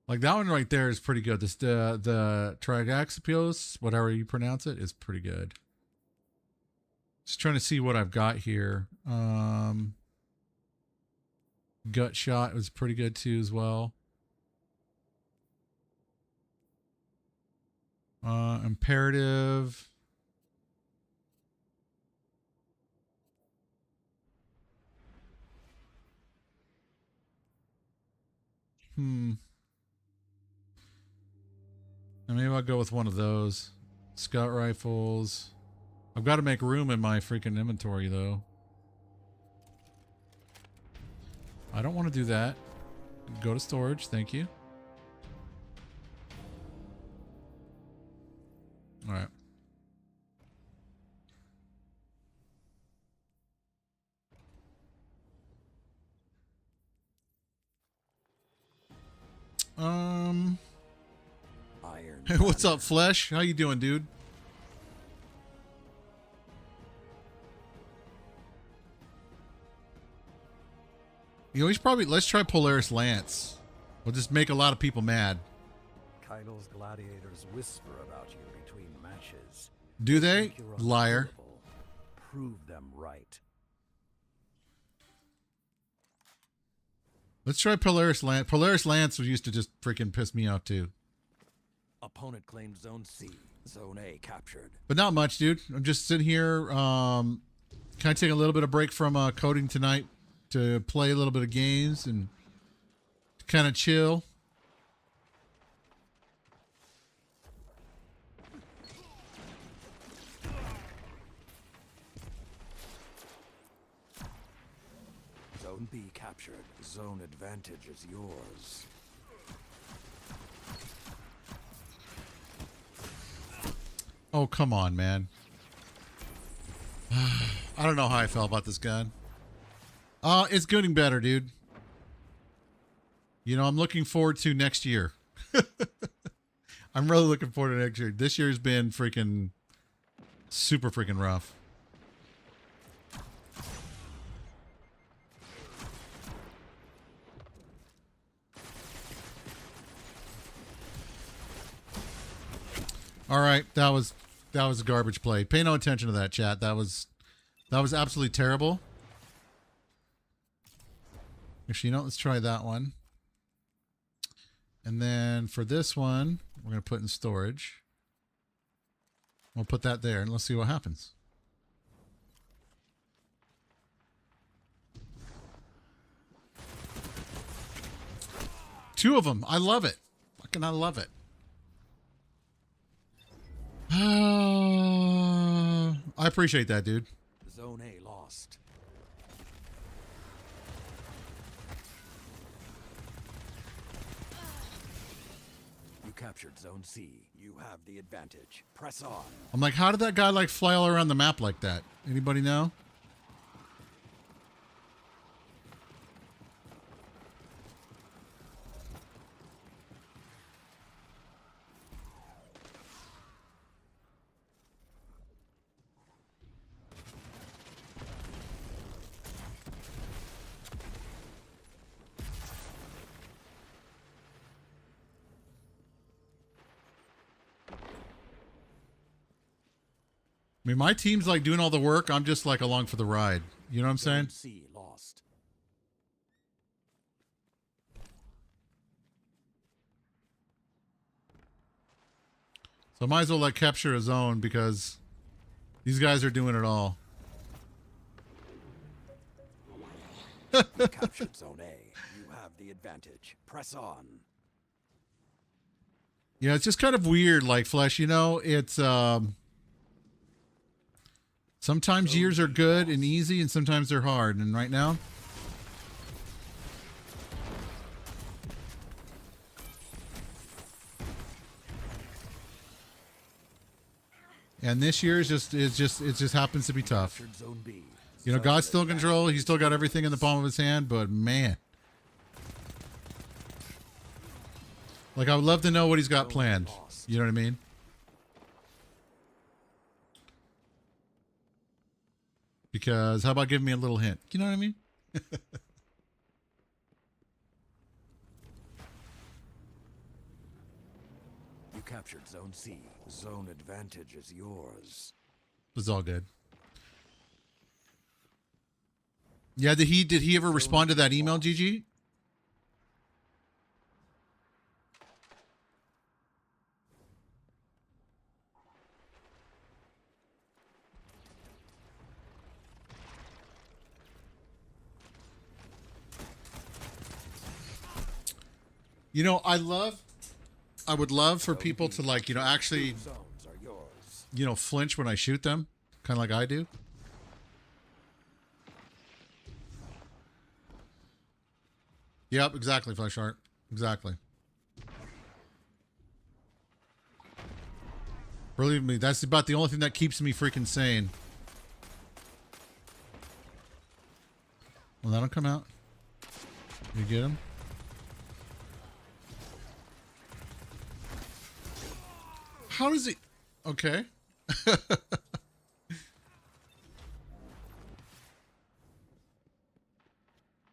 Like that one right there is pretty good. This the Trigaxipios, whatever you pronounce it, is pretty good. Just trying to see what I've got here. Gut shot was pretty good too as well. Imperative. And maybe I'll go with one of those. Scout rifles. I've got to make room in my freaking inventory though. I don't want to do that. Go to storage, thank you. All right. Hey, what's up, Flesh? How you doing, dude? You know, we should probably let's try Polaris Lance. We'll just make a lot of people mad. Kylo's gladiators whisper about you between matches. Do they? Liar. Prove them right. Let's try Polaris Lance. Polaris Lance used to just freaking piss me off too. Opponent claimed Zone C. Zone A captured. But not much, dude. I'm just sitting here. Kind of taking a little bit of break from coding tonight to play a little bit of games and kind of chill. Zone B captured. Zone advantage is yours. Oh, come on, man. I don't know how I felt about this gun. It's getting better, dude. You know, I'm looking forward to next year. I'm really looking forward to next year. This year's been freaking super freaking rough. All right, that was a garbage play. Pay no attention to that, chat. That was absolutely terrible. Actually, you know, let's try that one. And then for this one, we're going to put in storage. We'll put that there and let's see what happens. Two of them. I love it. Fucking I love it. I appreciate that, dude. Zone A lost. You captured Zone C. You have the advantage. Press on. I'm like, how did that guy like fly all around the map like that? Anybody know? I mean, my team's like doing all the work. I'm just like along for the ride. You know what I'm saying? C lost. So I might as well like capture a zone because these guys are doing it all. You captured Zone A. You have the advantage. Press on. Yeah, it's just kind of weird, like Flesh. You know, it's Sometimes years are good and easy, and sometimes they're hard. And right now, and this year is just it just happens to be tough. Zone B. You know, God's still in control. He's still got everything in the palm of his hand, but man, like I would love to know what he's got planned. You know what I mean? Because how about giving me a little hint? You know what I mean? You captured Zone C. Zone advantage is yours. It's all good. Yeah, did he ever respond to that email, GG? You know, I would love for people to, like, you know, actually, Zones are yours. you know, flinch when I shoot them, kind of like I do. Yep, exactly, Fleshheart. Exactly. Believe me, that's about the only thing that keeps me freaking sane. Well, that'll come out. You get him? How does he... Okay.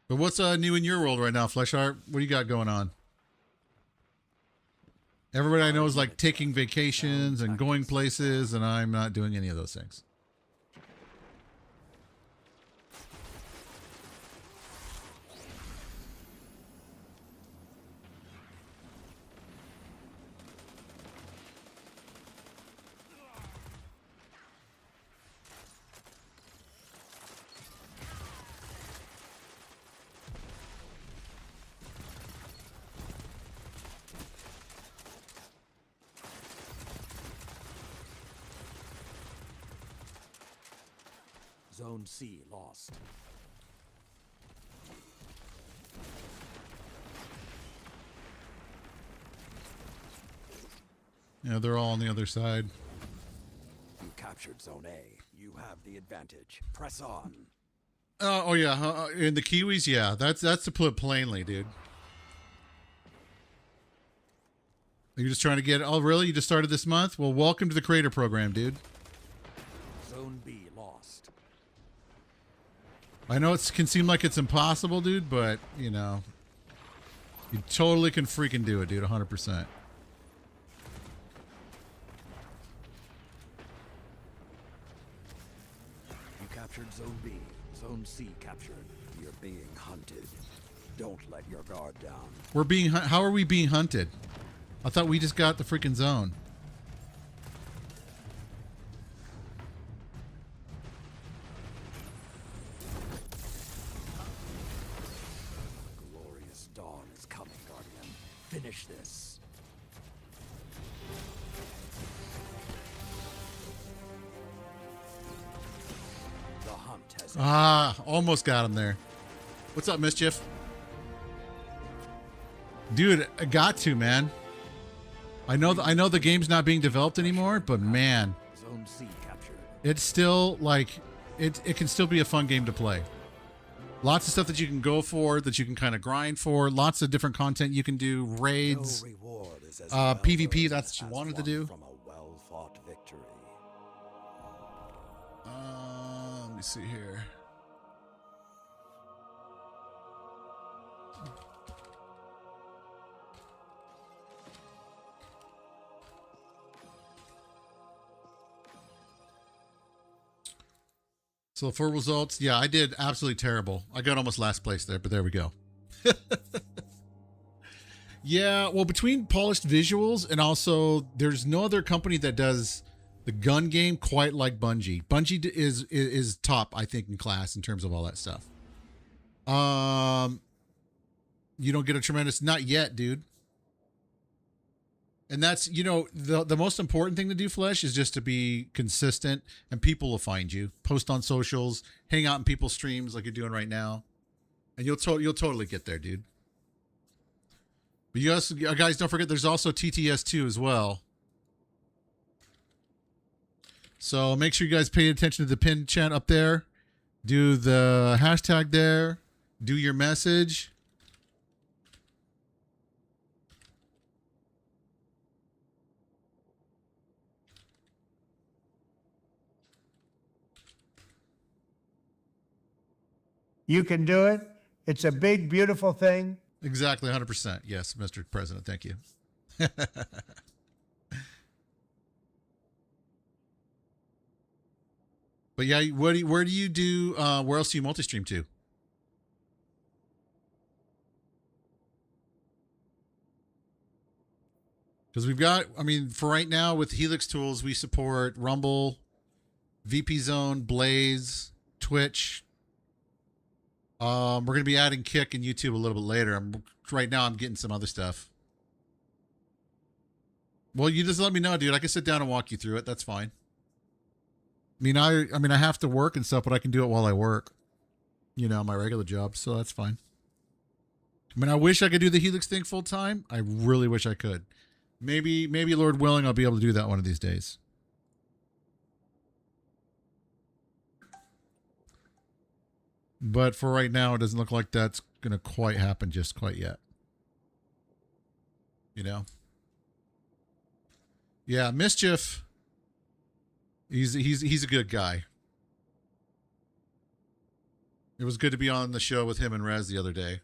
But what's new in your world right now, Fleshheart? What do you got going on? Everybody I know is like taking vacations and going places, and I'm not doing any of those things. Zone C lost. Yeah, they're all on the other side. You captured Zone A. You have the advantage. Press on. Oh yeah, in the Kiwis, yeah. That's to put it plainly, dude. You're just trying to get... Oh, really? You just started this month? Well, welcome to the creator program, dude. Zone B lost. I know it can seem like it's impossible, dude, but, you know, you totally can freaking do it, dude, 100%. You captured Zone B. Zone C captured. You're being hunted. Don't let your guard down. We're being... How are we being hunted? I thought we just got the freaking zone. Glorious dawn is coming, Guardian. Finish this. The hunt has... Ah, almost got him there. What's up, Mischief? Dude, I got to, man. I know the game's not being developed anymore, but man, Zone C captured. it's still like it can still be a fun game to play. Lots of stuff that you can go for, that you can kind of grind for, lots of different content you can do, raids, No reward is as PvP, well that's what you wanted to do. From a well-fought victory. Let me see here. So for results, yeah, I did absolutely terrible. I got almost last place there, but there we go. Yeah, well, between polished visuals and also there's no other company that does the gun game quite like Bungie. Bungie is top, I think, in class in terms of all that stuff. You don't get a tremendous... Not yet, dude. And that's, you know, the most important thing to do, Flesh, is just to be consistent, and people will find you. Post on socials, hang out in people's streams like you're doing right now, and you'll totally get there, dude. But you also, guys, don't forget there's also TTS2 as well. So make sure you guys pay attention to the pinned chat up there. Do the hashtag there. Do your message. You can do it. It's a big, beautiful thing. Exactly, 100%. Yes, Mr. President. Thank you. But yeah, where do you do? Where else do you multi-stream to? Because we've got, I mean, for right now with Helix Tools, we support Rumble, VP Zone, Blaze, Twitch. We're going to be adding Kick and YouTube a little bit later. Right now I'm getting some other stuff. Well, you just let me know, dude. I can sit down and walk you through it. That's fine. I mean, I have to work and stuff, but I can do it while I work. You know, my regular job, so that's fine. I mean, I wish I could do the Helix thing full time. I really wish I could. Maybe Lord willing, I'll be able to do that one of these days. But for right now, it doesn't look like that's going to quite happen just quite yet. You know? Yeah, Mischief. He's a good guy. It was good to be on the show with him and Rez the other day.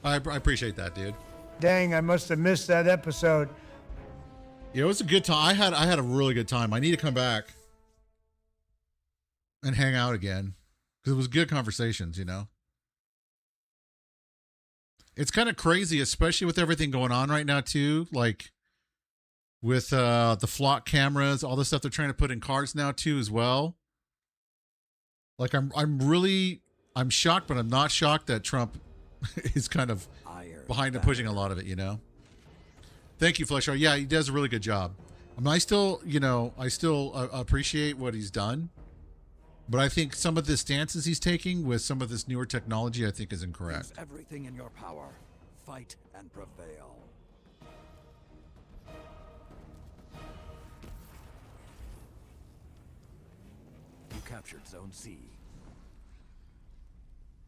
I appreciate that, dude. Dang, I must have missed that episode. Yeah, it was a good time. I had a really good time. I need to come back and hang out again because it was good conversations, you know. It's kind of crazy, especially with everything going on right now too, like with the flock cameras, all the stuff they're trying to put in cars now too as well. Like I'm shocked, but I'm not shocked that Trump is kind of behind and pushing a lot of it, you know. Thank you, Fleshar. Yeah, he does a really good job. I mean, I still appreciate what he's done, but I think some of the stances he's taking with some of this newer technology, I think, is incorrect. Use everything in your power. Fight and prevail. You captured Zone C.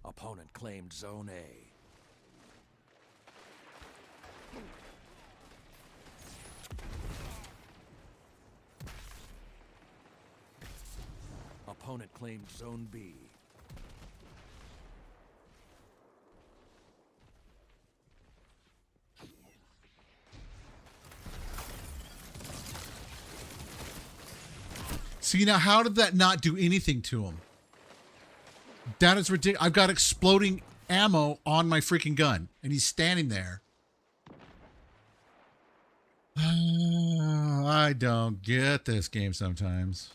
Opponent claimed Zone A. Opponent claimed Zone B. See, now how did that not do anything to him? That is ridiculous. I've got exploding ammo on my freaking gun, and he's standing there. I don't get this game sometimes.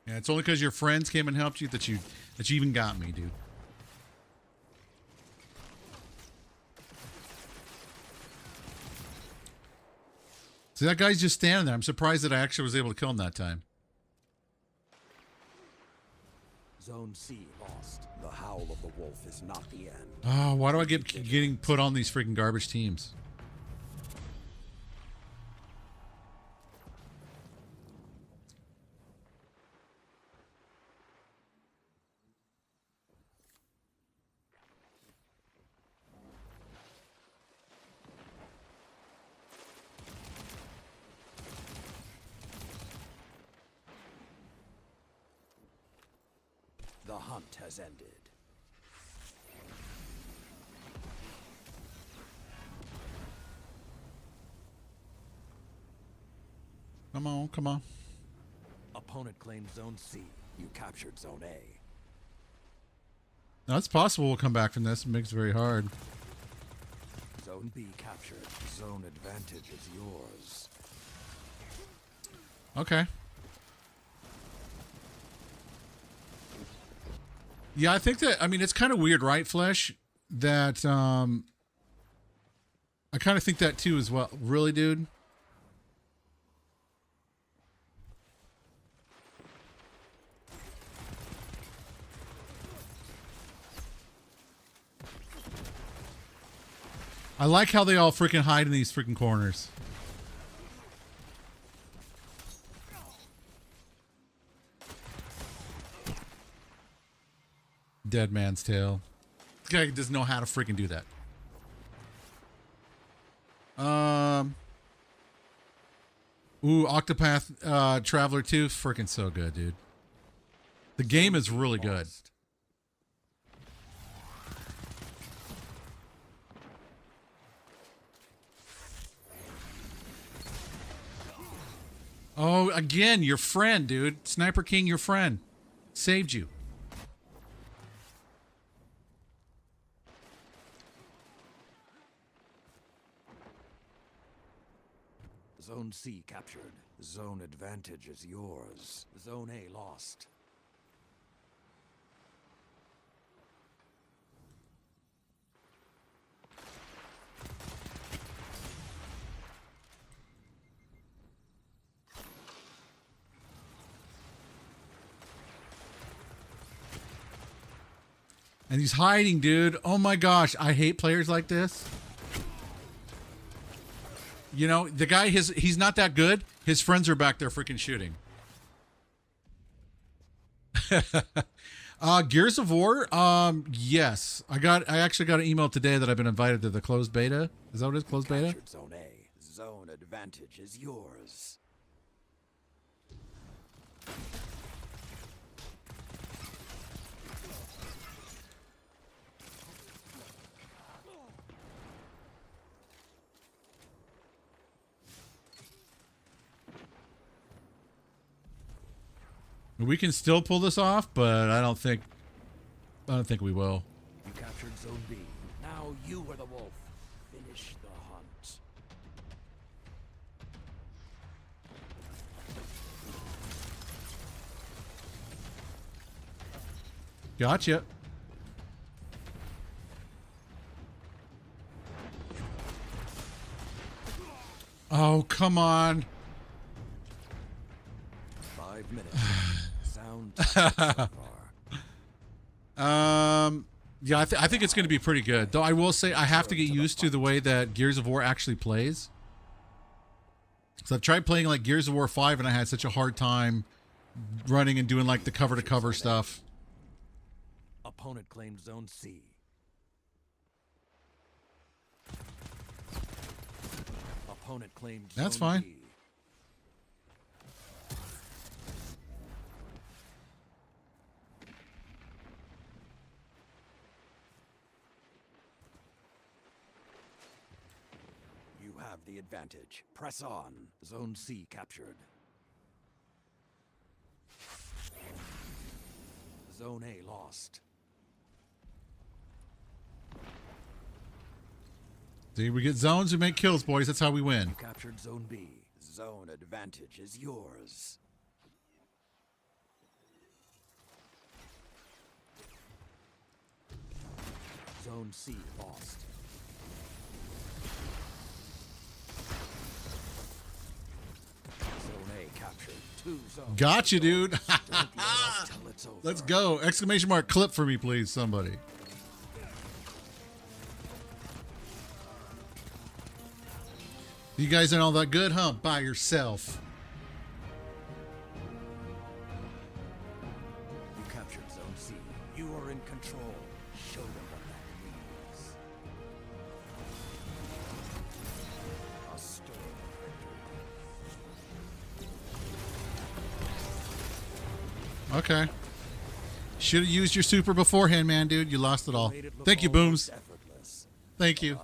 Yeah, it's only because your friends came and helped you that you even got me, dude. See, that guy's just standing there. I'm surprised that I actually was able to kill him that time. Zone C lost. The howl of the wolf is not the end. Oh, why do I keep getting put on these freaking garbage teams? hunt has ended. Come on, come on. Opponent claims Zone C. You captured Zone A. Now, it's possible we'll come back from this. It makes it very hard. Zone B captured. Zone advantage is yours. Okay. Yeah, I think that, I mean, it's kind of weird, right, Flesh? That, I kind of think that too as well. Really, dude? I like how they all freaking hide in these freaking corners. Dead man's tale. This guy doesn't know how to freaking do that. Ooh, Octopath Traveler 2, freaking so good, dude. The game is really good. Oh, again, your friend, dude. Sniper King, your friend. Saved you. Zone C captured. Zone advantage is yours. Zone A lost. And he's hiding, dude. Oh my gosh, I hate players like this. You know, the guy, he's not that good. His friends are back there freaking shooting. Gears of War, yes. I actually got an email today that I've been invited to the closed beta. Is that what it is? Closed beta? Captured Zone A. Zone advantage is yours. We can still pull this off, but I don't think we will. You captured Zone B. Now you are the wolf. Finish the hunt. Gotcha. Oh, come on. 5 minutes. Sound so far. Yeah, I think it's going to be pretty good. Though I will say I have to get used to the way that Gears of War actually plays. So I've tried playing like Gears of War 5 and I had such a hard time running and doing like the cover to cover stuff. Opponent claimed Zone C. Opponent claimed That's Zone fine. B. You have the advantage. Press on. Zone C captured. Zone A lost. See, we get zones, we make kills, boys. That's how we win. You captured Zone B. Zone advantage is yours. Zone C lost. Zone A captured. 2 zones. Gotcha, dude. Don't let up till it's over. Let's go. Exclamation mark clip for me, please, somebody. You guys aren't all that good, huh? By yourself. You captured Zone C. You are in control. Show them what that means. A story victory. Okay. Should have used your super beforehand, man, dude. You lost it all. Thank you, Booms. Thank you.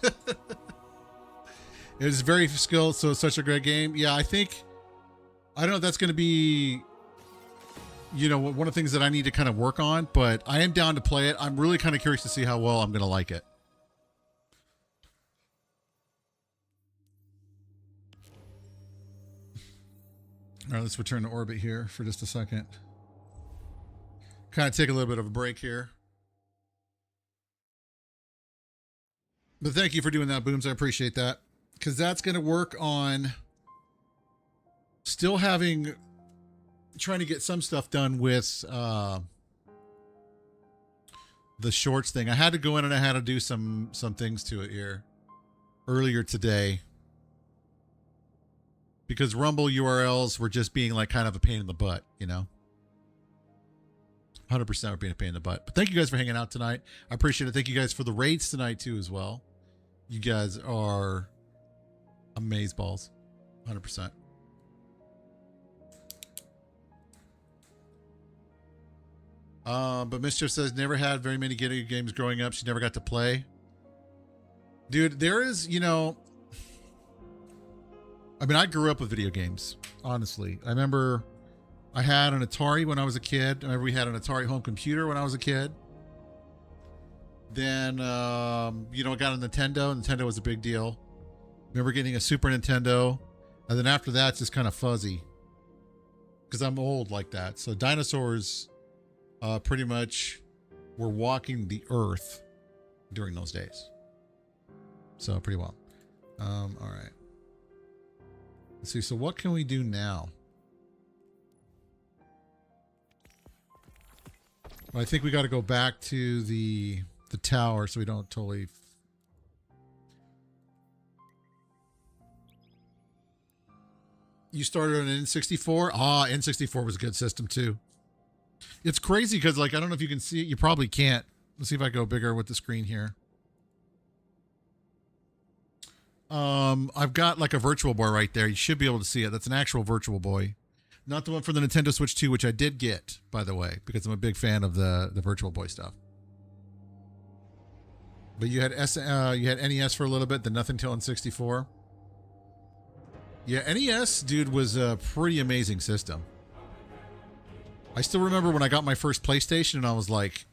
It was very skilled, so it's such a great game. Yeah, I don't know if that's going to be, one of the things that I need to kind of work on, but I am down to play it. I'm really kind of curious to see how well I'm going to like it. All right, let's return to orbit here for just a second. Kind of take a little bit of a break here. But thank you for doing that, Booms. I appreciate that. Because that's going to work on still trying to get some stuff done with the shorts thing. I had to go in and I had to do some things to it here earlier today. Because Rumble URLs were just being like kind of a pain in the butt, 100% were being a pain in the butt. But thank you guys for hanging out tonight. I appreciate it. Thank you guys for the raids tonight too as well. You guys are amazeballs. 100%. But Mischief says never had very many video games growing up. She never got to play. Dude, there is, I grew up with video games, honestly. I remember I had an Atari when I was a kid. I remember we had an Atari home computer when I was a kid. Then, I got a Nintendo. Nintendo was a big deal. Remember getting a Super Nintendo. And then after that, it's just kind of fuzzy. Because I'm old like that. So dinosaurs pretty much were walking the earth during those days. So pretty well. All right. Let's see. So what can we do now? Well, I think we got to go back to the tower so we don't totally. You started on N64? N64 was a good system too. It's crazy because I don't know if you can see it. You probably can't. Let's see if I go bigger with the screen here. I've got like a Virtual Boy right there. You should be able to see it. That's an actual Virtual Boy. Not the one for the Nintendo Switch 2, which I did get, by the way, because I'm a big fan of the Virtual Boy stuff. But you had NES for a little bit, then nothing till N64. Yeah, NES, dude, was a pretty amazing system. I still remember when I got my first PlayStation and I was like,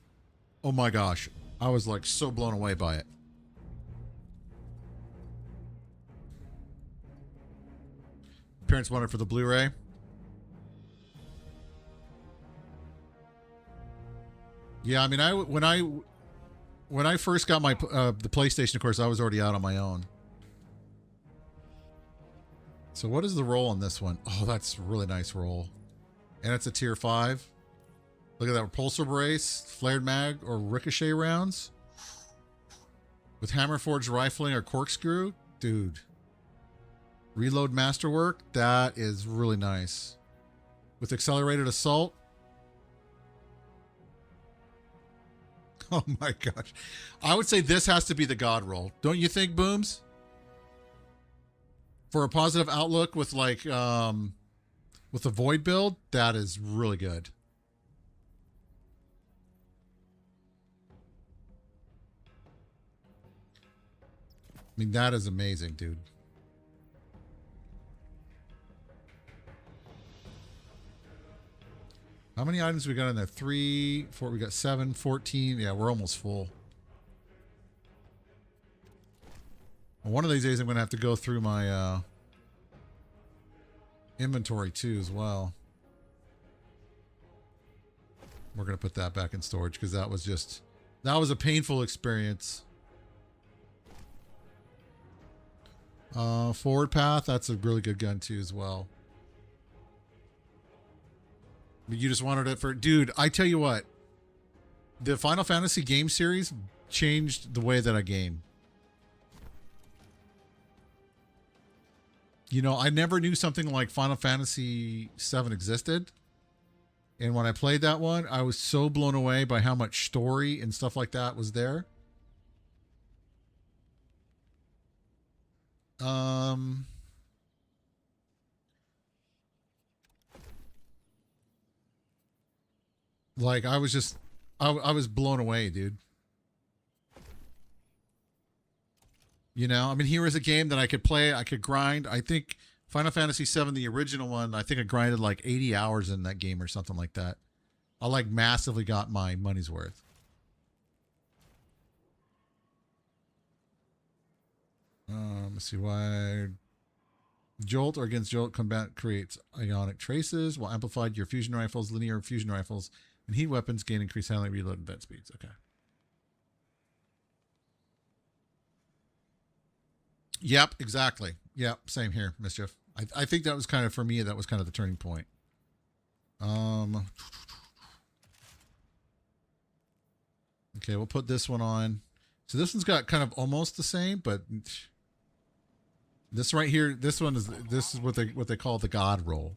oh my gosh. I was like so blown away by it. Parents wanted for the Blu-ray. Yeah, when I first got my the PlayStation, of course, I was already out on my own. So what is the roll on this one? Oh, that's a really nice roll. And it's a tier 5. Look at that repulsor brace, flared mag, or ricochet rounds. With hammer forged rifling or corkscrew. Dude. Reload masterwork. That is really nice. With accelerated assault. Oh my gosh. I would say this has to be the God roll. Don't you think, Booms? For a positive outlook with with the Void build, that is really good. That is amazing, dude. How many items we got in there? 3, 4, we got 7, 14. Yeah, we're almost full. One of these days I'm going to have to go through my inventory too as well. We're going to put that back in storage because that was a painful experience. Forward path, that's a really good gun too as well. But you just wanted it for... Dude, I tell you what. The Final Fantasy game series changed the way that I game. I never knew something like Final Fantasy VII existed. And when I played that one, I was so blown away by how much story and stuff like that was there. Like, I was just, I was blown away, dude. You know, I mean, here is a game that I could play, I could grind. I think Final Fantasy VII, the original one, I think I grinded like 80 hours in that game or something like that. I like massively got my money's worth. Let's see why. Jolt or against Jolt combat creates ionic traces, while amplified your fusion rifles, linear fusion rifles, and heat weapons gain increased handling, reload, and vent speeds. Okay. Yep, exactly. Yep, same here, Mischief. I think that was kind of, for me, that was kind of the turning point. Okay, we'll put this one on. So this one's got kind of almost the same, but this right here, this is what they call the God roll.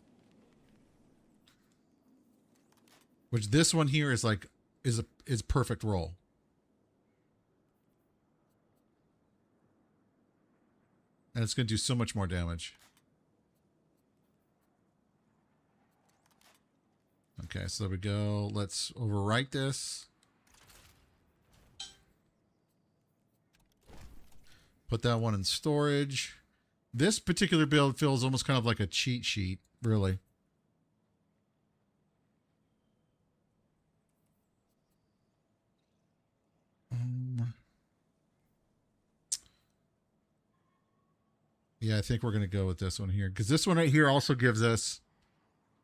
Which this one here is like is perfect roll. And it's going to do so much more damage. Okay, so there we go. Let's overwrite this. Put that one in storage. This particular build feels almost kind of like a cheat sheet, really. Yeah, I think we're going to go with this one here. Because this one right here also gives us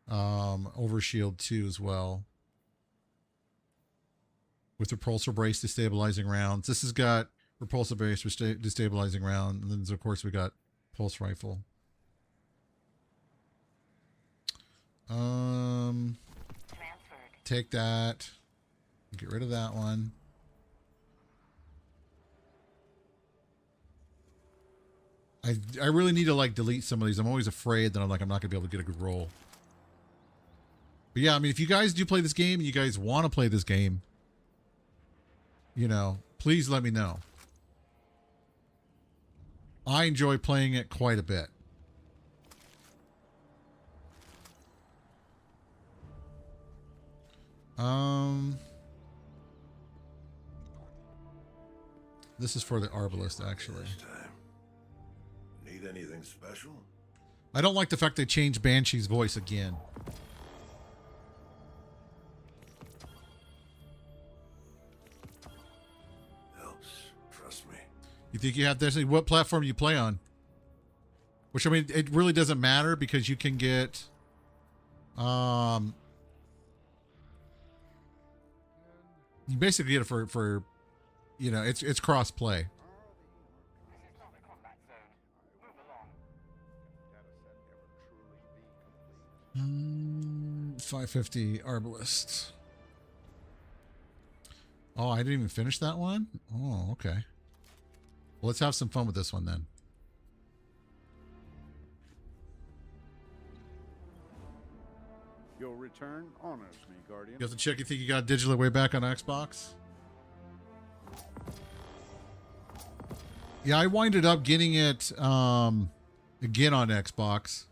Overshield 2 as well. With repulsor brace destabilizing rounds. This has got repulsor brace destabilizing round. And then, of course, we got pulse rifle. Take that. Get rid of that one. I really need to like delete some of these. I'm always afraid that I'm not going to be able to get a good roll. But yeah, I mean, if you guys do play this game and you guys want to play this game, you know, please let me know. I enjoy playing it quite a bit. This is for the Arbalest, actually. Need anything special? I don't like the fact they changed Banshee's voice again. Helps. Trust me. You think you have this? What platform you play on? Which, I mean, it really doesn't matter because you can get, you basically get it for, you know, it's cross play. 550 Arbalest. Oh, I didn't even finish that one? Oh, okay. Well, let's have some fun with this one then. Your return honors me, Guardian. You have to check. You think you got digital way back on Xbox? Yeah, I winded up getting it again on Xbox.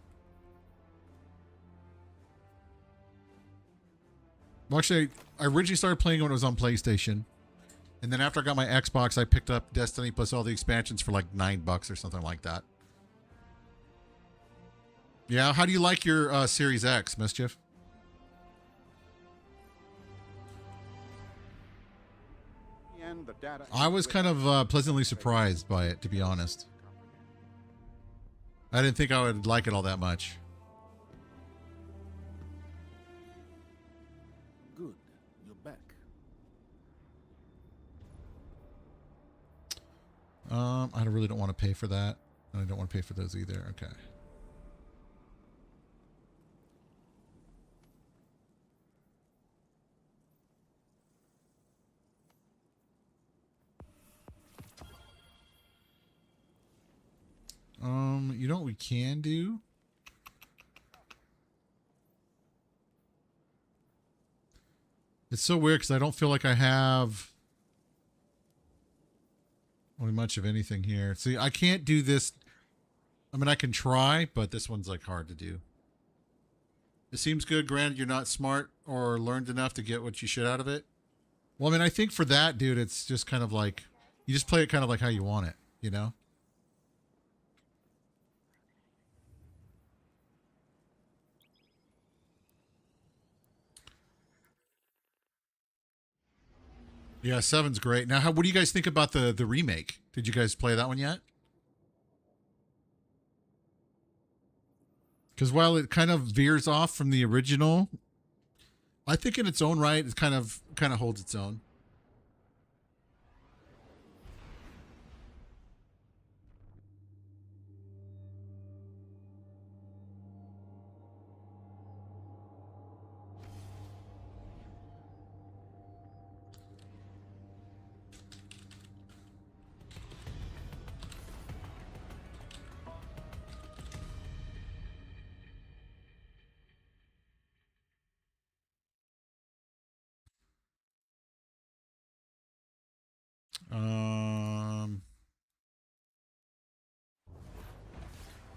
Well, actually, I originally started playing when it was on PlayStation. And then after I got my Xbox, I picked up Destiny plus all the expansions for like $9 or something like that. Yeah, how do you like your Series X, Mischief? And the data I was kind of pleasantly surprised by it, to be honest. I didn't think I would like it all that much. Good. You're back. I really don't want to pay for that. And I don't want to pay for those either. Okay. You know what we can do? It's so weird because I don't feel like I have really much of anything here. See, I can't do this. I mean, I can try, but this one's like hard to do. It seems good. Granted, you're not smart or learned enough to get what you should out of it. Well, I mean, I think for that, dude, it's just kind of like, you just play it kind of like how you want it, you know? Yeah, 7's great. Now, what do you guys think about the remake? Did you guys play that one yet? Because while it kind of veers off from the original, I think in its own right, it kind of holds its own.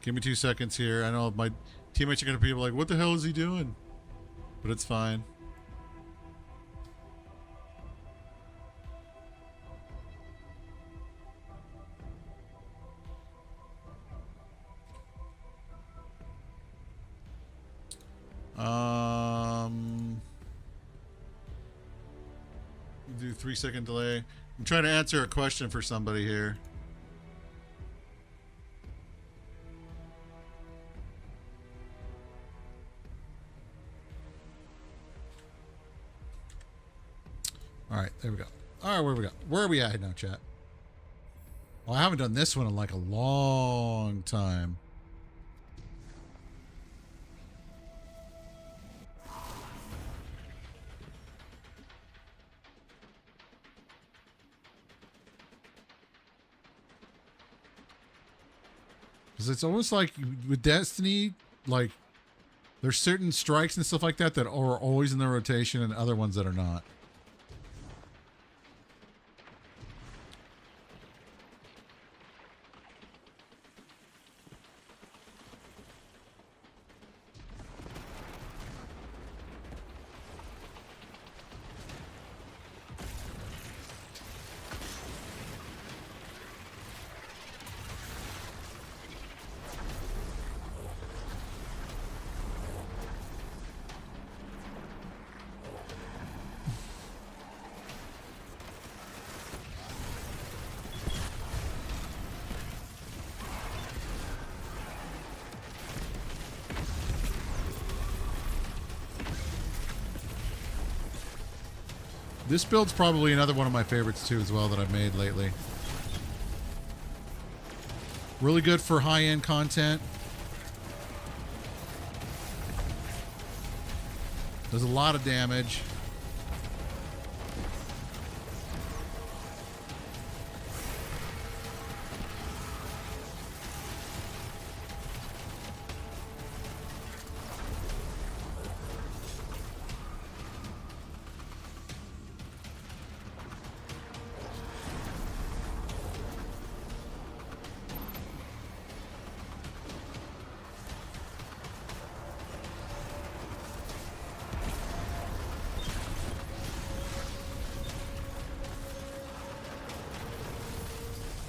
Give me 2 seconds here. I know my teammates are going to be like, what the hell is he doing? But it's fine. Do 3-second delay. I'm trying to answer a question for somebody here. All right, there we go. All right, where are we at now, chat? Well, I haven't done this one in like a long time. Because it's almost like with Destiny, like there's certain strikes and stuff like that that are always in the rotation and other ones that are not. This build's probably another one of my favorites too as well that I've made lately. Really good for high-end content. Does a lot of damage.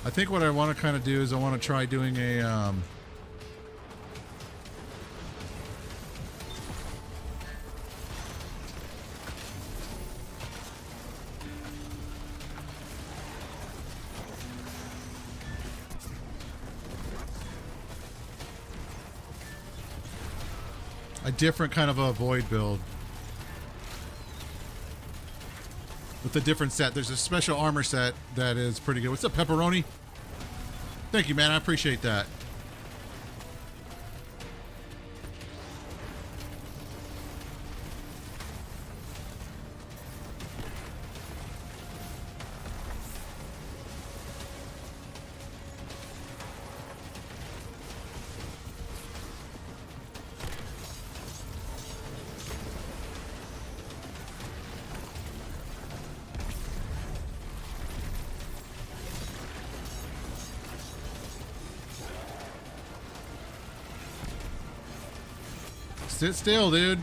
I think what I want to kind of do is I want to try doing a different kind of a void build with a different set. There's a special armor set that is pretty good. What's up, Pepperoni? Thank you, man. I appreciate that. Sit still, dude.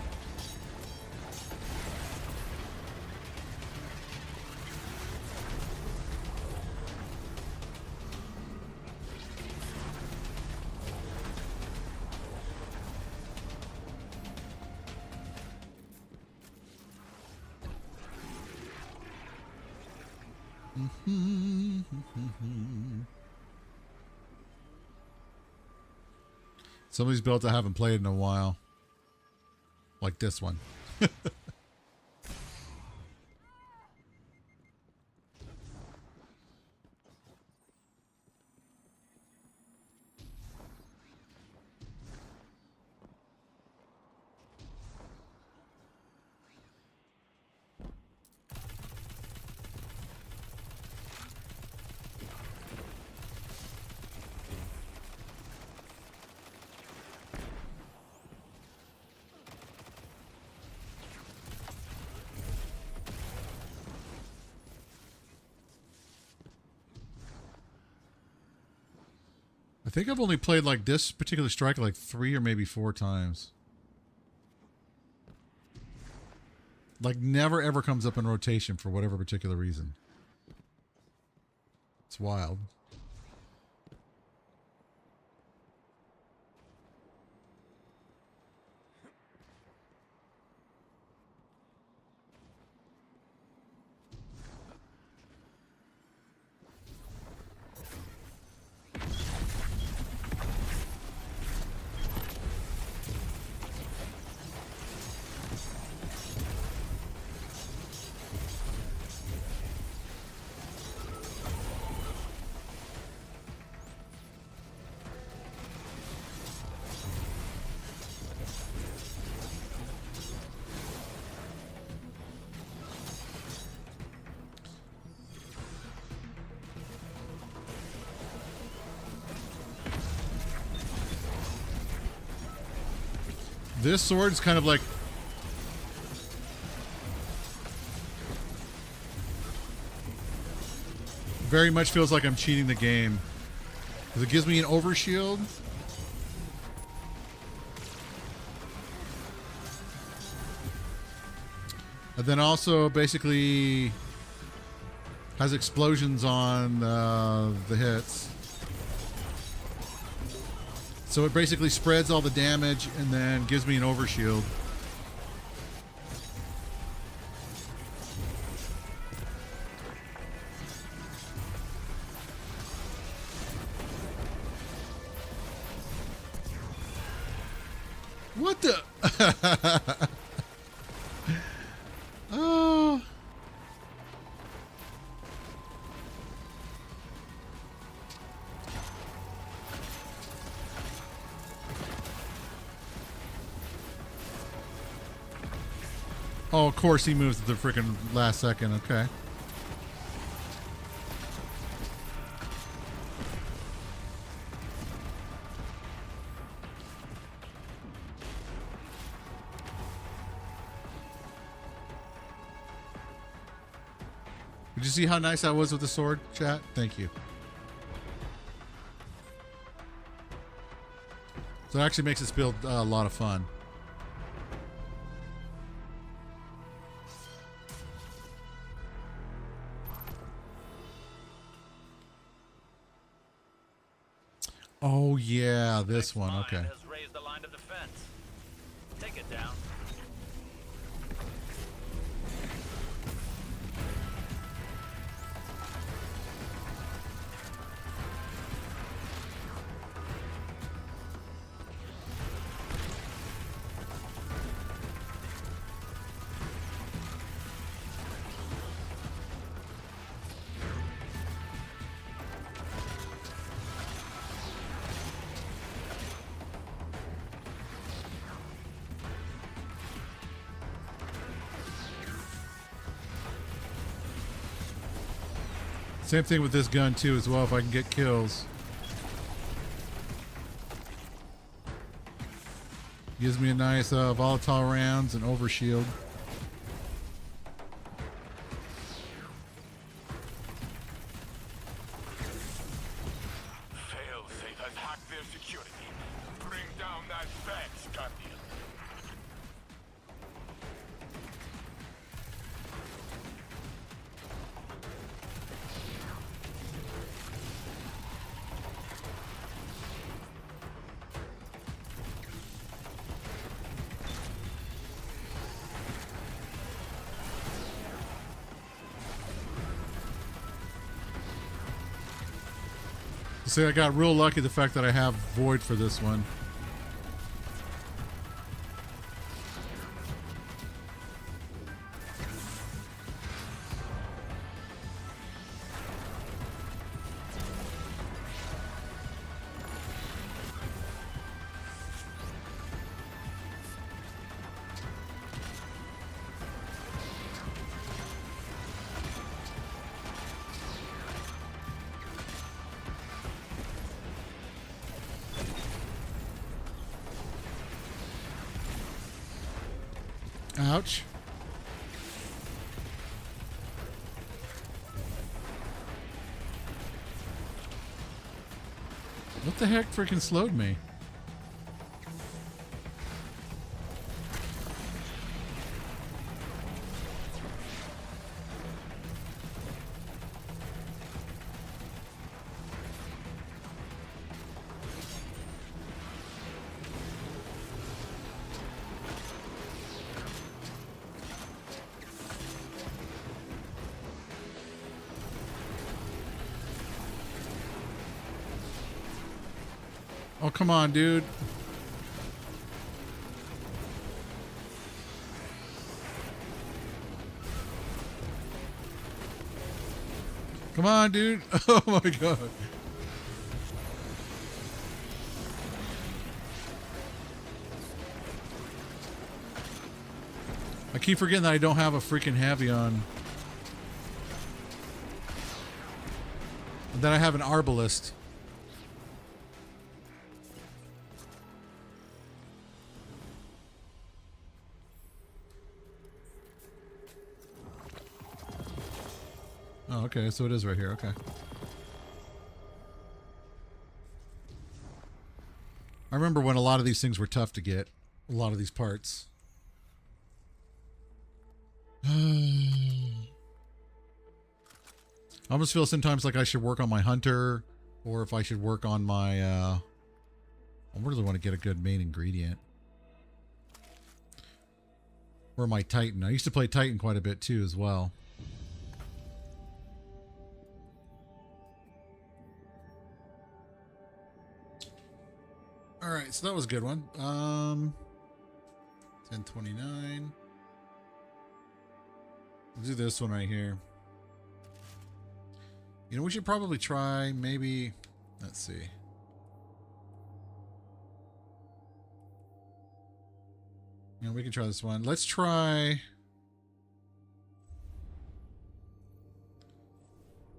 Some of these builds I haven't played in a while. Like this one. I think I've only played like this particular strike like 3 or maybe 4 times. Like never ever comes up in rotation for whatever particular reason. It's wild. This sword's kind of like very much feels like I'm cheating the game because it gives me an overshield. And then also basically has explosions on the hits. So it basically spreads all the damage and then gives me an overshield. What the? Oh. Oh, of course he moves at the freaking last second. Okay. Did you see how nice I was with the sword, chat? Thank you. So it actually makes this build a lot of fun. Oh yeah, this one. Okay. Has raised the line of defense. Take it down. Same thing with this gun too as well, if I can get kills. Gives me a nice volatile rounds and overshield. Failsafe has hacked their security. Bring down that Vex, Guardian. See, I got real lucky the fact that I have Void for this one. Ouch. What the heck freaking slowed me? Oh, come on, dude. Come on, dude. Oh my god. I keep forgetting that I don't have a freaking heavy on. And then I have an arbalist. Oh, okay, so it is right here, okay. I remember when a lot of these things were tough to get. A lot of these parts. I almost feel sometimes like I should work on my hunter, or if I should work on my, I really want to get a good main ingredient. Or my Titan. I used to play Titan quite a bit too as well. All right, so that was a good one. 1029. Let's do this one right here. You know, we should probably try maybe, let's see. You know, we can try this one. Let's try.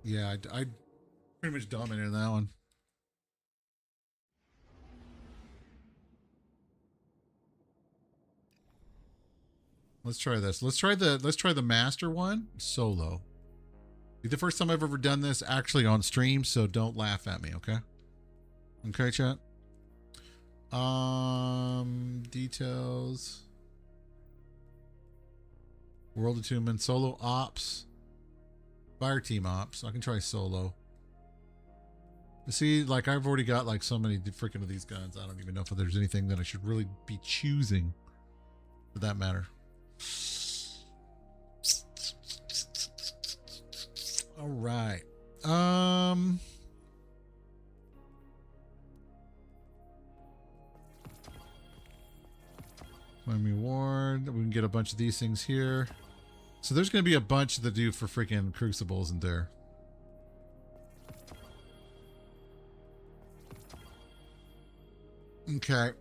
Yeah, I pretty much dominated that one. Let's try this. Let's try the master one solo. It's the first time I've ever done this actually on stream, so don't laugh at me, okay? Okay, chat. Details. World Attunement, solo ops. Fire team ops. I can try solo. You see, like I've already got like so many freaking of these guns. I don't even know if there's anything that I should really be choosing for that matter. All right. Miami Ward. We can get a bunch of these things here. So there's going to be a bunch to do for freaking crucibles in there. Okay.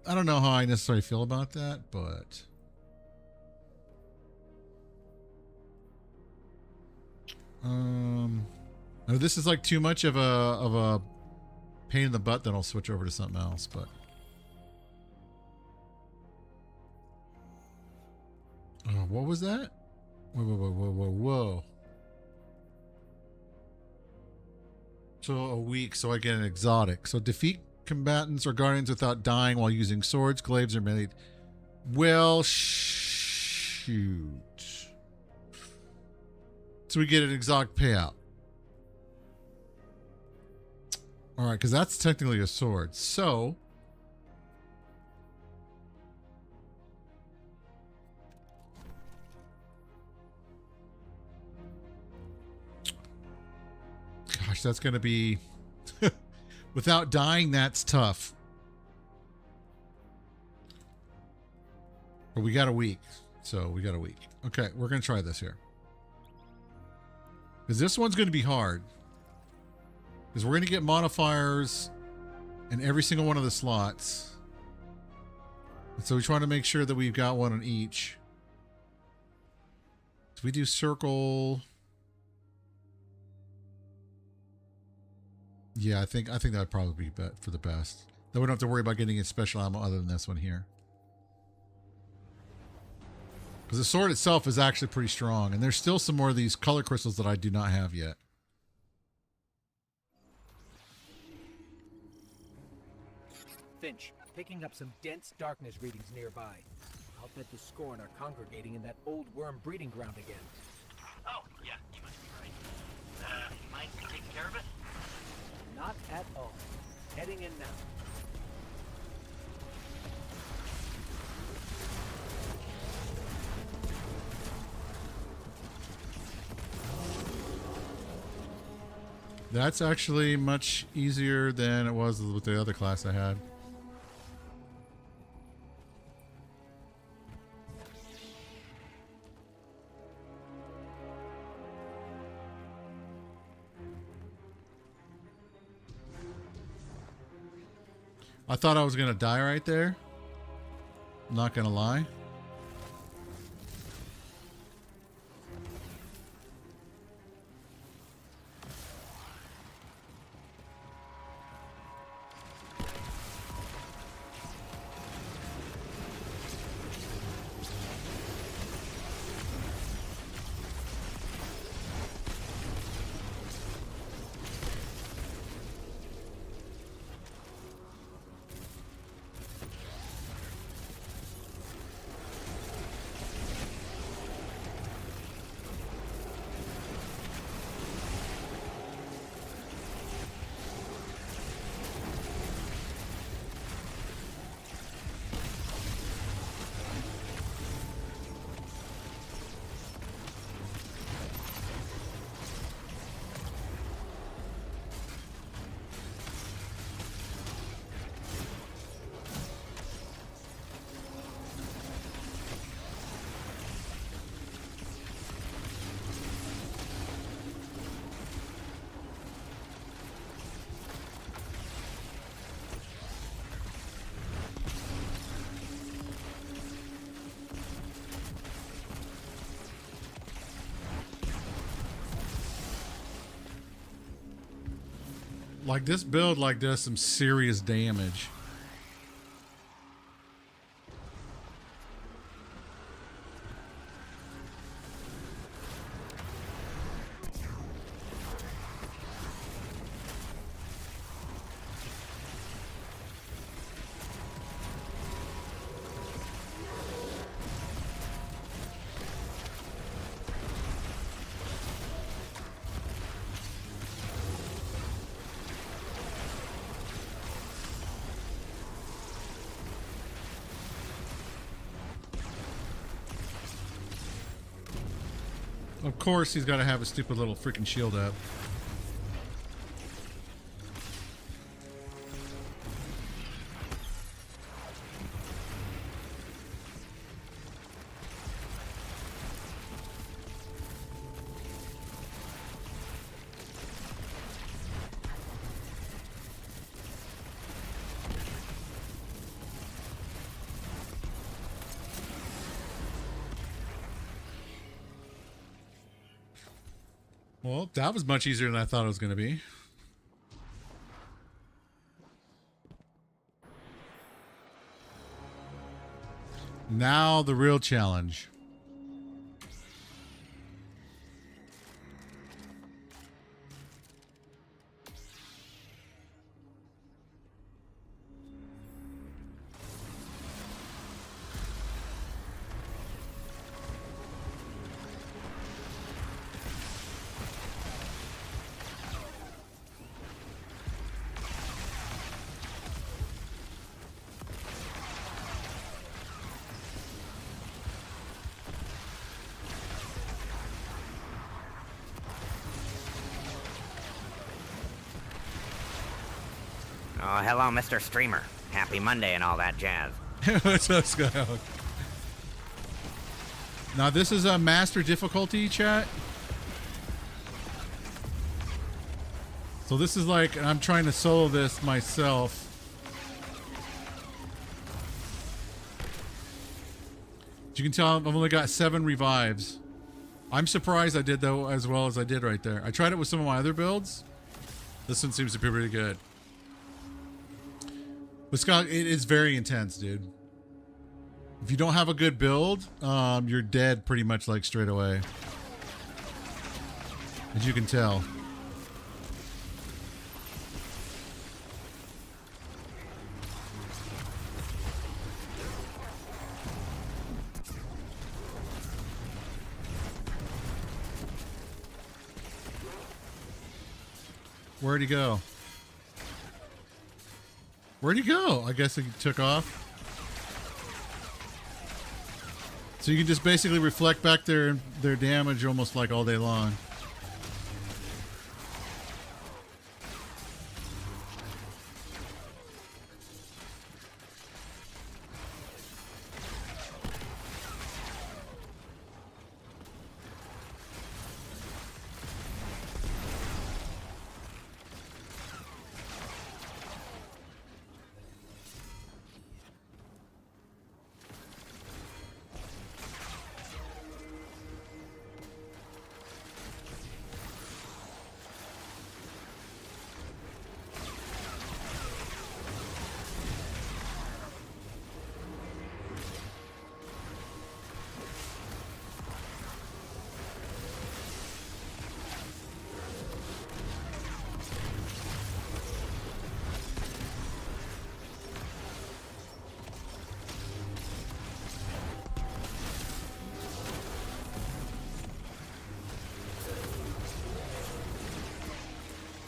I don't know how I necessarily feel about that, but if this is like too much of a pain in the butt, then I'll switch over to something else, but what was that? Whoa. So a week, so I get an exotic. So defeat combatants or guardians without dying while using swords, glaives, or melee. Well, shoot. So we get an exotic payout. All right, because that's technically a sword. So gosh, that's going to be Without dying, that's tough. But we got a week. So we got a week. Okay, we're going to try this here. Because this one's going to be hard. Because we're going to get modifiers in every single one of the slots. And so we try to make sure that we've got one on each. So we do circle. Yeah, I think that would probably be for the best. Then we don't have to worry about getting a special ammo other than this one here. Because the sword itself is actually pretty strong. And there's still some more of these color crystals that I do not have yet. Finch, picking up some dense darkness readings nearby. I'll bet the Scorn are congregating in that old worm breeding ground again. Oh, yeah, you must be right. Mind taking care of it? Not at all. Heading in now. That's actually much easier than it was with the other class I had. I thought I was going to die right there. I'm not going to lie. Like this build does some serious damage. Of course he's got to have a stupid little freaking shield up. Well, that was much easier than I thought it was going to be. Now the real challenge. Oh, hello, Mr. Streamer. Happy Monday and all that jazz. What's up, Skyhawk? Now, this is a master difficulty, chat. So this is like, I'm trying to solo this myself. As you can tell, I've only got 7 revives. I'm surprised I did though as well as I did right there. I tried it with some of my other builds. This one seems to be pretty good. But Scott, it is very intense, dude. If you don't have a good build, you're dead pretty much like straight away. As you can tell. Where'd he go? Where'd he go? I guess he took off. So you can just basically reflect back their damage almost like all day long.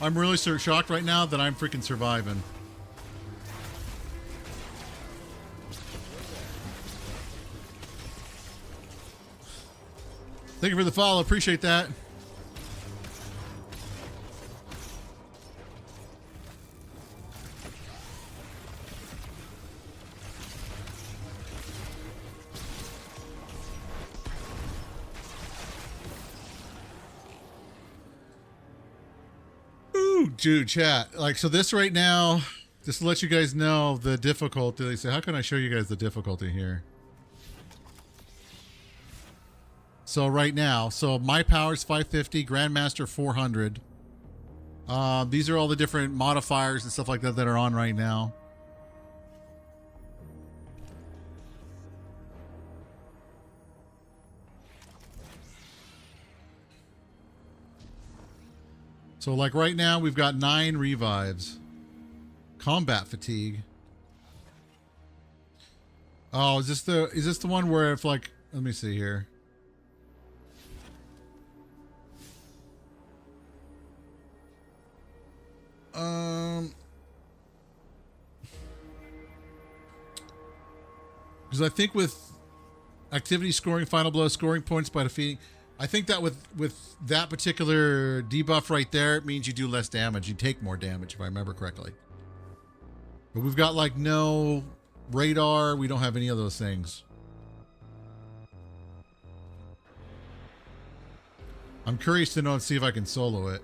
I'm really shocked right now that I'm freaking surviving. Thank you for the follow. Appreciate that. Dude, chat. Like, so this right now, just to let you guys know the difficulty. They say, how can I show you guys the difficulty here? So right now, so my power's 550, Grandmaster 400. These are all the different modifiers and stuff like that that are on right now. So like right now we've got 9 revives. Combat fatigue. Oh, is this the one where if like, let me see here. Because I think with activity scoring, final blow, scoring points by defeating, I think that with that particular debuff right there, it means you do less damage. You take more damage, if I remember correctly. But we've got like no radar. We don't have any of those things. I'm curious to know and see if I can solo it.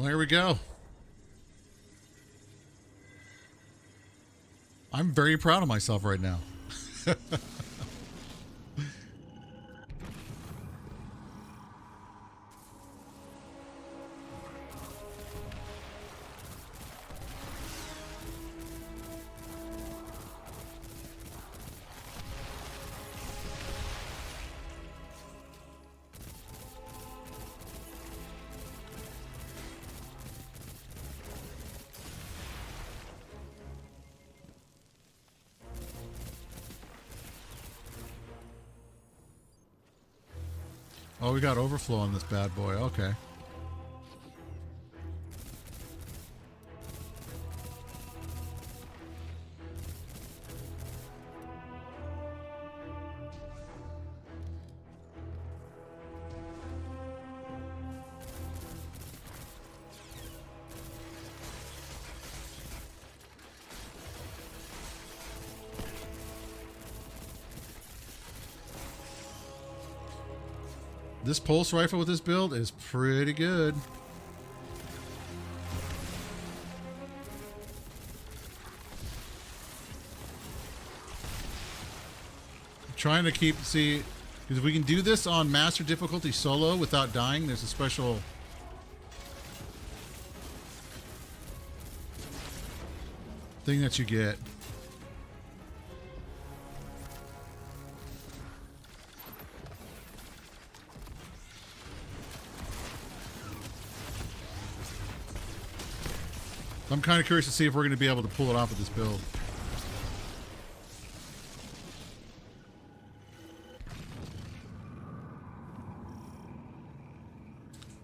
There we go. I'm very proud of myself right now. Oh, we got overflow on this bad boy. Okay. This pulse rifle with this build is pretty good. I'm trying to see, because if we can do this on master difficulty solo without dying, there's a special thing that you get. I'm kind of curious to see if we're going to be able to pull it off with this build.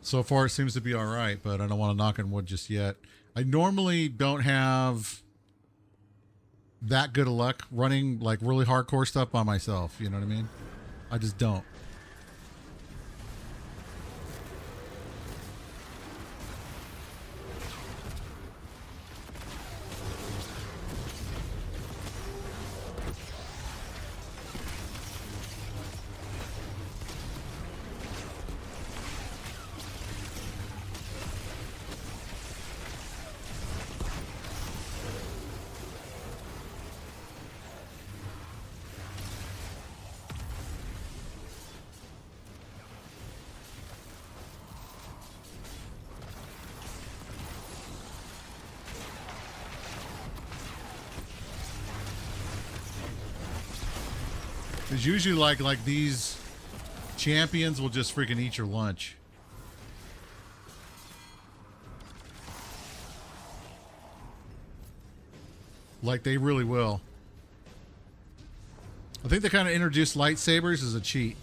So far, it seems to be all right, but I don't want to knock on wood just yet. I normally don't have that good of luck running like really hardcore stuff by myself. You know what I mean? I just don't. It's usually like these champions will just freaking eat your lunch. Like they really will. I think they kind of introduced lightsabers as a cheat.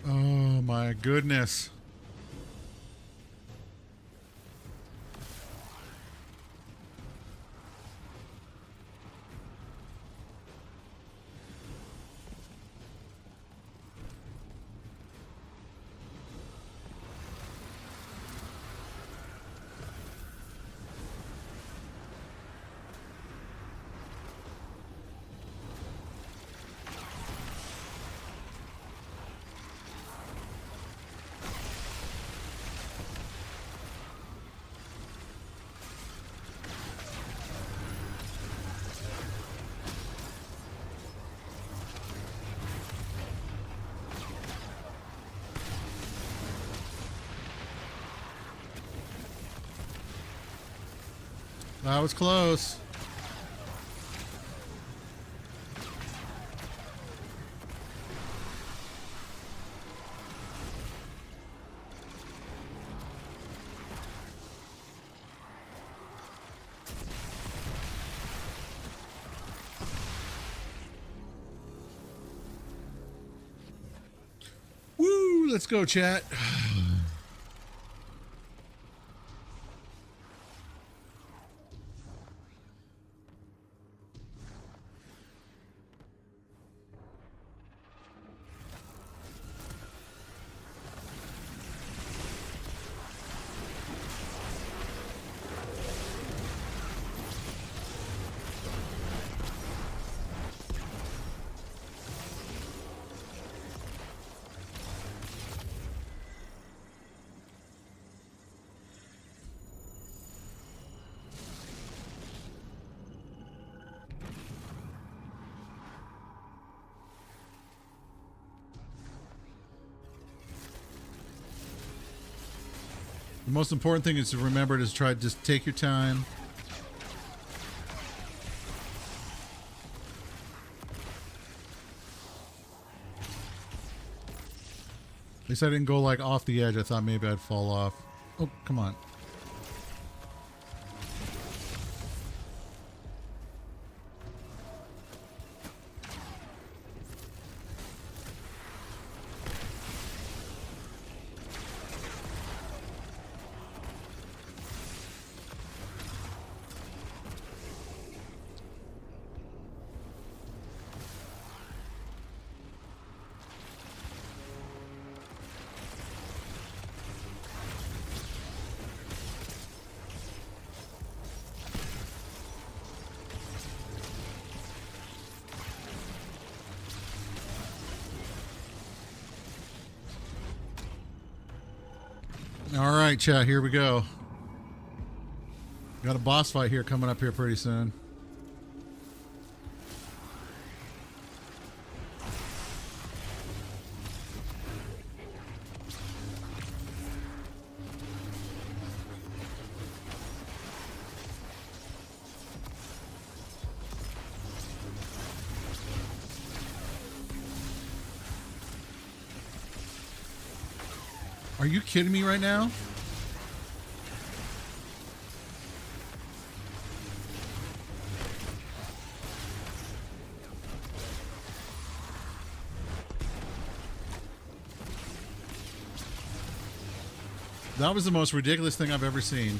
Oh my goodness. That was close. Let's go, chat. The most important thing is to remember to try to just take your time. At least I didn't go like off the edge. I thought maybe I'd fall off. Oh, come on. All right, chat, here we go. Got a boss fight here coming up here pretty soon. Are you kidding me right now? That was the most ridiculous thing I've ever seen.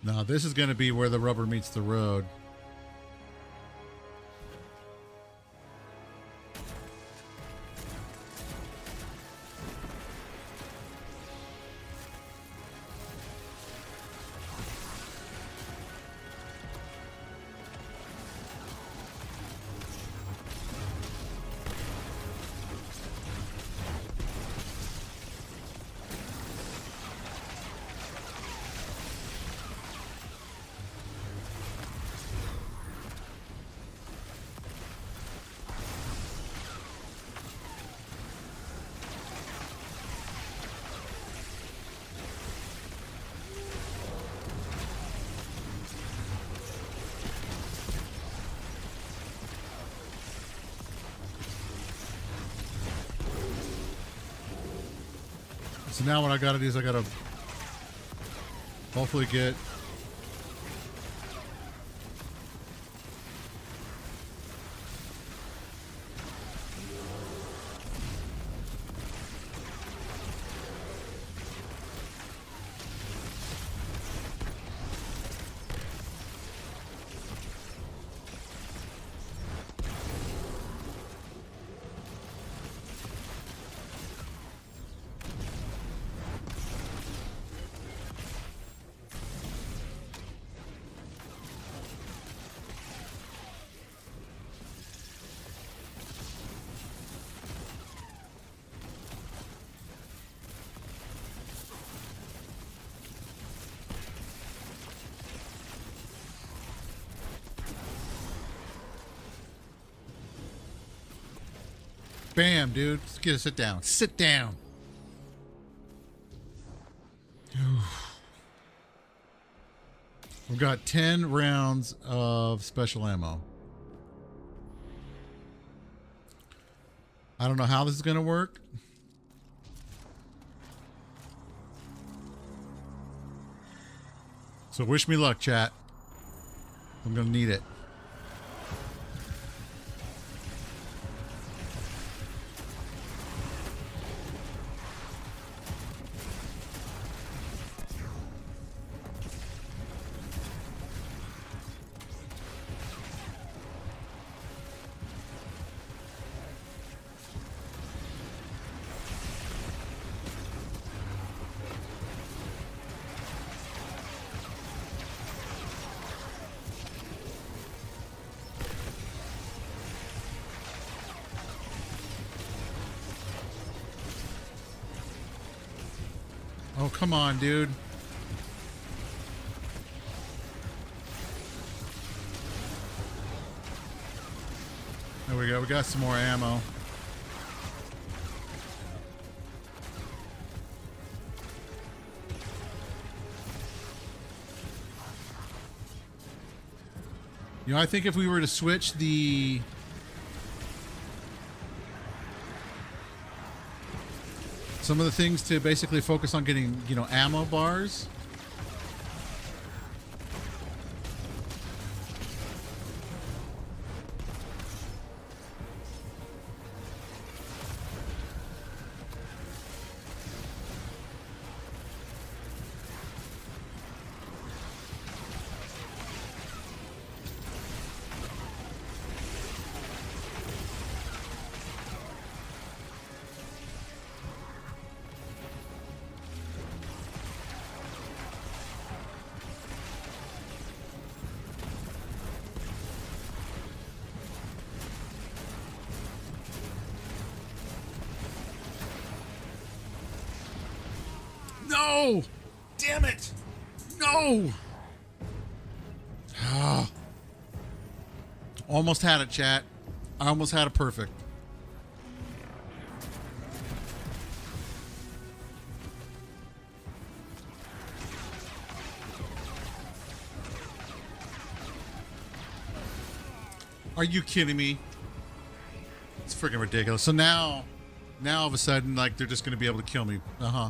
Now, this is going to be where the rubber meets the road. So now what I gotta do is I gotta hopefully get bam, dude. Just get a sit down. Sit down. Oof. We've got 10 rounds of special ammo. I don't know how this is going to work. So wish me luck, chat. I'm going to need it. Oh, come on, dude. There we go. We got some more ammo. You know, I think if we were to switch the some of the things to basically focus on getting, you know, ammo bars. No! Damn it! No! Ah. Almost had it, chat. I almost had it perfect. Are you kidding me? It's freaking ridiculous. So now all of a sudden, like, they're just going to be able to kill me. Uh-huh.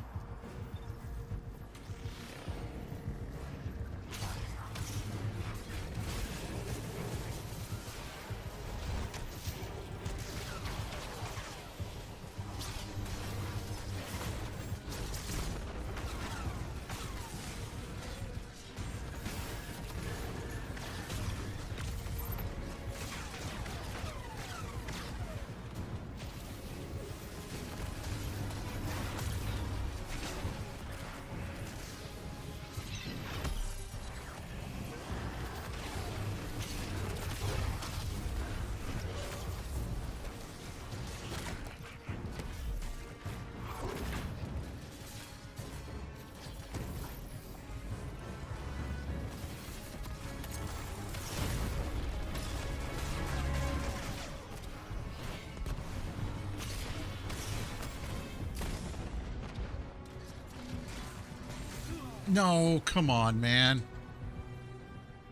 No, come on, man.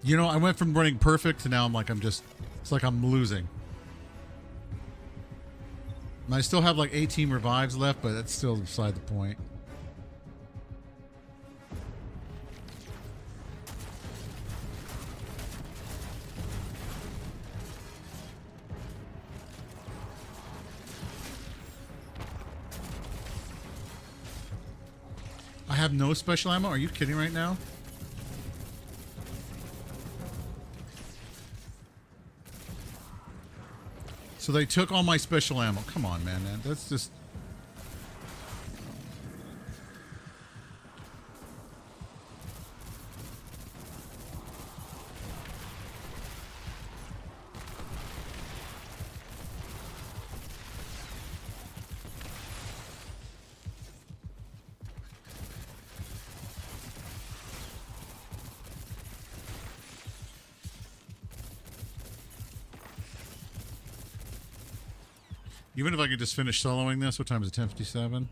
You know, I went from running perfect to now it's like I'm losing. And I still have like 18 revives left, but that's still beside the point. I have no special ammo? Are you kidding right now? So they took all my special ammo. Come on, man. That's just... Even if I could just finish soloing this, what time is it? 10:57?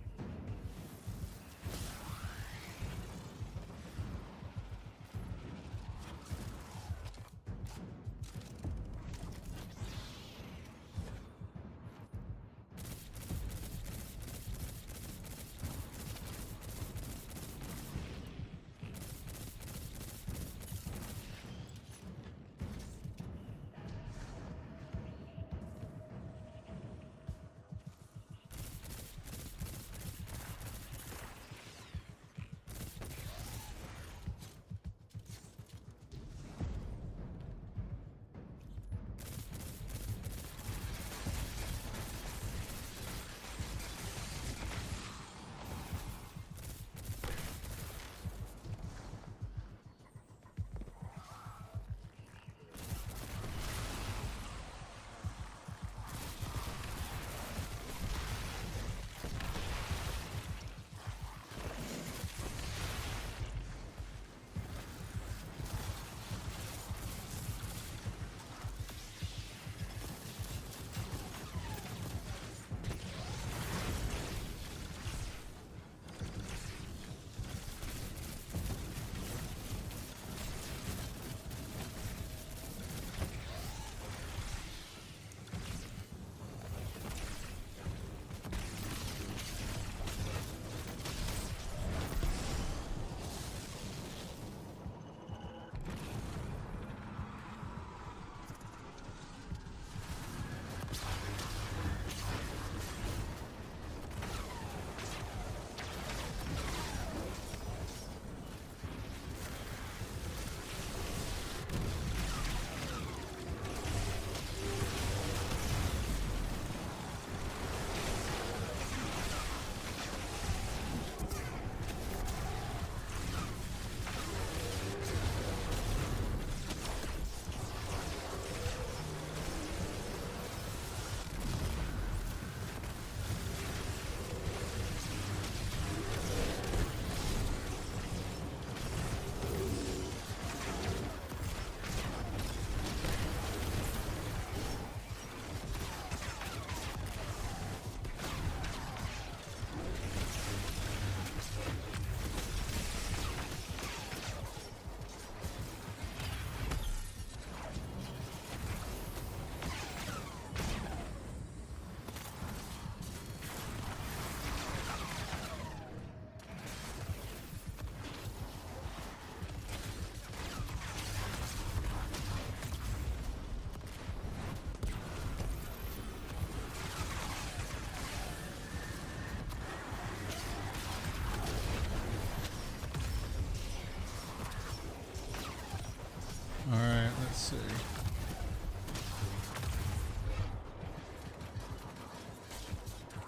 see.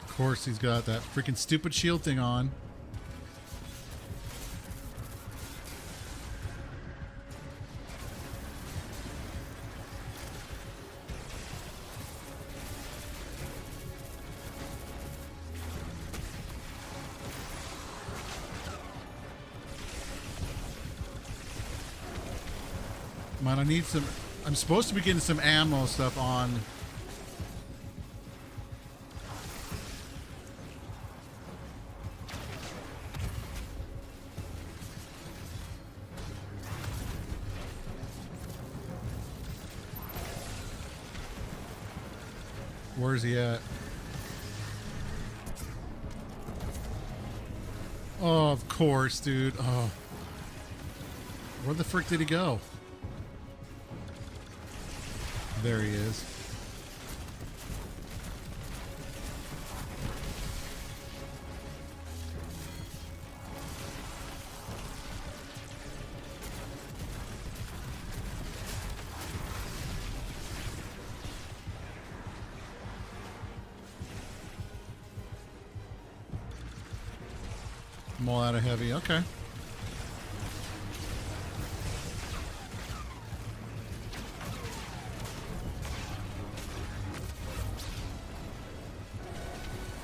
Of course, he's got that freaking stupid shield thing on. Man, I need some. I'm supposed to be getting some ammo stuff on. Where's he at? Oh, of course, dude. Oh. Where the frick did he go? There he is. I'm all out of heavy. Okay.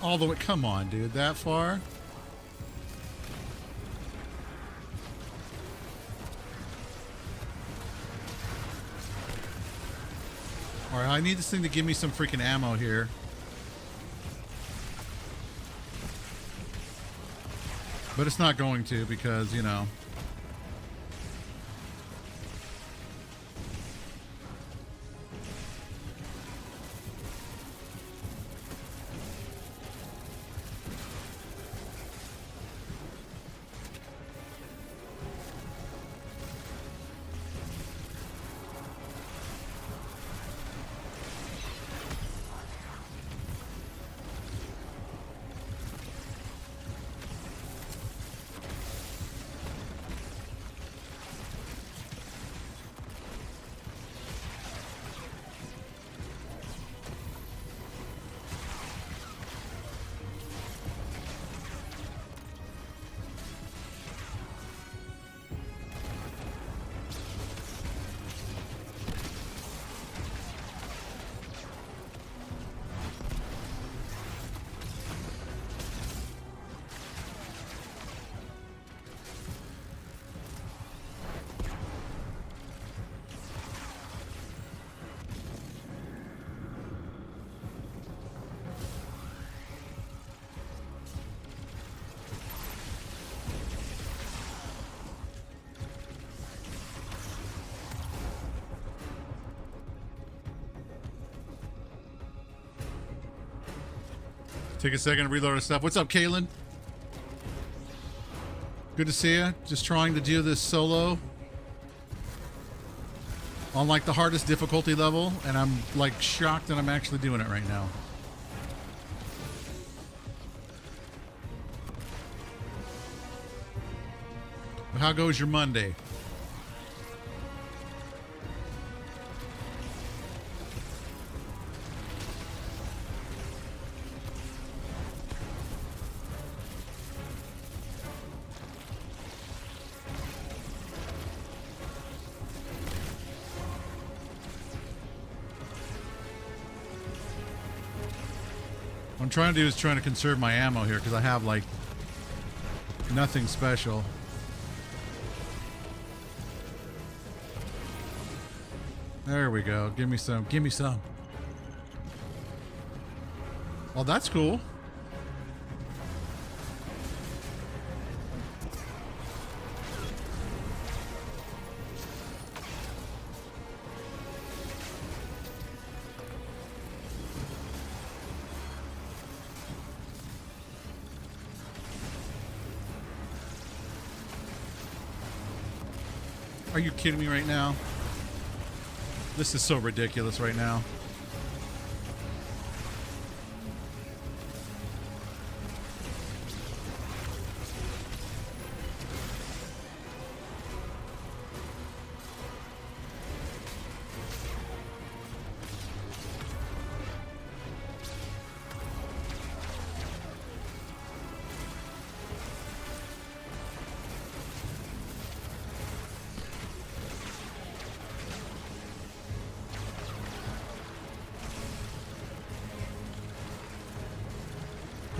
All the way. Come on, dude. That far? Alright, I need this thing to give me some freaking ammo here. But it's not going to because, you know. Take a second to reload our stuff. What's up, Kaylin? Good to see you. Just trying to do this solo on like the hardest difficulty level, and I'm like shocked that I'm actually doing it right now. How goes your Monday? What I'm trying to do is trying to conserve my ammo here because I have like nothing special. There we go. Give me some. Give me some. Well, that's cool. Are you kidding me right now? This is so ridiculous right now.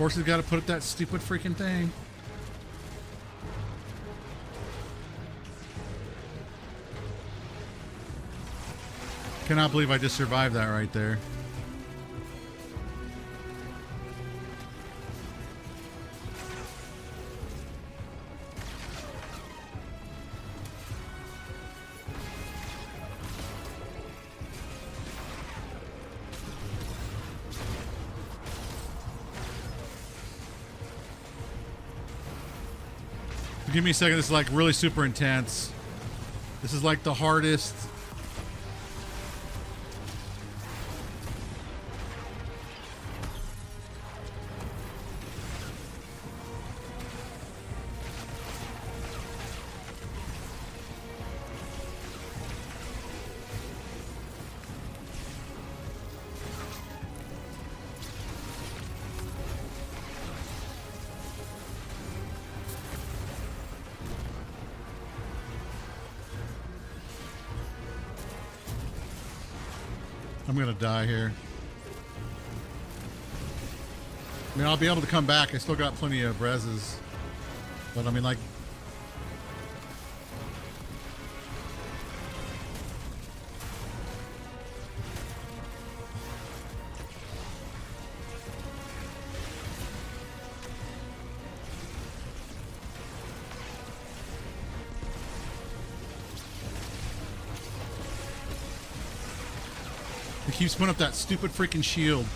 course, we've got to put up that stupid freaking thing. Cannot believe I just survived that right there. Give me a second. This is like really super intense. This is like the hardest. I'm gonna die here. I mean, I'll be able to come back. I still got plenty of reses. But I mean, like... He keeps putting up that stupid freaking shield.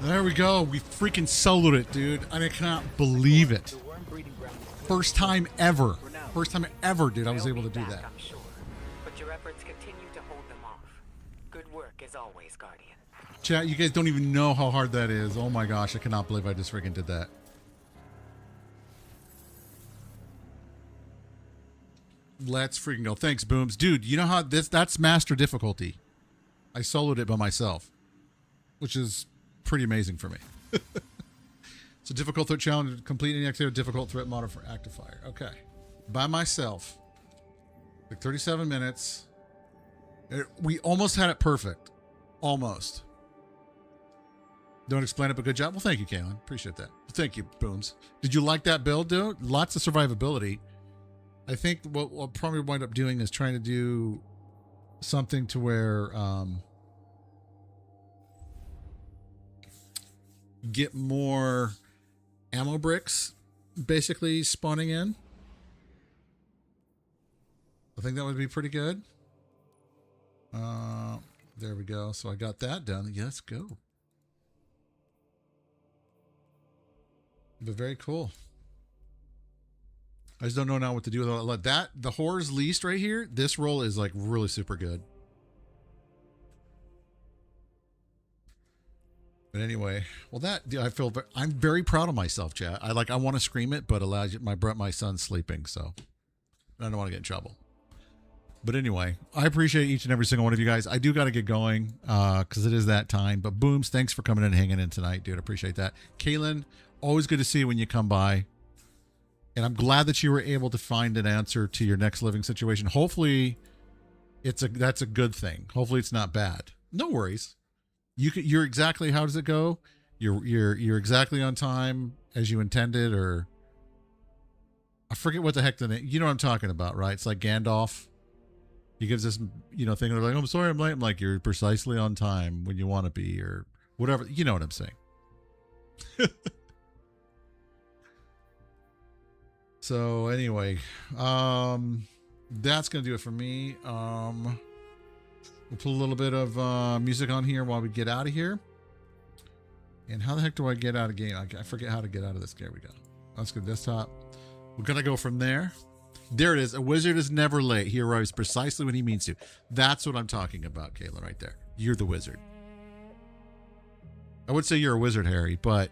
There we go. We freaking soloed it, dude. I cannot believe it. First time ever. First time ever, dude. I was able to do that. I'm sure. But your efforts continue to hold them off. Good work as always, Guardian. Chat, you guys don't even know how hard that is. Oh my gosh, I cannot believe I just freaking did that. Let's freaking go. Thanks, Booms. Dude, you know how that's master difficulty. I soloed it by myself, which is pretty amazing for me. It's a difficult threat challenge. Complete any active difficult threat model for active fire. Okay. By myself. Like 37 minutes. We almost had it perfect. Almost. Don't explain it, but good job. Well, thank you, Kaylin. Appreciate that. Thank you, Booms. Did you like that build, dude? Lots of survivability. I think what we'll probably wind up doing is trying to do something to where get more ammo bricks basically spawning in. I think that would be pretty good. There we go. So I got that done. Yeah, let's go. But very cool. I just don't know now what to do with all that. The Horror's Least right here, this roll is like really super good. But anyway, well, that I feel I'm very proud of myself, chat. I want to scream it, but allows my son's sleeping, so I don't want to get in trouble. But anyway, I appreciate each and every single one of you guys. I do got to get going because it is that time. But Booms, thanks for coming in and hanging in tonight, dude. I appreciate that. Kaylin, always good to see you when you come by. And I'm glad that you were able to find an answer to your next living situation. Hopefully, that's a good thing. Hopefully, it's not bad. No worries. You're exactly, how does it go? You're exactly on time as you intended, or I forget what the heck the name. You know what I'm talking about, right? It's like Gandalf. He gives this, thing. They're like, I'm sorry, I'm late. I'm like, you're precisely on time when you want to be, or whatever. You know what I'm saying. So anyway, that's gonna do it for me. We'll put a little bit of music on here while we get out of here. And how the heck do I get out of game? I forget how to get out of this. There we go. Let's go to desktop. We're going to go from there. There it is. A wizard is never late. He arrives precisely when he means to. That's what I'm talking about, Kayla, right there. You're the wizard. I would say you're a wizard, Harry, but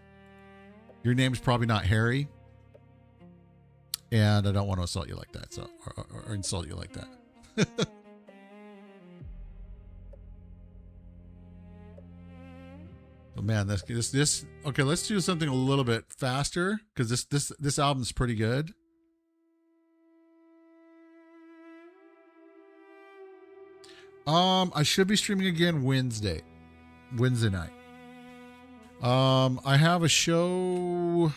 your name's probably not Harry. And I don't want to assault you like that, so or insult you like that. Oh man, this okay, let's do something a little bit faster because this album's pretty good. I should be streaming again Wednesday night. I have a show.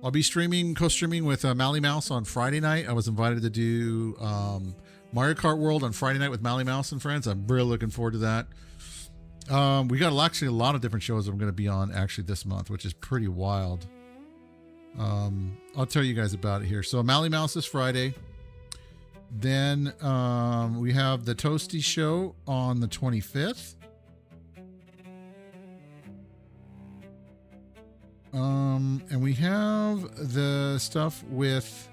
I'll be co-streaming with Mally Mouse on Friday night. I was invited to do Mario Kart World on Friday night with Mally Mouse and friends. I'm really looking forward to that. We got actually a lot of different shows I'm going to be on actually this month, which is pretty wild. I'll tell you guys about it here. So Mally Mouse is Friday. Then we have the Toasty Show on the 25th. And we have the stuff with...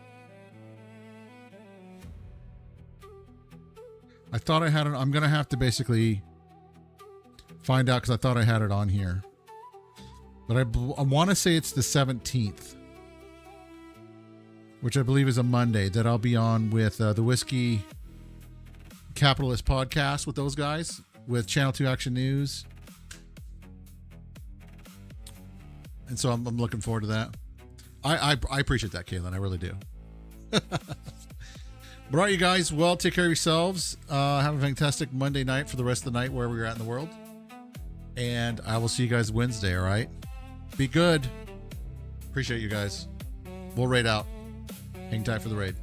I thought I had it. I'm going to have to basically find out because I thought I had it on here. But I want to say it's the 17th, which I believe is a Monday, that I'll be on with the Whiskey Capitalist podcast with those guys, with Channel 2 Action News. And so I'm looking forward to that. I appreciate that, Caitlin. I really do. All right, you guys. Well, take care of yourselves. Have a fantastic Monday night for the rest of the night, wherever you're at in the world. And I will see you guys Wednesday, all right? Be good. Appreciate you guys. We'll raid out. Hang tight for the raid.